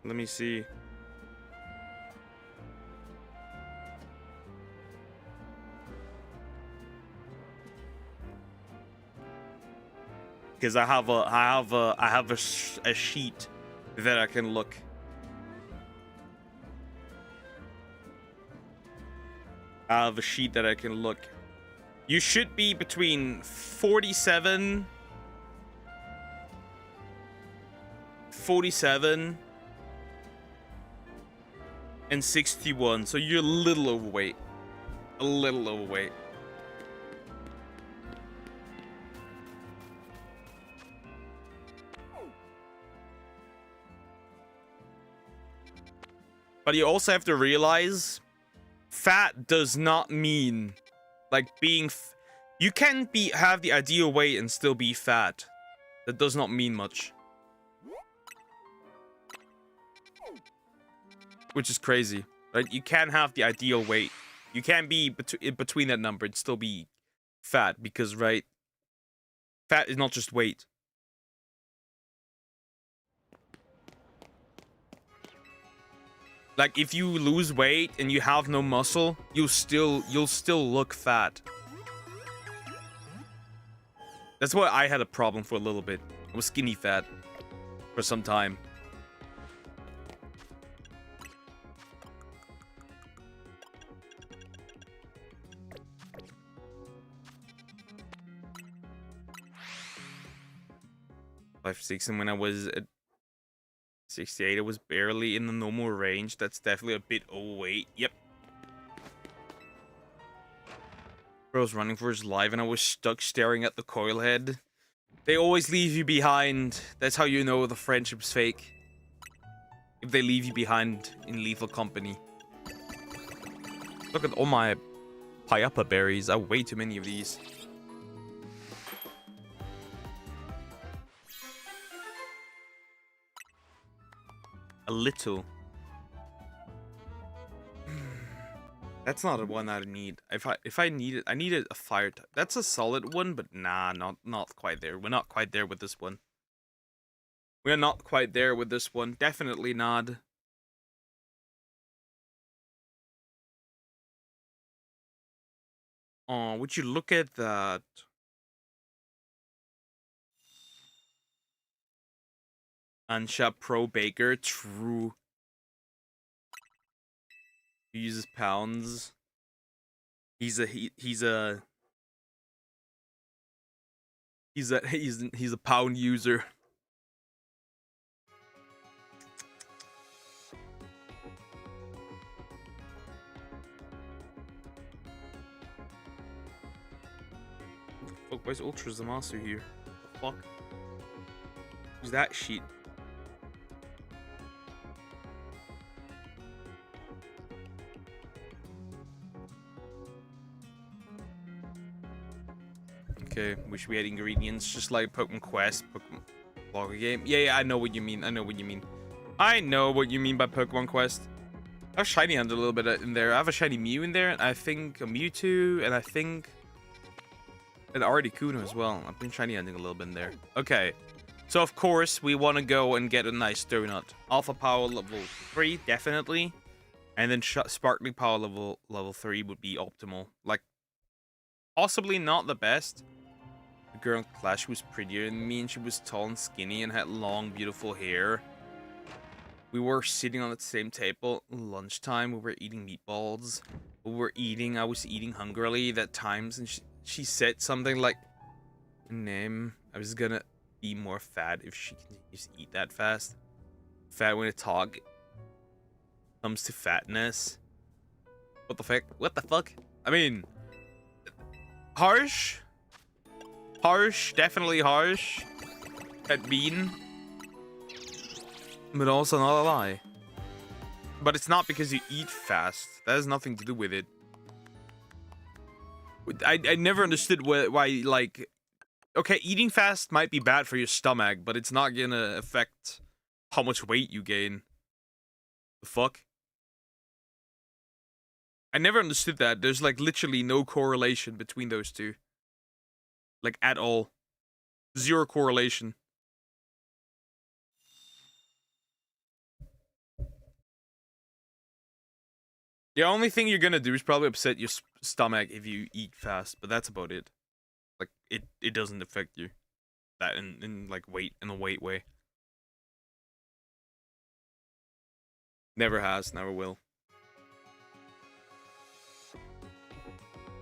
Let me see. Because I have a sheet that I can look. I have a sheet that I can look. You should be between 47 and 61, so you're a little overweight. A little overweight. But you also have to realize, fat does not mean, like, being... you can have the ideal weight and still be fat. That does not mean much. Which is crazy, right? You can have the ideal weight. You can be between that number and still be fat because, right? Fat is not just weight. Like, if you lose weight and you have no muscle, you'll still look fat. That's why I had a problem for a little bit. I was skinny fat for some time. Five, 6, and when I was at 68, I was barely in the normal range. That's definitely a bit overweight. Yep. Bro was running for his life, and I was stuck staring at the coil head. They always leave you behind. That's how you know the friendship's fake. If they leave you behind in lethal company. Look at all my Payapa berries. I have way too many of these. A little. That's not a one I need. If I need it, I needed a fire type. That's a solid one, but nah, not quite there. We're not quite there with this one. We're not quite there with this one. Definitely not. Oh, would you look at that? Ansha Pro Baker, true. He uses pounds. He's a pound user. Fuck, why is Ultra Zamasu here? The fuck? Who's that sheet? Okay, wish we had ingredients, just like Pokemon Quest, Pokemon Logger game. Yeah, I know what you mean. I know what you mean. I know what you mean by Pokemon Quest. I have Shiny Hunter a little bit in there. I have a Shiny Mew in there, and I think a Mewtwo, and I think an Articuno as well. I've been Shiny Hunting a little bit in there. Okay, so of course we want to go and get a nice donut. Alpha Power level 3, definitely, and then Sparkling Power level 3 would be optimal. Like, possibly not the best. The girl in class was prettier than me, and she was tall and skinny and had long, beautiful hair. We were sitting on the same table. Lunchtime, we were eating meatballs. I was eating hungrily at times, and she said something like, "Name, I was gonna be more fat if she continues to eat that fast." Fat when it talk comes to fatness. What the fuck? What the fuck? I mean, harsh. Harsh, definitely harsh. That mean. but also not a lie. But it's not because you eat fast. That has nothing to do with it. I never understood why, like... Okay, eating fast might be bad for your stomach, but it's not gonna affect how much weight you gain. The fuck? I never understood that. There's, like, literally no correlation between those two. Like, at all. Zero correlation. The only thing you're gonna do is probably upset your stomach if you eat fast, but that's about it. Like, it doesn't affect you. That in like, weight, in a weight way. Never has, never will.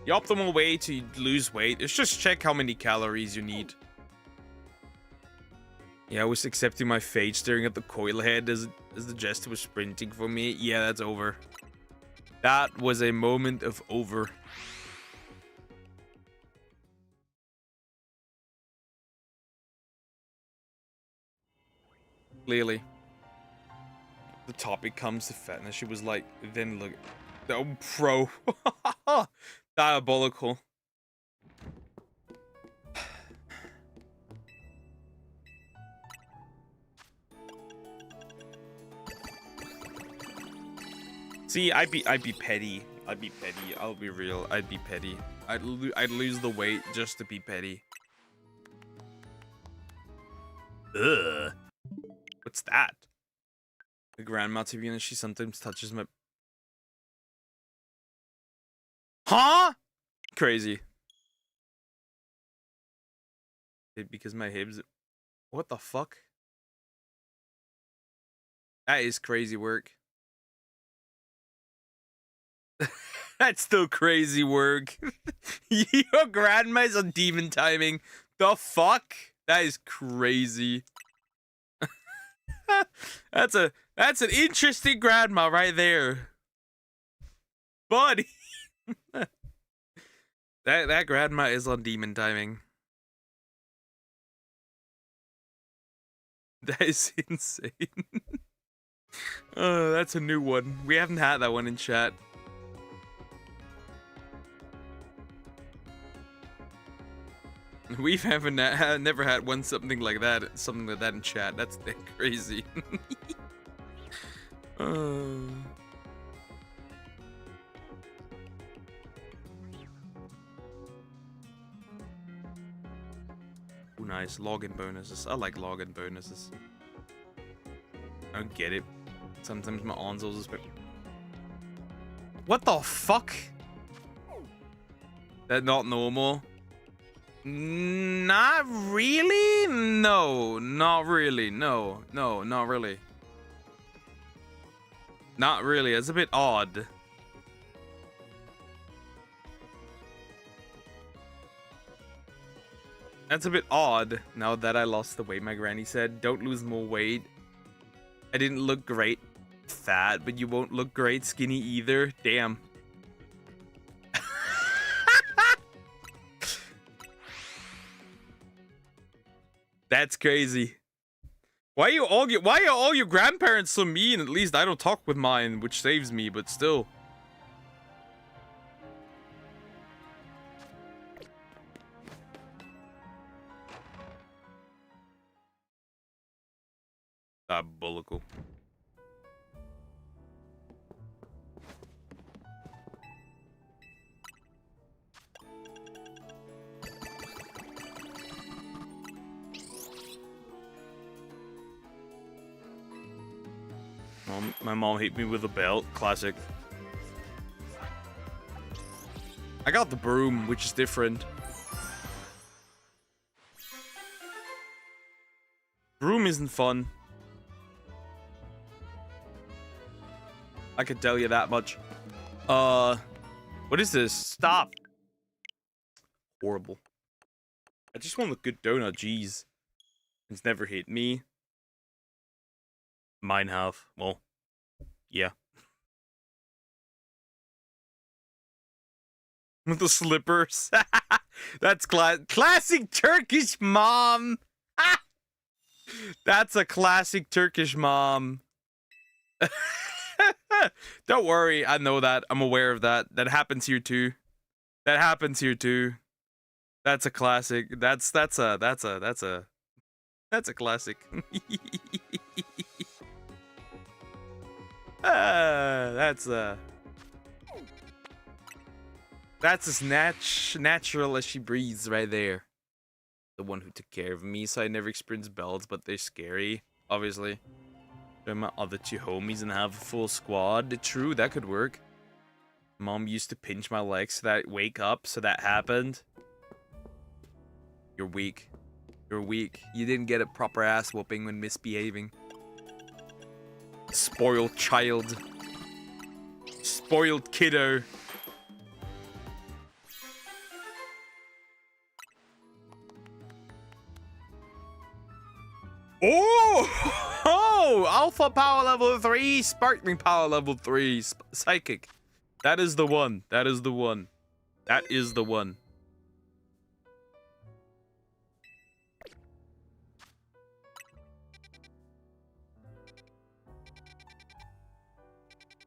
The optimal way to lose weight is just check how many calories you need. Yeah, I was accepting my fate staring at the coil head as the jester was sprinting for me. Yeah, that's over. That was a moment of over. Clearly. The topic comes to fatness. She was like, then look. Oh, pro. Diabolical. See, I'd be petty. I'd be petty. I'll be real. I'd be petty. I'd lose the weight just to be petty. Ugh. What's that? The grandma, to be honest, she sometimes touches my... Huh? Crazy. Because my hips... What the fuck? That is crazy work. That's still crazy work. Your grandma's on demon timing. The fuck? That is crazy. That's an interesting grandma right there. Buddy. that grandma is on demon timing. That is insane. Oh, that's a new one. We haven't had that one in chat. We haven't never had something like that in chat. That's crazy. Oh, nice login bonuses. I like login bonuses. I don't get it. Sometimes my onzels is... What the fuck? That not normal? Not really? No, not really. No, not really. Not really. It's a bit odd. That's a bit odd. Now that I lost the weight, my granny said, don't lose more weight. I didn't look great fat, but you won't look great skinny either. Damn. That's crazy. Why are all your grandparents so mean? At least I don't talk with mine, which saves me, but still. Diabolical. My mom hit me with a belt. Classic. I got the broom, which is different. Broom isn't fun. I can tell you that much. What is this? Stop. Horrible. I just want a good donut, jeez. It's never hit me. Mine have. Well, yeah. With the slippers. That's classic Turkish mom. That's a classic Turkish mom. Don't worry, I know that. I'm aware of that. That happens here too. That happens here too. That's a classic. That's a classic. That's as natural as she breathes right there. The one who took care of me, so I never experienced bells, but they're scary, obviously. Join my other two homies and have a full squad. True, that could work. Mom used to pinch my legs so that I'd wake up, so that happened. You're weak. You're weak. You didn't get a proper ass whooping when misbehaving. Spoiled child. Spoiled kiddo. Oh! Oh! Alpha power level 3, sparkling power level 3, psychic. That is the one. That is the one. That is the one.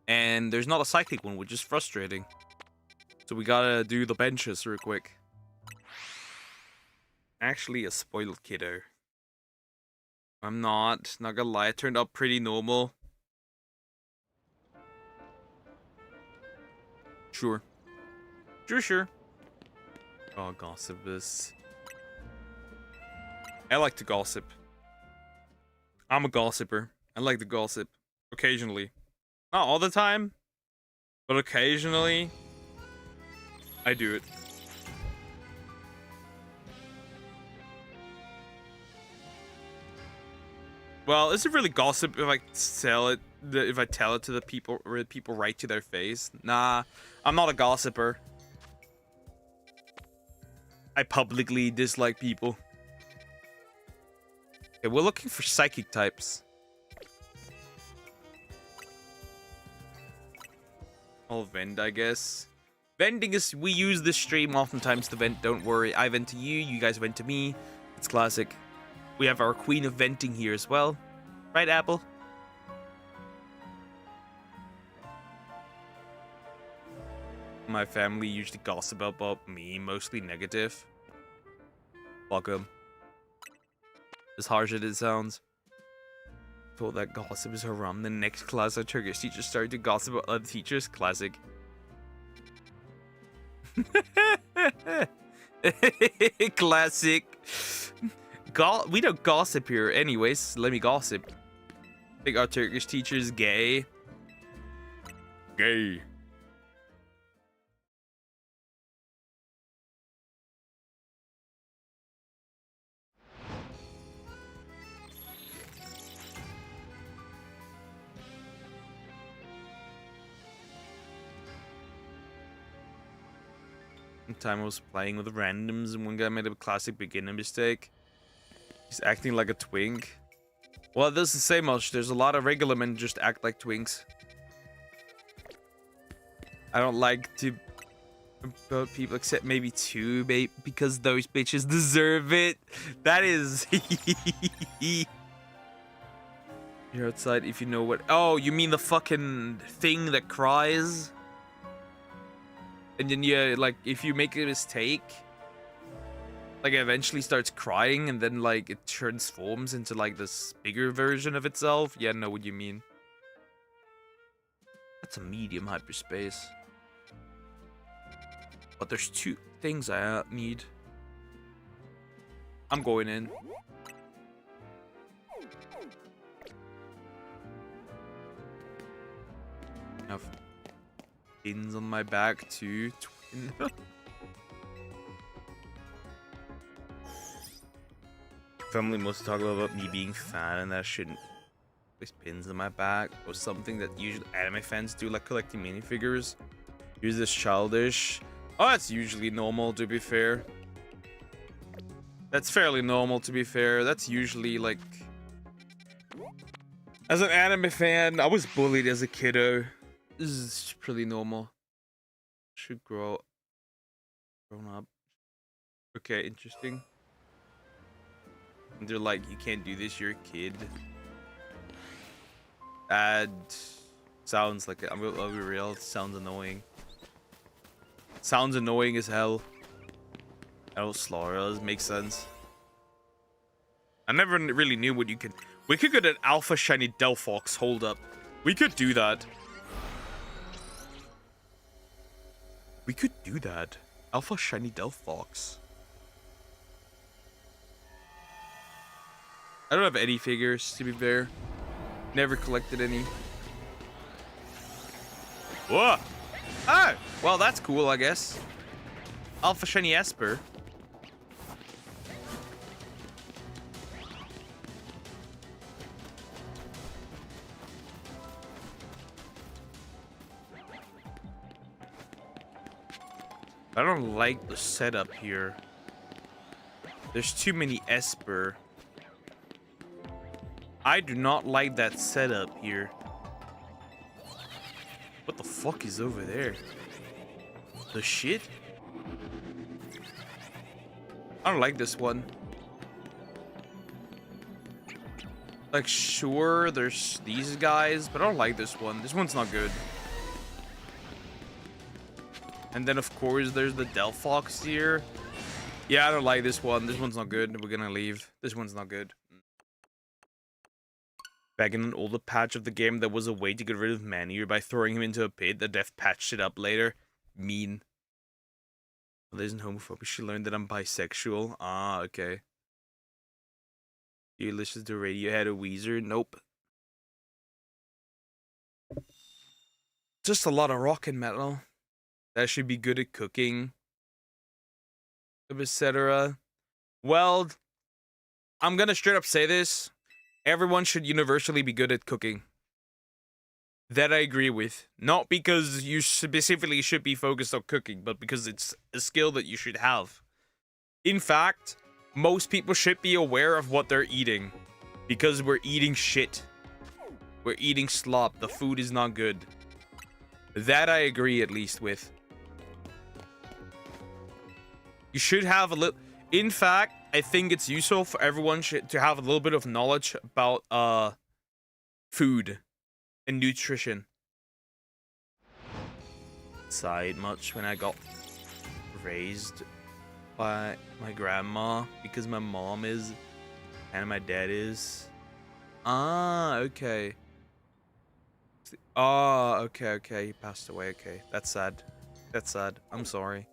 And there's not a psychic one, which is frustrating. So we gotta do the benches real quick. Actually, a spoiled kiddo. I'm not gonna lie, it turned out pretty normal. Sure. Sure. Oh, gossipers. I like to gossip. I'm a gossiper. I like to gossip. Occasionally. Not all the time, but occasionally, I do it. Well, is it really gossip if I tell it to the people, or the people right to their face? Nah, I'm not a gossiper. I publicly dislike people. Okay, we're looking for psychic types. I'll vent, I guess. Venting is, we use this stream oftentimes to vent, don't worry. I vent to you, you guys vent to me. It's classic. We have our queen of venting here as well. Right, Apple? My family usually gossip about me, mostly negative. Welcome. As harsh as it sounds. Thought that gossip is haram. The next class, our Turkish teachers started to gossip about other teachers. Classic. Classic. We don't gossip here anyways. Let me gossip. Think our Turkish teacher's gay. Gay. One time I was playing with randoms and one guy made a classic beginner mistake. He's acting like a twink. Well, it doesn't say much. There's a lot of regular men just act like twinks. I don't like to vote people except maybe two, because those bitches deserve it. That is... You're outside if you know what... Oh, you mean the fucking thing that cries? And then you, like, if you make a mistake... Like, it eventually starts crying, and then, like, it transforms into, like, this bigger version of itself. Yeah, I know what you mean. That's a medium hyperspace. But there's two things I need. I'm going in. I have pins on my back, too. Twin. Family mostly talk about me being fat and that I shouldn't place pins on my back or something that usually anime fans do, like collecting minifigures. Use this childish. Oh, that's usually normal, to be fair. That's fairly normal, to be fair. That's usually like... As an anime fan, I was bullied as a kiddo. This is pretty normal. Should grown up. Okay, interesting. And they're like, you can't do this, you're a kid. Add sounds like I'll be real, it sounds annoying. Sounds annoying as hell. Oh, slaughter does make sense. I never really knew what you could. We could get an alpha shiny Delphox. Hold up, we could do that. We could do that. Alpha shiny Delphox. I don't have any figures, to be fair. Never collected any. Whoa! Oh! Well, that's cool, I guess. Alpha shiny Esper. I don't like the setup here. There's too many Esper. I do not like that setup here. What the fuck is over there? The shit? I don't like this one. Like, sure, there's these guys, but I don't like this one. This one's not good. And then, of course, there's the Delphox here. Yeah, I don't like this one. This one's not good. We're gonna leave. This one's not good. Back in an older patch of the game, there was a way to get rid of Manure by throwing him into a pit. The dev patched it up later. Mean. Well, there isn't homophobic. She learned that I'm bisexual. Ah, okay. You listen to Radiohead or Weezer? Nope. Just a lot of rock and metal. That should be good at cooking. Etc. Well, I'm gonna straight up say this. Everyone should universally be good at cooking. That I agree with. Not because you specifically should be focused on cooking, but because it's a skill that you should have. In fact, most people should be aware of what they're eating. Because we're eating shit. We're eating slop. The food is not good. That I agree at least with. You should have a little... In fact, I think it's useful for everyone to have a little bit of knowledge about food and nutrition. Sighed much when I got raised by my grandma because my mom is and my dad is. Ah, okay. Oh, okay. He passed away. Okay, that's sad. That's sad. I'm sorry.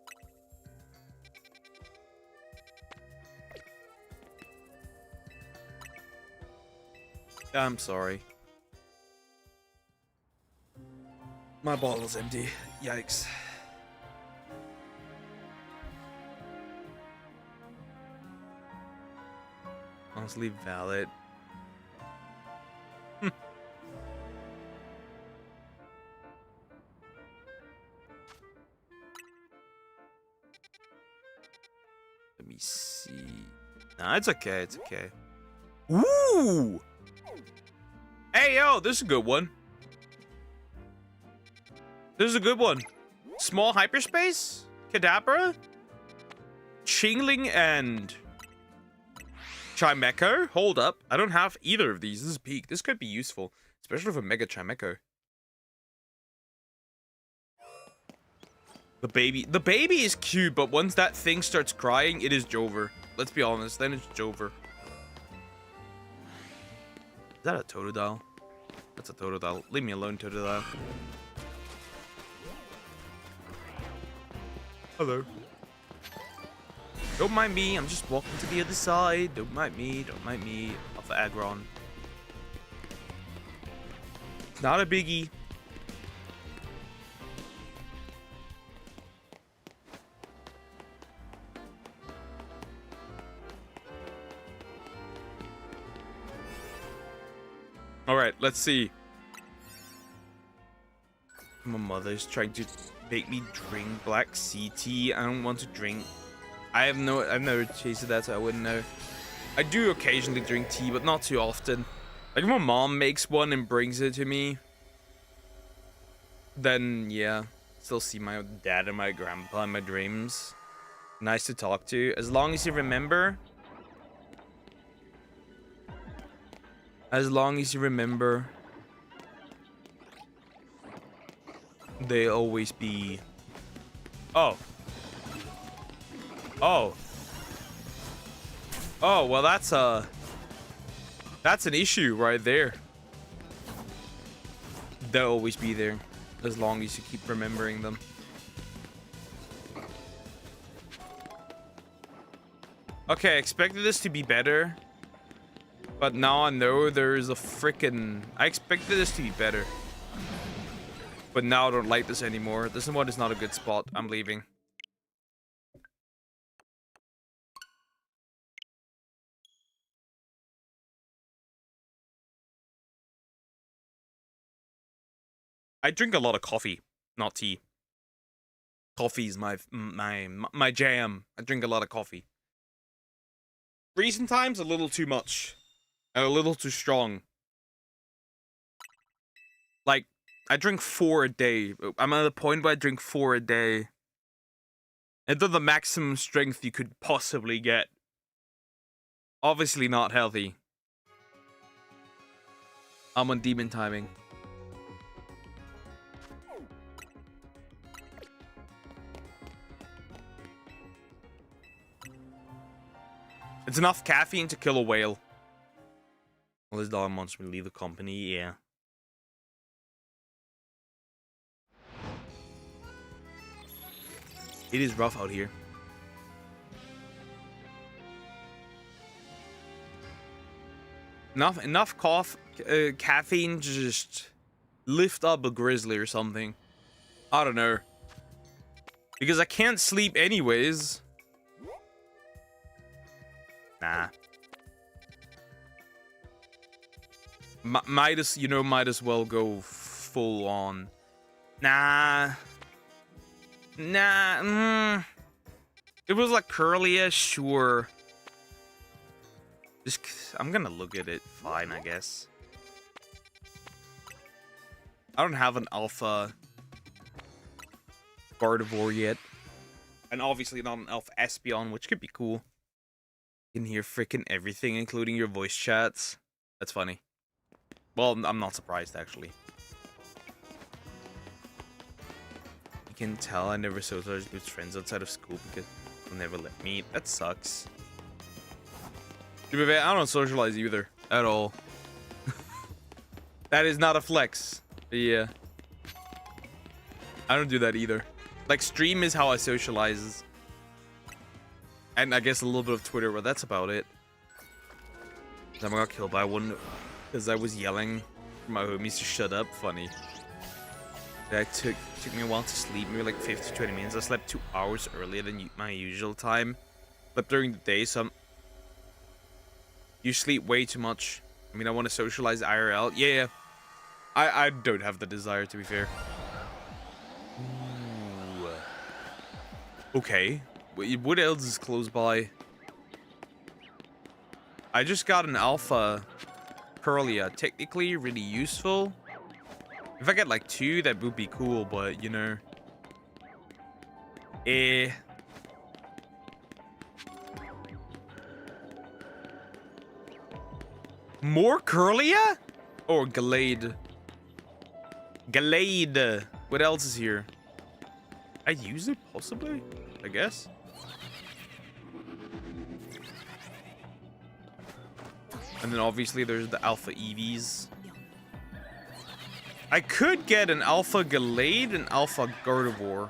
I'm sorry. My bottle's empty. Yikes. Honestly, valid. Let me see. Nah, it's okay. It's okay. Ooh! Hey, yo, this is a good one. This is a good one. Small hyperspace? Kadabra? Chingling and Chimecho? Hold up. I don't have either of these. This is peak. This could be useful. Especially for Mega Chimecho. The baby is cute, but once that thing starts crying, it is Jover. Let's be honest, then it's Jover. Is that a Totodile? That's a Totodile. Leave me alone, Totodile. Hello. Don't mind me, I'm just walking to the other side. Don't mind me, Alpha Aggron. It's not a biggie. Alright, let's see. My mother's trying to make me drink black sea tea. I don't want to drink. I've never tasted that, so I wouldn't know. I do occasionally drink tea, but not too often. Like, if my mom makes one and brings it to me, then yeah. Still see my dad and my grandpa in my dreams. Nice to talk to. As long as you remember As long as you remember, they always be. Oh. Oh. Oh, well that's an issue right there. They'll always be there as long as you keep remembering them. Okay, I expected this to be better, but now I know there's a freaking. I expected this to be better, but now I don't like this anymore. This one is not a good spot. I'm leaving. I drink a lot of coffee, not tea. Coffee's my jam. I drink a lot of coffee. Recent times, a little too much. And a little too strong. Like, I drink 4 a day. I'm at the point where I drink 4 a day. And they're the maximum strength you could possibly get. Obviously not healthy. I'm on demon timing. It's enough caffeine to kill a whale. Well, this dog wants me to leave the company, yeah. It is rough out here. Enough caffeine to just lift up a grizzly or something. I don't know. Because I can't sleep anyways. Nah. Might as well go full on. Nah. It was like curlier, sure. Just, I'm gonna look at it. Fine, I guess. I don't have an alpha Gardevoir yet. And obviously not an alpha Espeon, which could be cool. You can hear freaking everything, including your voice chats. That's funny. Well, I'm not surprised, actually. You can tell I never socialized with friends outside of school because they'll never let me. That sucks. I don't socialize either. At all. That is not a flex. Yeah. I don't do that either. Like, stream is how I socialize. And I guess a little bit of Twitter, but that's about it. I got killed by one because I was yelling for my homies to shut up. Funny. That took me a while to sleep, maybe like 50 to 20 minutes. I slept 2 hours earlier than my usual time. But during the day, you sleep way too much. I mean, I want to socialize IRL. Yeah. I don't have the desire, to be fair. Ooh. Okay. What else is close by? I just got an alpha Curlia. Technically really useful. If I get like 2, that would be cool, but you know. More Curlia? Or Glade? Glade. What else is here? I use it, possibly? I guess. And then obviously there's the alpha EVs. I could get an alpha Glade and alpha Gardevoir.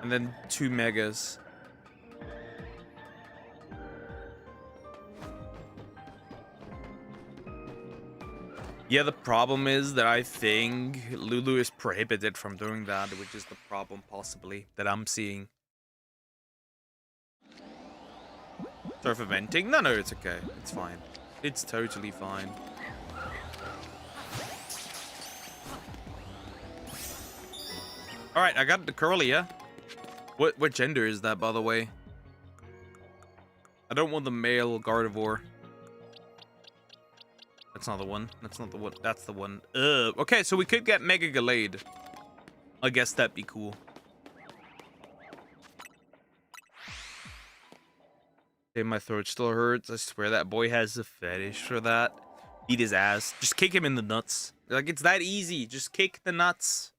And then 2 megas. Yeah, the problem is that I think Lulu is prohibited from doing that, which is the problem possibly that I'm seeing. Sorry for venting. No, it's okay. It's fine. It's totally fine. Alright, I got the Curlia. What gender is that, by the way? I don't want the male Gardevoir. That's not the one. That's not the one. That's the one. Okay, so we could get Mega Glade. I guess that'd be cool. Okay, my throat still hurts. I swear that boy has a fetish for that. Beat his ass. Just kick him in the nuts. Like, it's that easy. Just kick the nuts.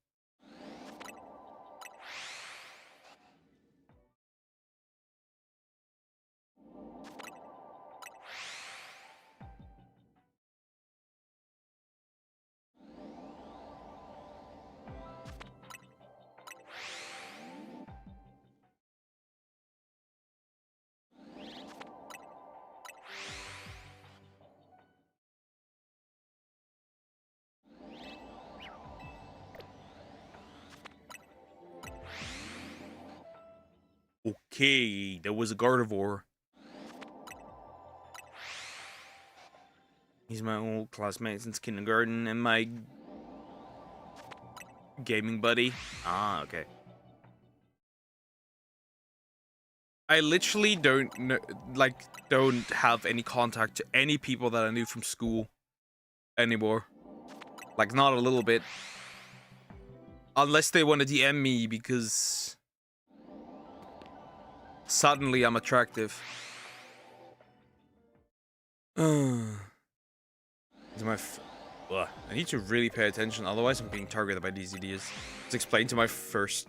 Okay, there was a Gardevoir. He's my old classmate since kindergarten and my gaming buddy. Ah, okay. I literally don't know, don't have any contact to any people that I knew from school anymore. Like, not a little bit. Unless they want to DM me because suddenly I'm attractive. I need to really pay attention, otherwise I'm being targeted by these idiots. Let's explain to my first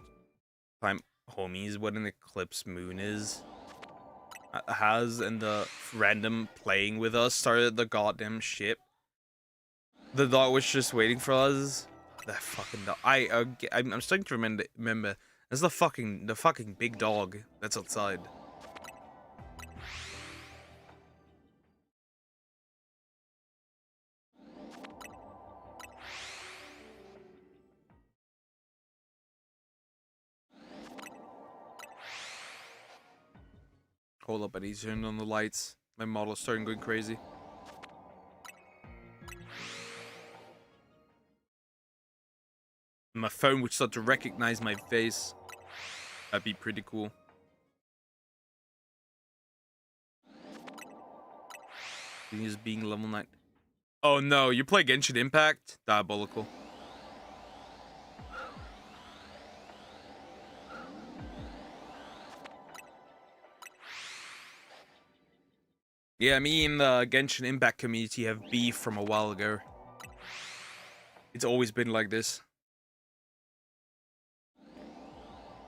time homies what an eclipse moon is. And the random playing with us started the goddamn ship. The dog was just waiting for us. That fucking dog. I'm starting to remember. That's the fucking big dog that's outside. Hold up, I need to turn on the lights. My model's starting going crazy. My phone would start to recognize my face. That'd be pretty cool. He's being level 9. Oh no, you play Genshin Impact? Diabolical. Yeah, me and the Genshin Impact community have beef from a while ago. It's always been like this.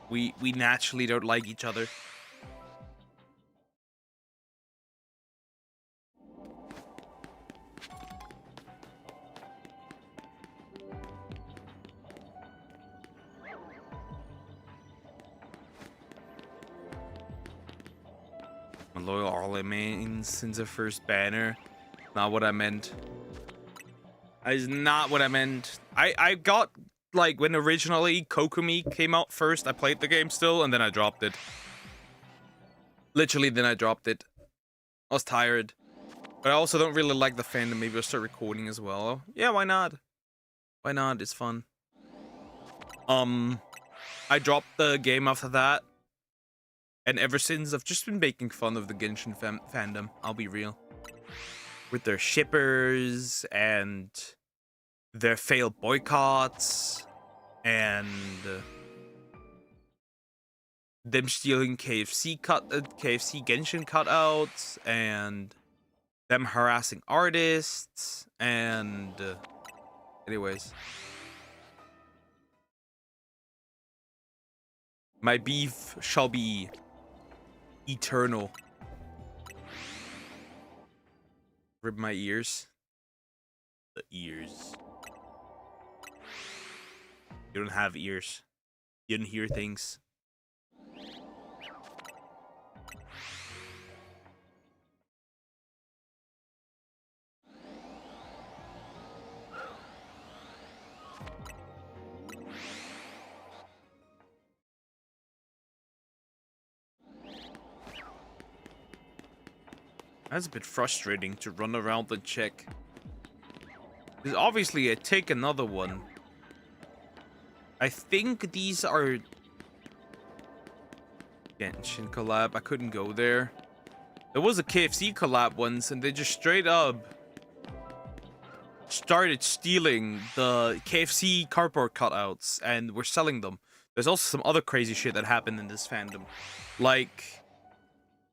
We naturally don't like each other. My loyal Arlen main since the first banner. Not what I meant. That is not what I meant. I got, like, when originally Kokomi came out first, I played the game still, and then I dropped it. Literally, then I dropped it. I was tired. But I also don't really like the fandom. Maybe I'll start recording as well. Yeah, why not? Why not? It's fun. I dropped the game after that. And ever since, I've just been making fun of the Genshin fandom. I'll be real. With their shippers and their failed boycotts and them stealing KFC Genshin cutouts and them harassing artists and anyways. My beef shall be eternal. Rip my ears. The ears. You don't have ears. You don't hear things. That's a bit frustrating to run around and check. Because obviously I take another one. I think these are Genshin collab. I couldn't go there. There was a KFC collab once and they just straight up started stealing the KFC cardboard cutouts and were selling them. There's also some other crazy shit that happened in this fandom. Like,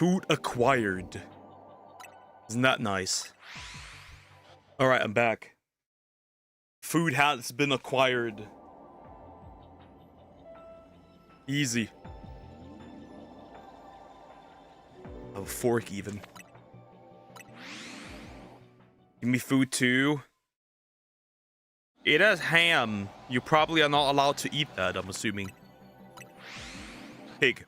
Food acquired. Isn't that nice? Alright, I'm back. Food has been acquired. Easy. A fork even. Give me food too. It has ham. You probably are not allowed to eat that, I'm assuming. Pig.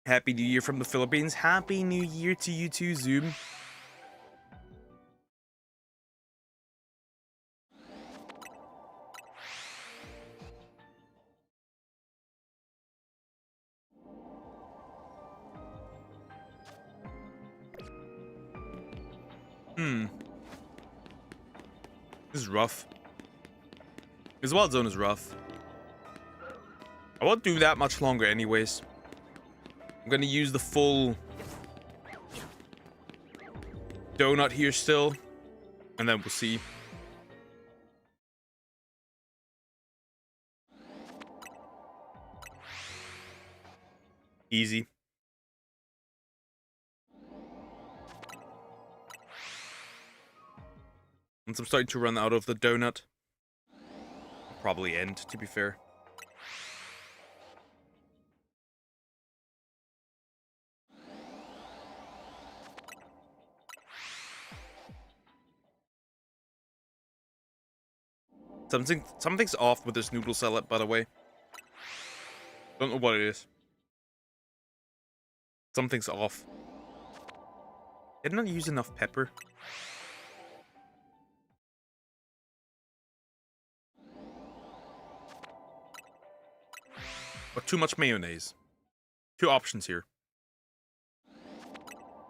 Happy New Year from the Philippines. Happy New Year to you too, Zoom. This is rough. This wild zone is rough. I won't do that much longer anyways. I'm gonna use the full donut here still. And then we'll see. Easy. Once I'm starting to run out of the donut, I'll probably end, to be fair. Something's off with this noodle salad, by the way. Don't know what it is. Something's off. Didn't I use enough pepper? Or too much mayonnaise? Two options here.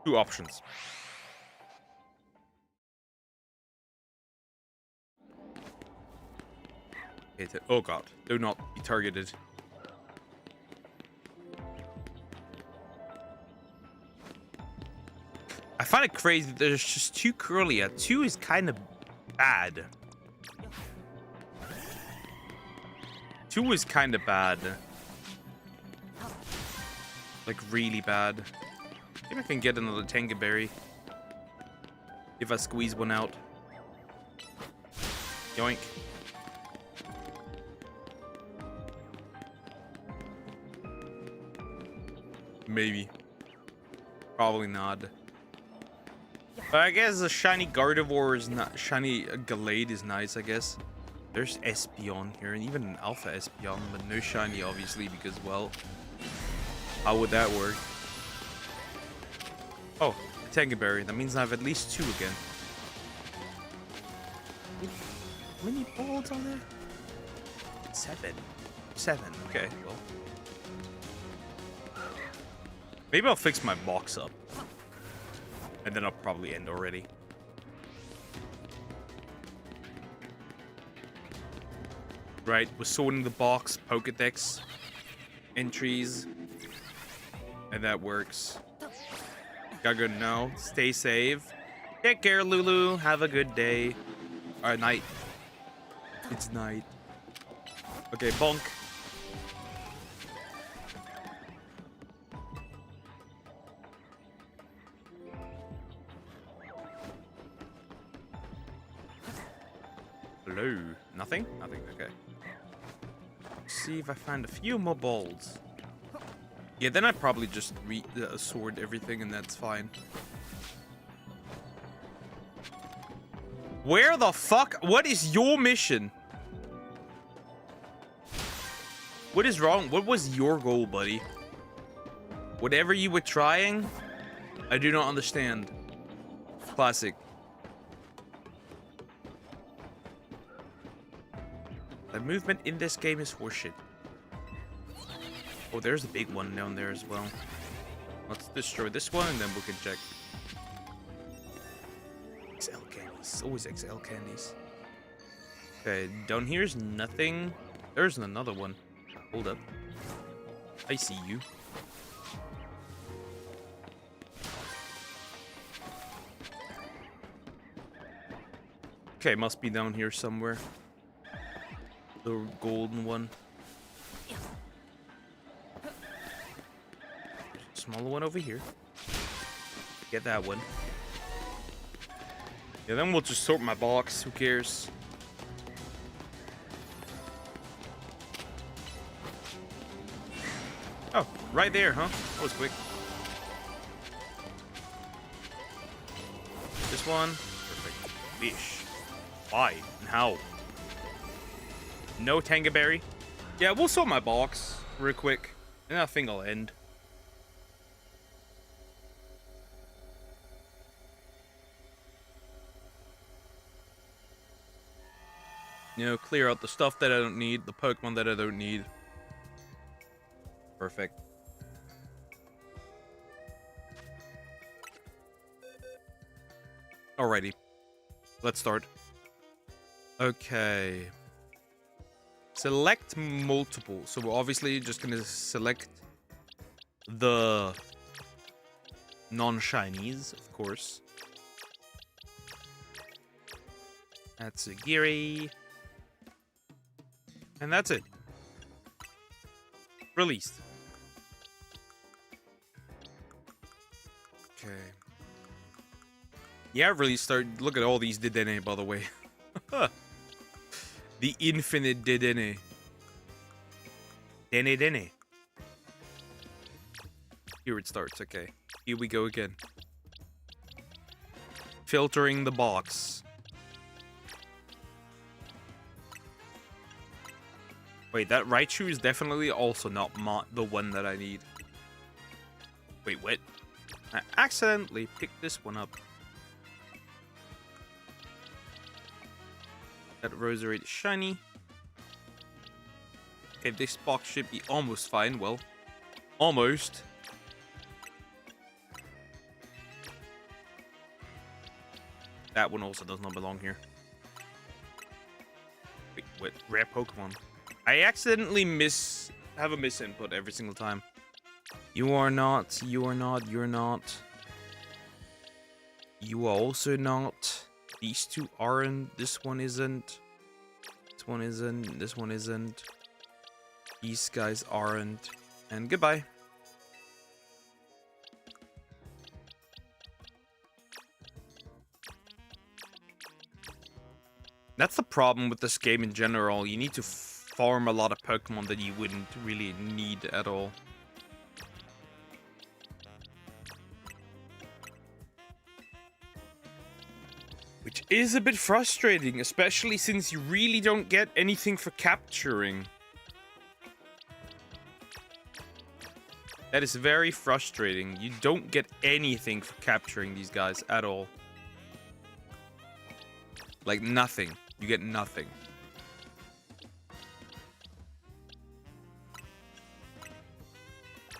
Two options. Oh god, do not be targeted. I find it crazy that there's just two curly. 2 is kind of bad. 2 is kind of bad. Like, really bad. Maybe I can get another Tenga berry. If I squeeze one out. Yoink. Maybe. Probably not. But I guess a shiny Gardevoir is not. Shiny Gallade is nice, I guess. There's Espeon here, and even an Alpha Espeon, but no shiny, obviously, because, well, how would that work? Oh, a Tengaberry. That means I have at least 2 again. How many balls on there? 7. 7. Okay, well. Maybe I'll fix my box up. And then I'll probably end already. Right, we're sorting the box, Pokedex, entries. And that works. Gotta go now. Stay safe. Take care, Lulu. Have a good day. Or night. It's night. Okay, bonk. Hello. Nothing? Nothing. Okay. Let's see if I find a few more balls. Yeah, then I'd probably just sword everything and that's fine. Where the fuck? What is your mission? What is wrong? What was your goal, buddy? Whatever you were trying, I do not understand. Classic. The movement in this game is horseshit. Oh, there's a big one down there as well. Let's destroy this one and then we can check. XL candies. Always XL candies. Okay, down here's nothing. There's another one. Hold up. I see you. Okay, must be down here somewhere. The golden one. smaller one over here. Get that one. Yeah, then we'll just sort my box. Who cares? Oh, right there, huh? That was quick. This one. Perfect. Fish. Why? And how? No Tangaberry. Yeah, we'll sort my box real quick. And I think I'll end. You know, clear out the stuff that I don't need, the Pokemon that I don't need. Perfect. Alrighty. Let's start. Okay. Select multiple. So we're obviously just going to select the non-shinies, of course. That's a Geary. And that's it. Released. Okay. Yeah, really start. Look at all these Dedenne, by the way. The infinite Dedenne. Dene. Here it starts. Okay. Here we go again. Filtering the box. Wait, that Raichu is definitely also not the one that I need. Wait, what? I accidentally picked this one up. That Roserade shiny. Okay, this box should be almost fine. Well, almost. That one also does not belong here. Wait, what? Rare Pokemon. I accidentally have a misinput every single time. You are not, you are not, you're not. You are also not. These two aren't. This one isn't. This one isn't. This one isn't. These guys aren't. And goodbye. That's the problem with this game in general. You need to farm a lot of Pokemon that you wouldn't really need at all. Which is a bit frustrating, especially since you really don't get anything for capturing. That is very frustrating. You don't get anything for capturing these guys at all. Like nothing. You get nothing.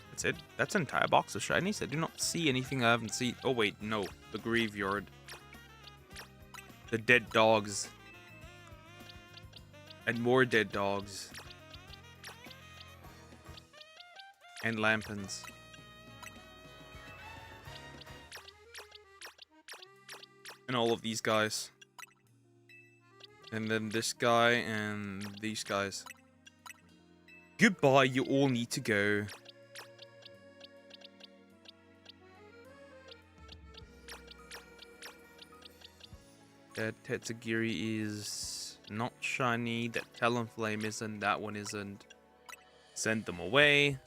That's it. That's an entire box of shinies. I do not see anything I haven't seen. Oh wait, no. The graveyard. The dead dogs. And more dead dogs. And Lampens. And all of these guys. And then this guy and these guys. Goodbye, you all need to go. That Tetsugiri is not shiny. That Talonflame isn't. That one isn't. Send them away.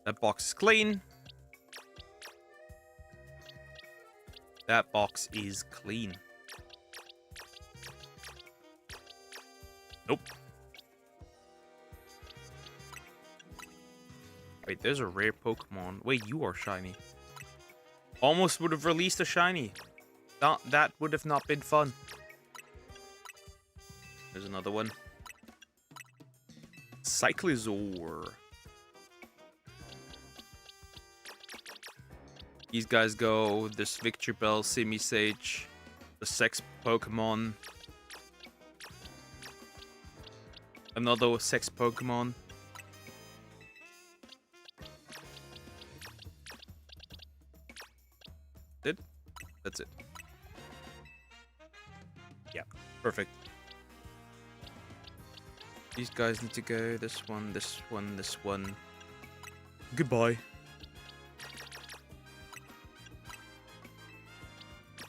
That box is clean. That box is clean. Nope. Wait, there's a rare Pokemon. Wait, you are shiny. Almost would have released a shiny. That would have not been fun. There's another one. Cyclizor. These guys go. This Victreebel, Simisage, the Sex Pokemon. Another Sex Pokemon. That's it. Yeah, perfect. These guys need to go. This one, this one, this one. Goodbye.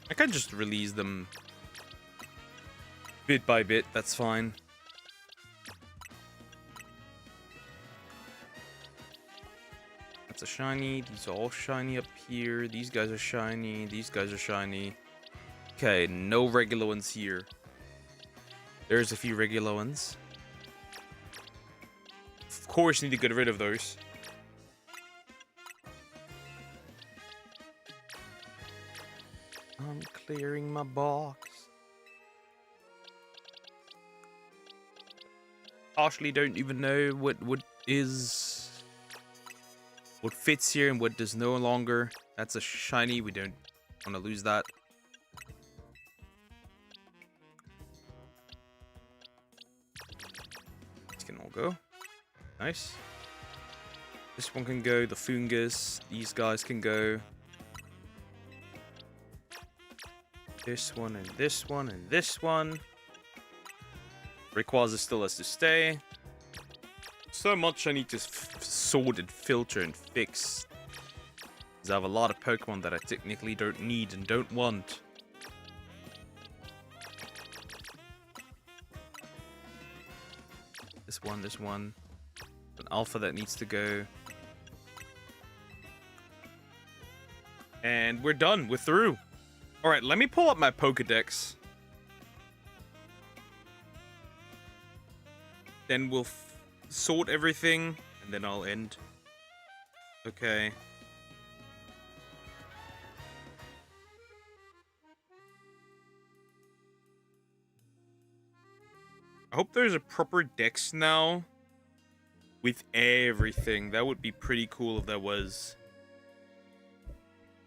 I can just release them bit by bit. That's fine. That's a shiny. These are all shiny up here. These guys are shiny. These guys are shiny. Okay, no regular ones here. There's a few regular ones. Of course, need to get rid of those. I'm clearing my box. Partially don't even know what fits here and what does no longer. That's a shiny. We don't want to lose that. These can all go. Nice. This one can go. The fungus. These guys can go. This one and this one and this one. Rayquaza still has to stay. So much I need to sort and filter and fix. Because I have a lot of Pokemon that I technically don't need and don't want. This one. An alpha that needs to go. And we're done. We're through. Alright, let me pull up my Pokedex. Then we'll sort everything, and then I'll end. Okay. I hope there's a proper dex now. With everything. That would be pretty cool if there was.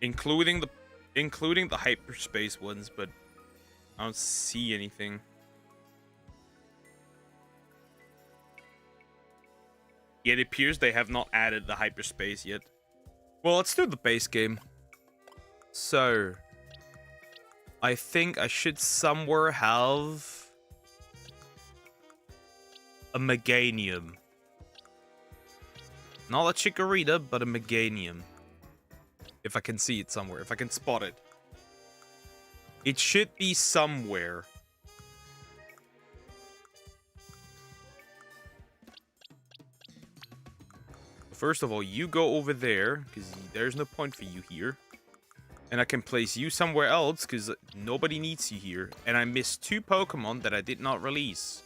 Including the hyperspace ones, but I don't see anything. It appears they have not added the hyperspace yet. Well, let's do the base game. So, I think I should somewhere have a Meganium. Not a Chikorita, but a Meganium. If I can see it somewhere, if I can spot it. It should be somewhere. First of all, you go over there, because there's no point for you here. And I can place you somewhere else, because nobody needs you here. And I missed 2 Pokemon that I did not release.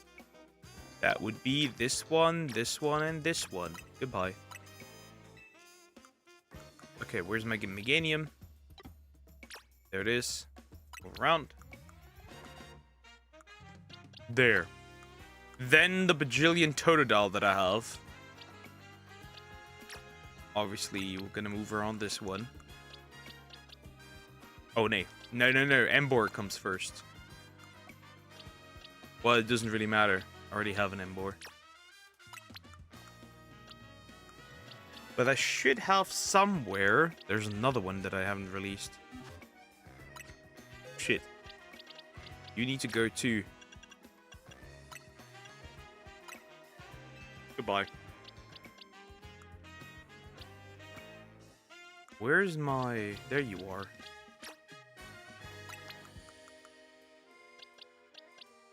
That would be this one, and this one. Goodbye. Okay, where's my Meganium? There it is. Go around. There. Then the bajillion Totodile that I have. Obviously, we're gonna move around this one. Oh, no. No. Embor comes first. Well, it doesn't really matter. I already have an Embor. But I should have somewhere. There's another one that I haven't released. Shit. You need to go too. Goodbye. Where's my... There you are.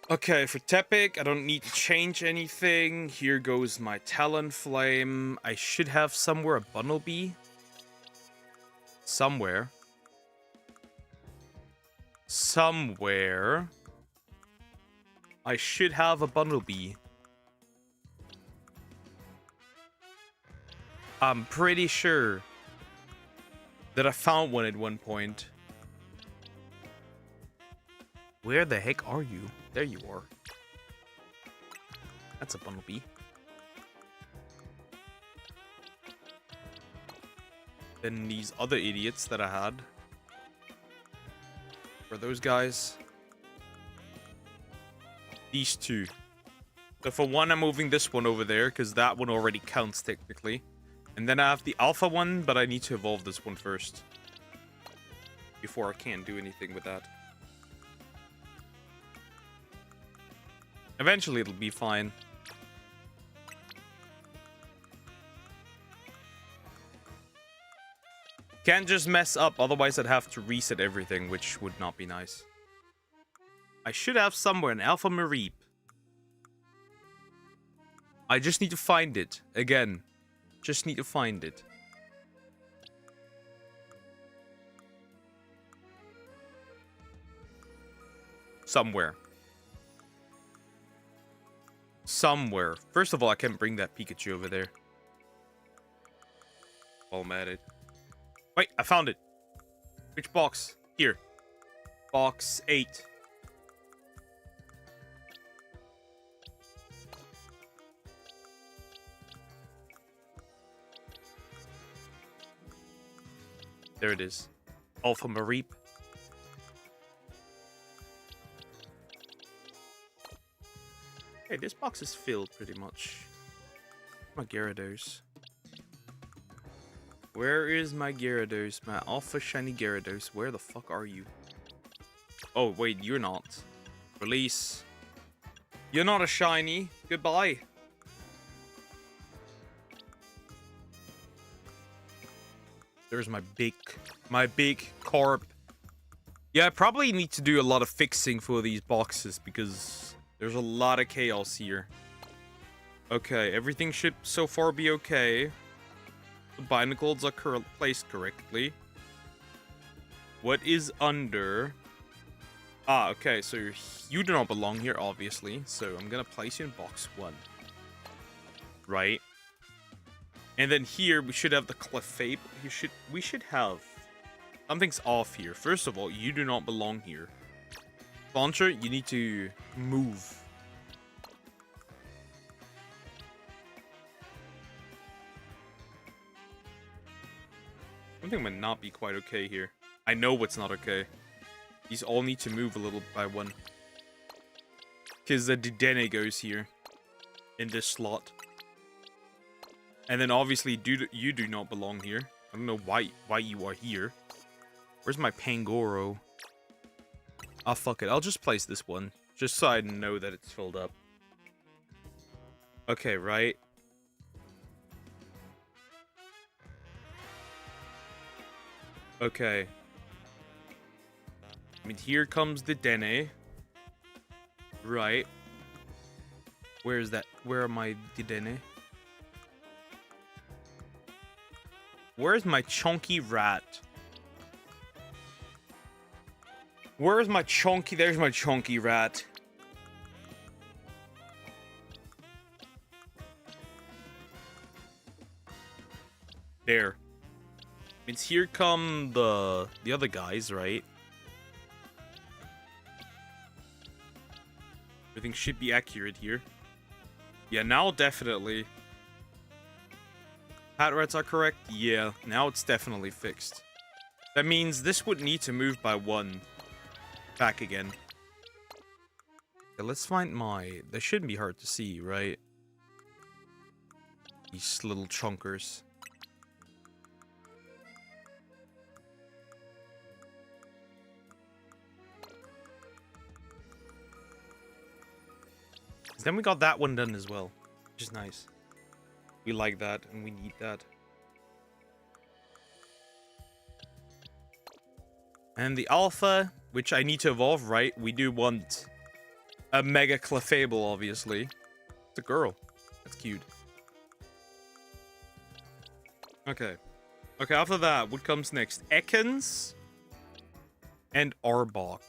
Okay, for Tepig, I don't need to change anything. Here goes my Talonflame. I should have somewhere a Bunnelby. Somewhere. I should have a Bunnelby. I'm pretty sure that I found one at one point. Where the heck are you? There you are. That's a Bunnelby. Then these other idiots that I had. Were those guys? These 2. So for one, I'm moving this one over there, because that one already counts technically. And then I have the alpha one, but I need to evolve this one first. Before I can do anything with that. Eventually it'll be fine. Can't just mess up, otherwise I'd have to reset everything, which would not be nice. I should have somewhere an Alpha Mareep. I just need to find it. Again. Just need to find it. Somewhere. Somewhere. First of all, I can't bring that Pikachu over there. While I'm at it. Wait, I found it. Which box? Here. Box 8. There it is. Alpha Mareep. Hey, this box is filled pretty much. My Gyarados. Where is my Gyarados? My Alpha Shiny Gyarados. Where the fuck are you? Oh, wait, you're not. Release. You're not a shiny. Goodbye. There's my big corp. Yeah, I probably need to do a lot of fixing for these boxes because there's a lot of chaos here. Okay, everything should so far be okay. The binacles are placed correctly. What is under? Ah, okay, so you do not belong here, obviously. So I'm gonna place you in box 1. Right. And then here we should have the Clefable. We should have something's off here. First of all, you do not belong here. Launcher, you need to move. Something might not be quite okay here. I know what's not okay. These all need to move a little by one. Because the Dedenne goes here. In this slot. And then obviously you do not belong here. I don't know why you are here. Where's my Pangoro? Ah, fuck it. I'll just place this one. Just so I know that it's filled up. Okay, right. Okay. I mean, here comes the Dene. Right. Where is that? Where are my Dene? Where's my chunky rat? Where's my chunky? There's my chunky rat. There. Means here come the other guys, right? Everything should be accurate here. Yeah, now definitely. Hat rats are correct? Yeah, now it's definitely fixed. That means this would need to move by 1. Back again. Okay, let's find my... They shouldn't be hard to see, right? These little chunkers. Then we got that one done as well, which is nice. We like that, and we need that. And the Alpha, which I need to evolve, right? We do want a Mega Clefable, obviously. It's a girl. That's cute. Okay. Okay, after that, what comes next? Ekans and Arbok.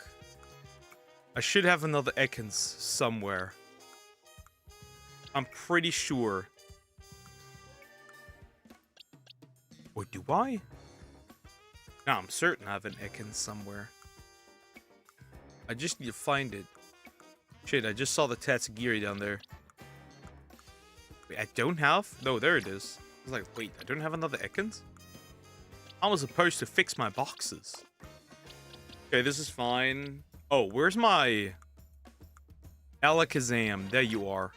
I should have another Ekans somewhere. I'm pretty sure. Or do I? No, I'm certain I have an Ekans somewhere. I just need to find it. Shit, I just saw the Tatsugiri down there. Wait, I don't have? No, there it is. I was like, wait, I don't have another Ekans? I was supposed to fix my boxes. Okay, this is fine. Oh, where's my... Alakazam? There you are.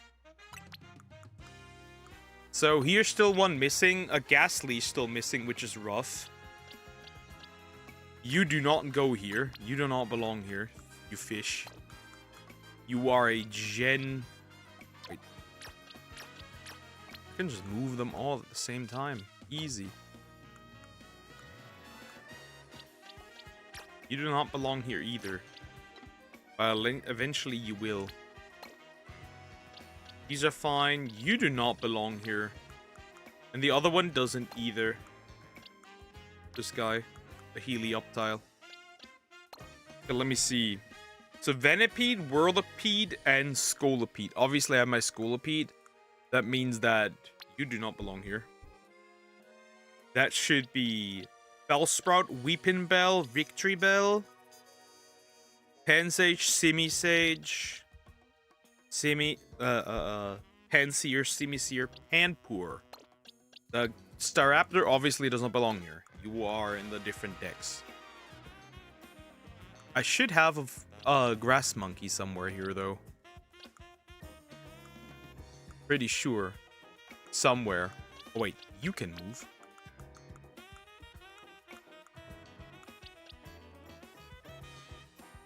So here's still one missing. A Ghastly still missing, which is rough. You do not go here. You do not belong here, you fish. You are a gen... Wait. I can just move them all at the same time. Easy. You do not belong here either. But eventually you will. These are fine. You do not belong here. And the other one doesn't either. This guy. The Helioptile. Okay, let me see. So Venipede, Whirlipede, and Scolipede. Obviously I have my Scolipede. That means that you do not belong here. That should be Bellsprout, Weeping Bell, Victory Bell, Pansage, Simisage, Panseer, Simiseer, Panpour. The Staraptor obviously does not belong here. You are in the different decks. I should have a Grass Monkey somewhere here, though. Pretty sure. Somewhere. Oh, wait. You can move.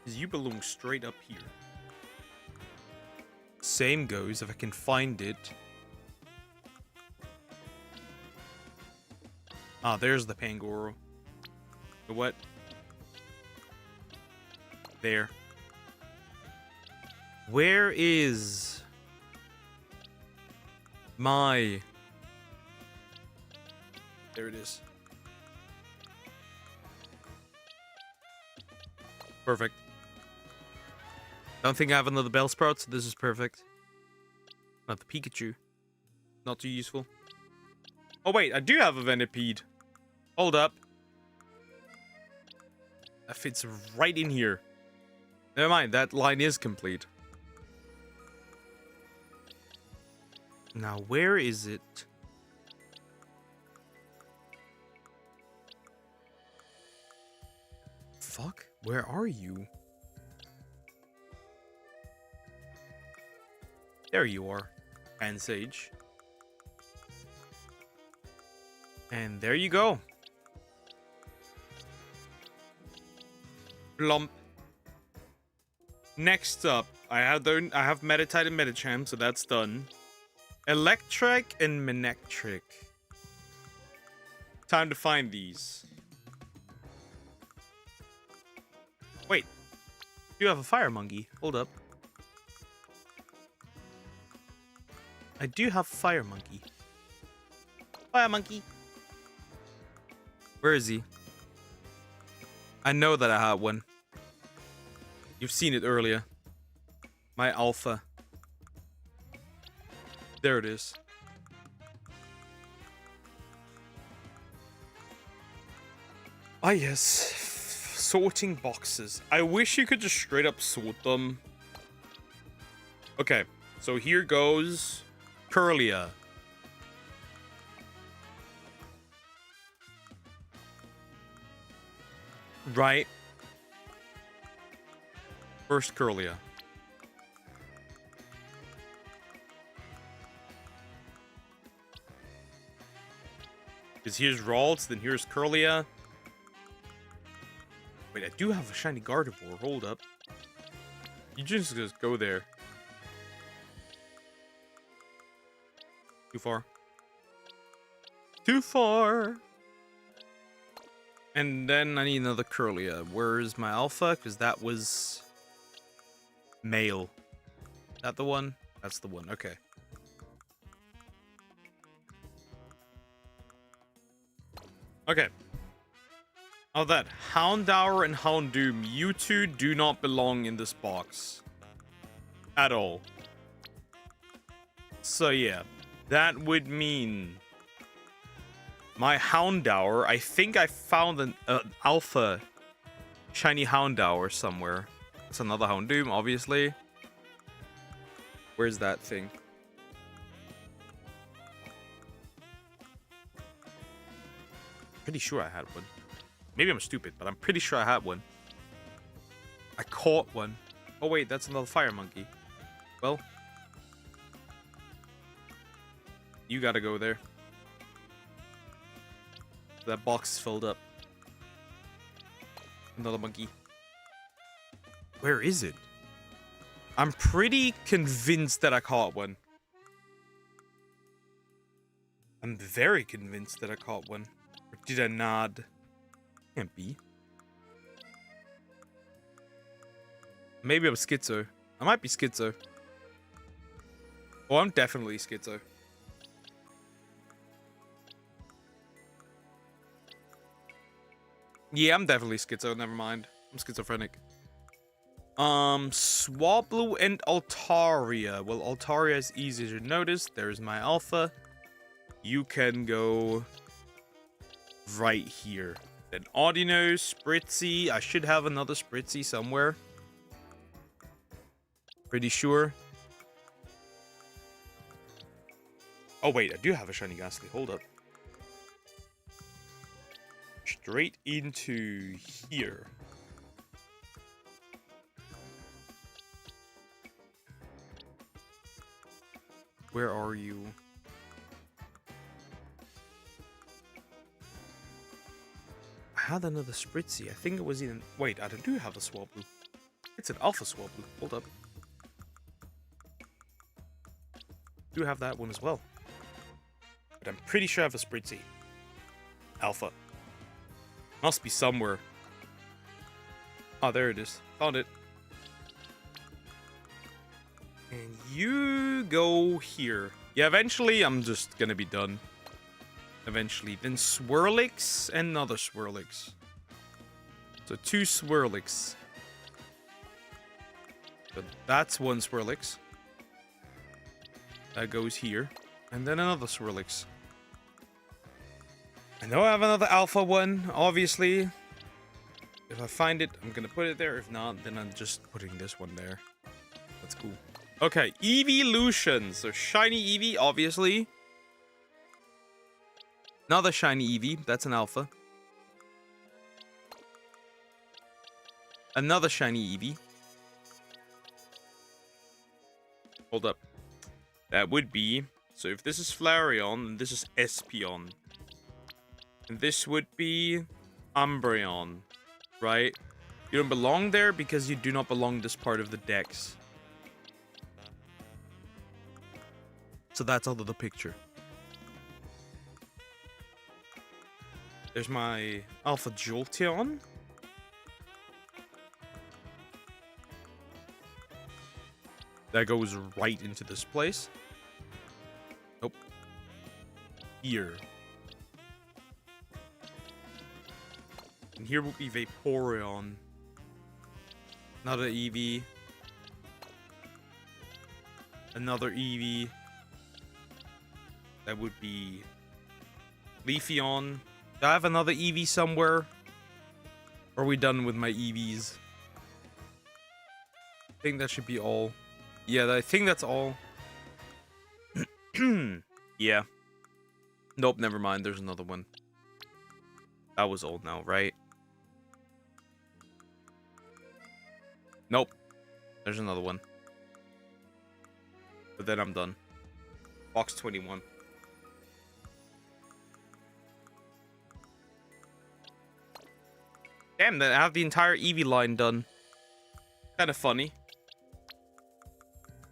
You belong straight up here. Same goes if I can find it. Ah, there's the Pangoro. The what? There. Where is my... There it is. Perfect. Don't think I have another Bellsprout, so this is perfect. Not the Pikachu. Not too useful. Oh wait, I do have a Venipede. Hold up. That fits right in here. Never mind, that line is complete. Now, where is it? Fuck? Where are you? There you are. Pansage. And there you go. Plump. Next up, I have Meditite and Medicham, so that's done. Electric and Manectric. Time to find these. Wait. You have a Fire Monkey. Hold up. I do have Fire Monkey. Fire Monkey. Where is he? I know that I had one. You've seen it earlier. My Alpha. There it is. Ah yes. Sorting boxes. I wish you could just straight up sort them. Okay. So here goes Curlia. Right. First Curlia. Because here's Ralts, then here's Curlia. Wait, I do have a shiny Gardevoir. Hold up. You just go there. Too far. Too far! And then I need another Curlia. Where's my Alpha? Because that was... male. Is that the one? That's the one. Okay. Okay. Now that Houndour and Houndoom, you two do not belong in this box. At all. So yeah. That would mean... my Houndour, I think I found an alpha shiny Houndour somewhere. It's another Houndoom, obviously. Where's that thing? Pretty sure I had one. Maybe I'm stupid, but I'm pretty sure I had one. I caught one. Oh wait, that's another Fire Monkey. Well. You gotta go there. That box is filled up. Another monkey. Where is it? I'm pretty convinced that I caught one. I'm very convinced that I caught one. Or did I not? Can't be. Maybe I'm schizo. I might be schizo. Oh, I'm definitely schizo. Yeah, I'm definitely schizo. Never mind. I'm schizophrenic. Swablu and Altaria. Well, Altaria is easy to notice. There's my alpha. You can go right here. Then Audino, Spritzy. I should have another Spritzy somewhere. Pretty sure. Oh, wait. I do have a shiny Ghastly. Hold up. Straight into here. Where are you? I had another Spritzy. I think it was in... Wait, I do have a Swablu. It's an Alpha Swablu. Hold up. I do have that one as well. But I'm pretty sure I have a Spritzy. Alpha. Must be somewhere. Oh, there it is. Found it. And you go here. Yeah, eventually I'm just gonna be done. Eventually. Then Swirlix and another Swirlix. So 2 Swirlix. So that's 1 Swirlix. That goes here. And then another Swirlix. I know I have another alpha one, obviously. If I find it, I'm gonna put it there. If not, then I'm just putting this one there. That's cool. Okay, Evolution. So shiny Eevee, obviously. Another shiny Eevee. That's an alpha. Another shiny Eevee. Hold up. That would be... So if this is Flareon, then this is Espeon. And this would be Umbreon, right? You don't belong there because you do not belong this part of the Dex. So that's out of the picture. There's my Alpha Jolteon. That goes right into this place. Nope. Here. And here will be Vaporeon. Another Eevee. Another Eevee. That would be Leafeon. Do I have another Eevee somewhere? Or are we done with my Eevees? I think that should be all. Yeah, I think that's all. Yeah. Nope, never mind. There's another one. That was old now, right? Nope. There's another one. But then I'm done. Box 21. Damn, then I have the entire Eevee line done. Kind of funny.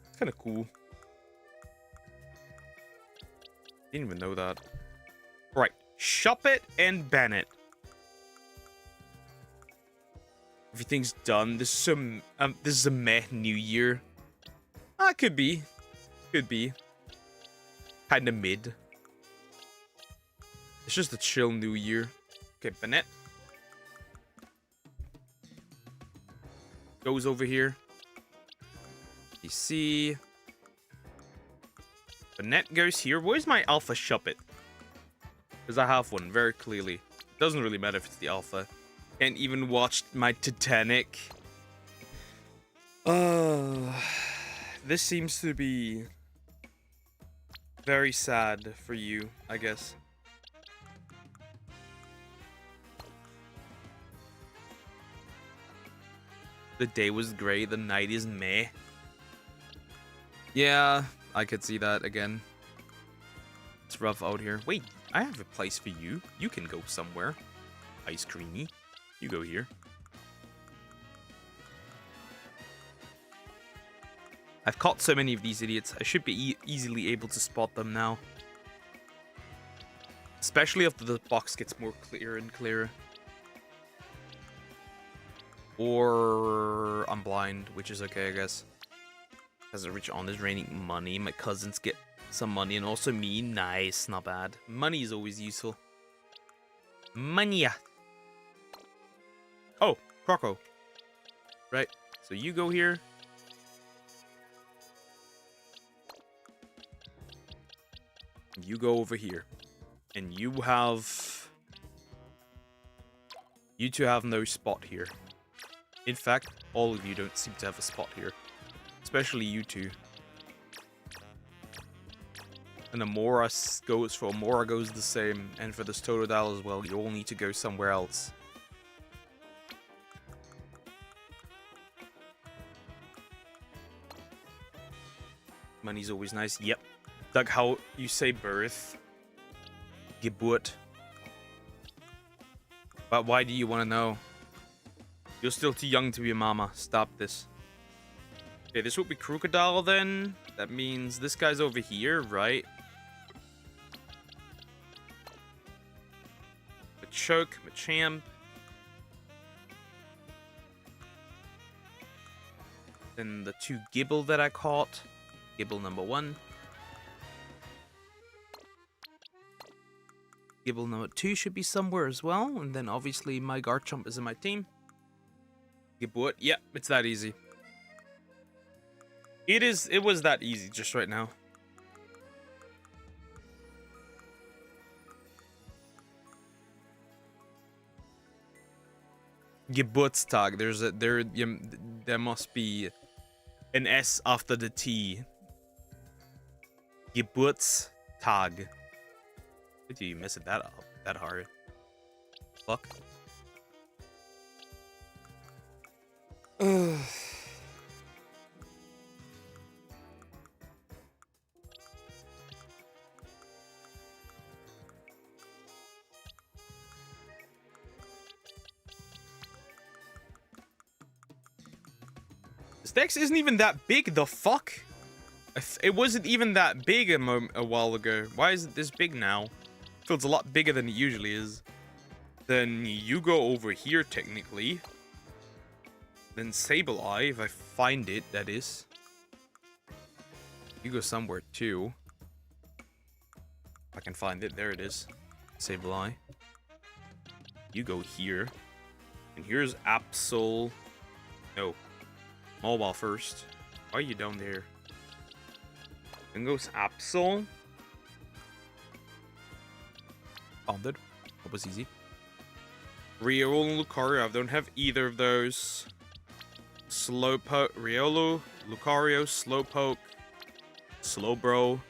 It's kind of cool. Didn't even know that. Right. Shuppet and Bennett. Everything's done. This is a meh new year. Could be. Could be. Kinda mid. It's just a chill new year. Okay, Bennett. Goes over here. You see. Bennett goes here. Where's my Alpha Shuppet? Because I have one, very clearly. Doesn't really matter if it's the Alpha. Can't even watch my Titanic. This seems to be very sad for you, I guess. The day was gray, the night is meh. Yeah, I could see that again. It's rough out here. Wait, I have a place for you. You can go somewhere. Ice Creamy. You go here. I've caught so many of these idiots. I should be easily able to spot them now. Especially after the box gets more clear and clearer. Or I'm blind, which is okay, I guess. Hasn't reached on is raining money. My cousins get some money, and also me. Nice, not bad. Money is always useful. Money. Oh, Croco. Right. So you go here. You go over here. And you two have no spot here. In fact, all of you don't seem to have a spot here. Especially you two. And Amora goes the same. And for this Totodile as well, you all need to go somewhere else. Money's always nice. Yep. Like how you say birth. Geburt. But why do you want to know? You're still too young to be a mama. Stop this. Okay, this would be Crocodile then. That means this guy's over here, right? Machoke, Machamp. Then the two Gibble that I caught. Gibble number 1. Gibble number 2 should be somewhere as well. And then obviously my Garchomp is in my team. Geburt. Yeah, it's that easy. It was that easy just right now. Geburtstag. There must be an S after the T. Geburtstag. Why do you mess it that up that hard? Fuck. Ugh. This Dex isn't even that big, the fuck? It wasn't even that big a while ago. Why is it this big now? Feels a lot bigger than it usually is. Then you go over here, technically. Then Sableye, if I find it, that is. You go somewhere, too. If I can find it, there it is. Sableye. You go here. And here's Absol. No. Mobile first. Why are you down there? Then goes Absol. Found it. That was easy. Riolu and Lucario. I don't have either of those. Slowpoke. Riolu, Lucario, Slowpoke, Slowbro.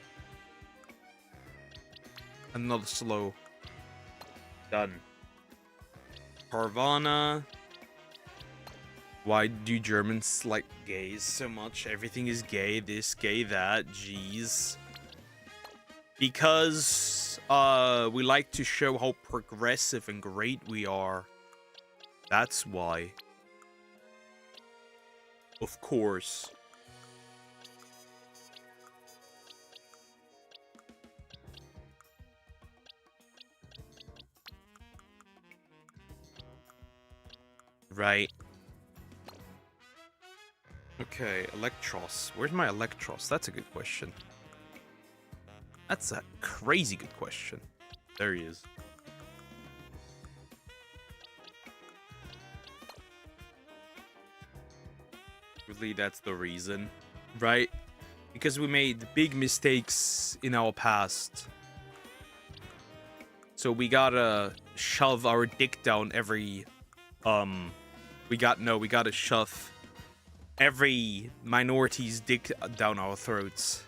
Another slow. Done. Carvana. Why do Germans like gays so much? Everything is gay, this, gay, that. Jeez. Because we like to show how progressive and great we are. That's why. Of course. Right. Okay, Electros. Where's my Electros? That's a good question. That's a crazy good question. There he is. Really, that's the reason, right? Because we made big mistakes in our past. So we gotta shove our dick down every... We gotta shove every minority's dick down our throats.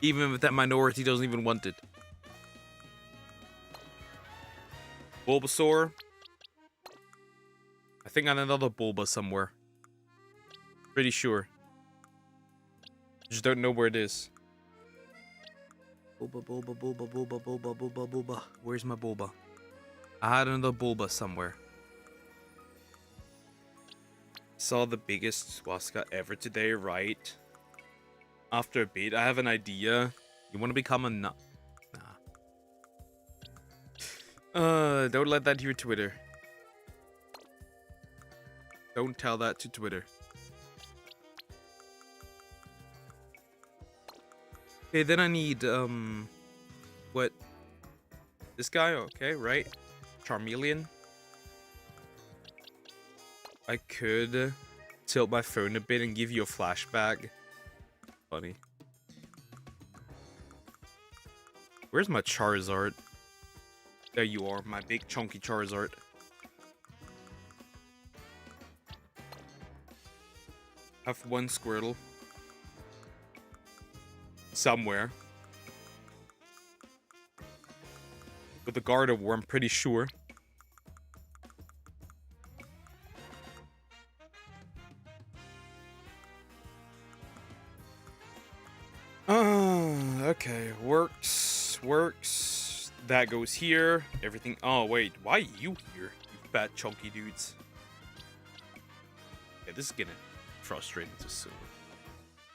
Even if that minority doesn't even want it. Bulbasaur. I think I have another Bulba somewhere. Pretty sure. Just don't know where it is. Bulba, Bulba, Bulba, Bulba, Bulba, Bulba, Bulba. Where's my Bulba? I had another Bulba somewhere. Saw the biggest swastika ever today, right? After a bit, I have an idea. You want to become a nut? Nah. Don't let that to your Twitter. Don't tell that to Twitter. Okay, then I need, what? This guy? Okay, right? Charmeleon. I could tilt my phone a bit and give you a flashback. Funny. Where's my Charizard? There you are, my big chunky Charizard. I have one Squirtle. Somewhere. With the Gardevoir, I'm pretty sure. Okay, works. That goes here. Everything. Oh, wait. Why are you here, you fat, chunky dudes? Yeah, this is getting frustrating to see.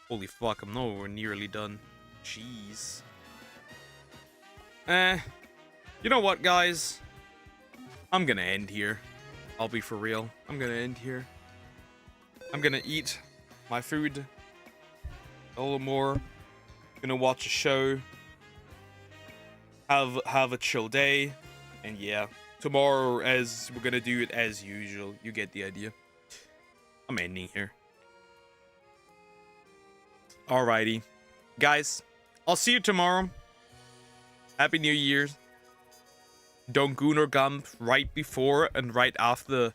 Holy fuck, I'm nowhere nearly done. Jeez. You know what, guys? I'm gonna end here. I'll be for real. I'm gonna end here. I'm gonna eat my food a little more. Gonna watch a show. Have a chill day. And yeah, tomorrow, as we're gonna do it as usual. You get the idea. I'm ending here. Alrighty. Guys, I'll see you tomorrow. Happy New Year's. Don't goon or gump right before and right after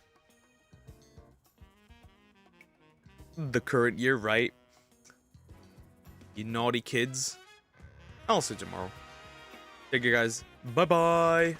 the current year, right? You naughty kids. I'll see you tomorrow. Take care, guys. Bye-bye.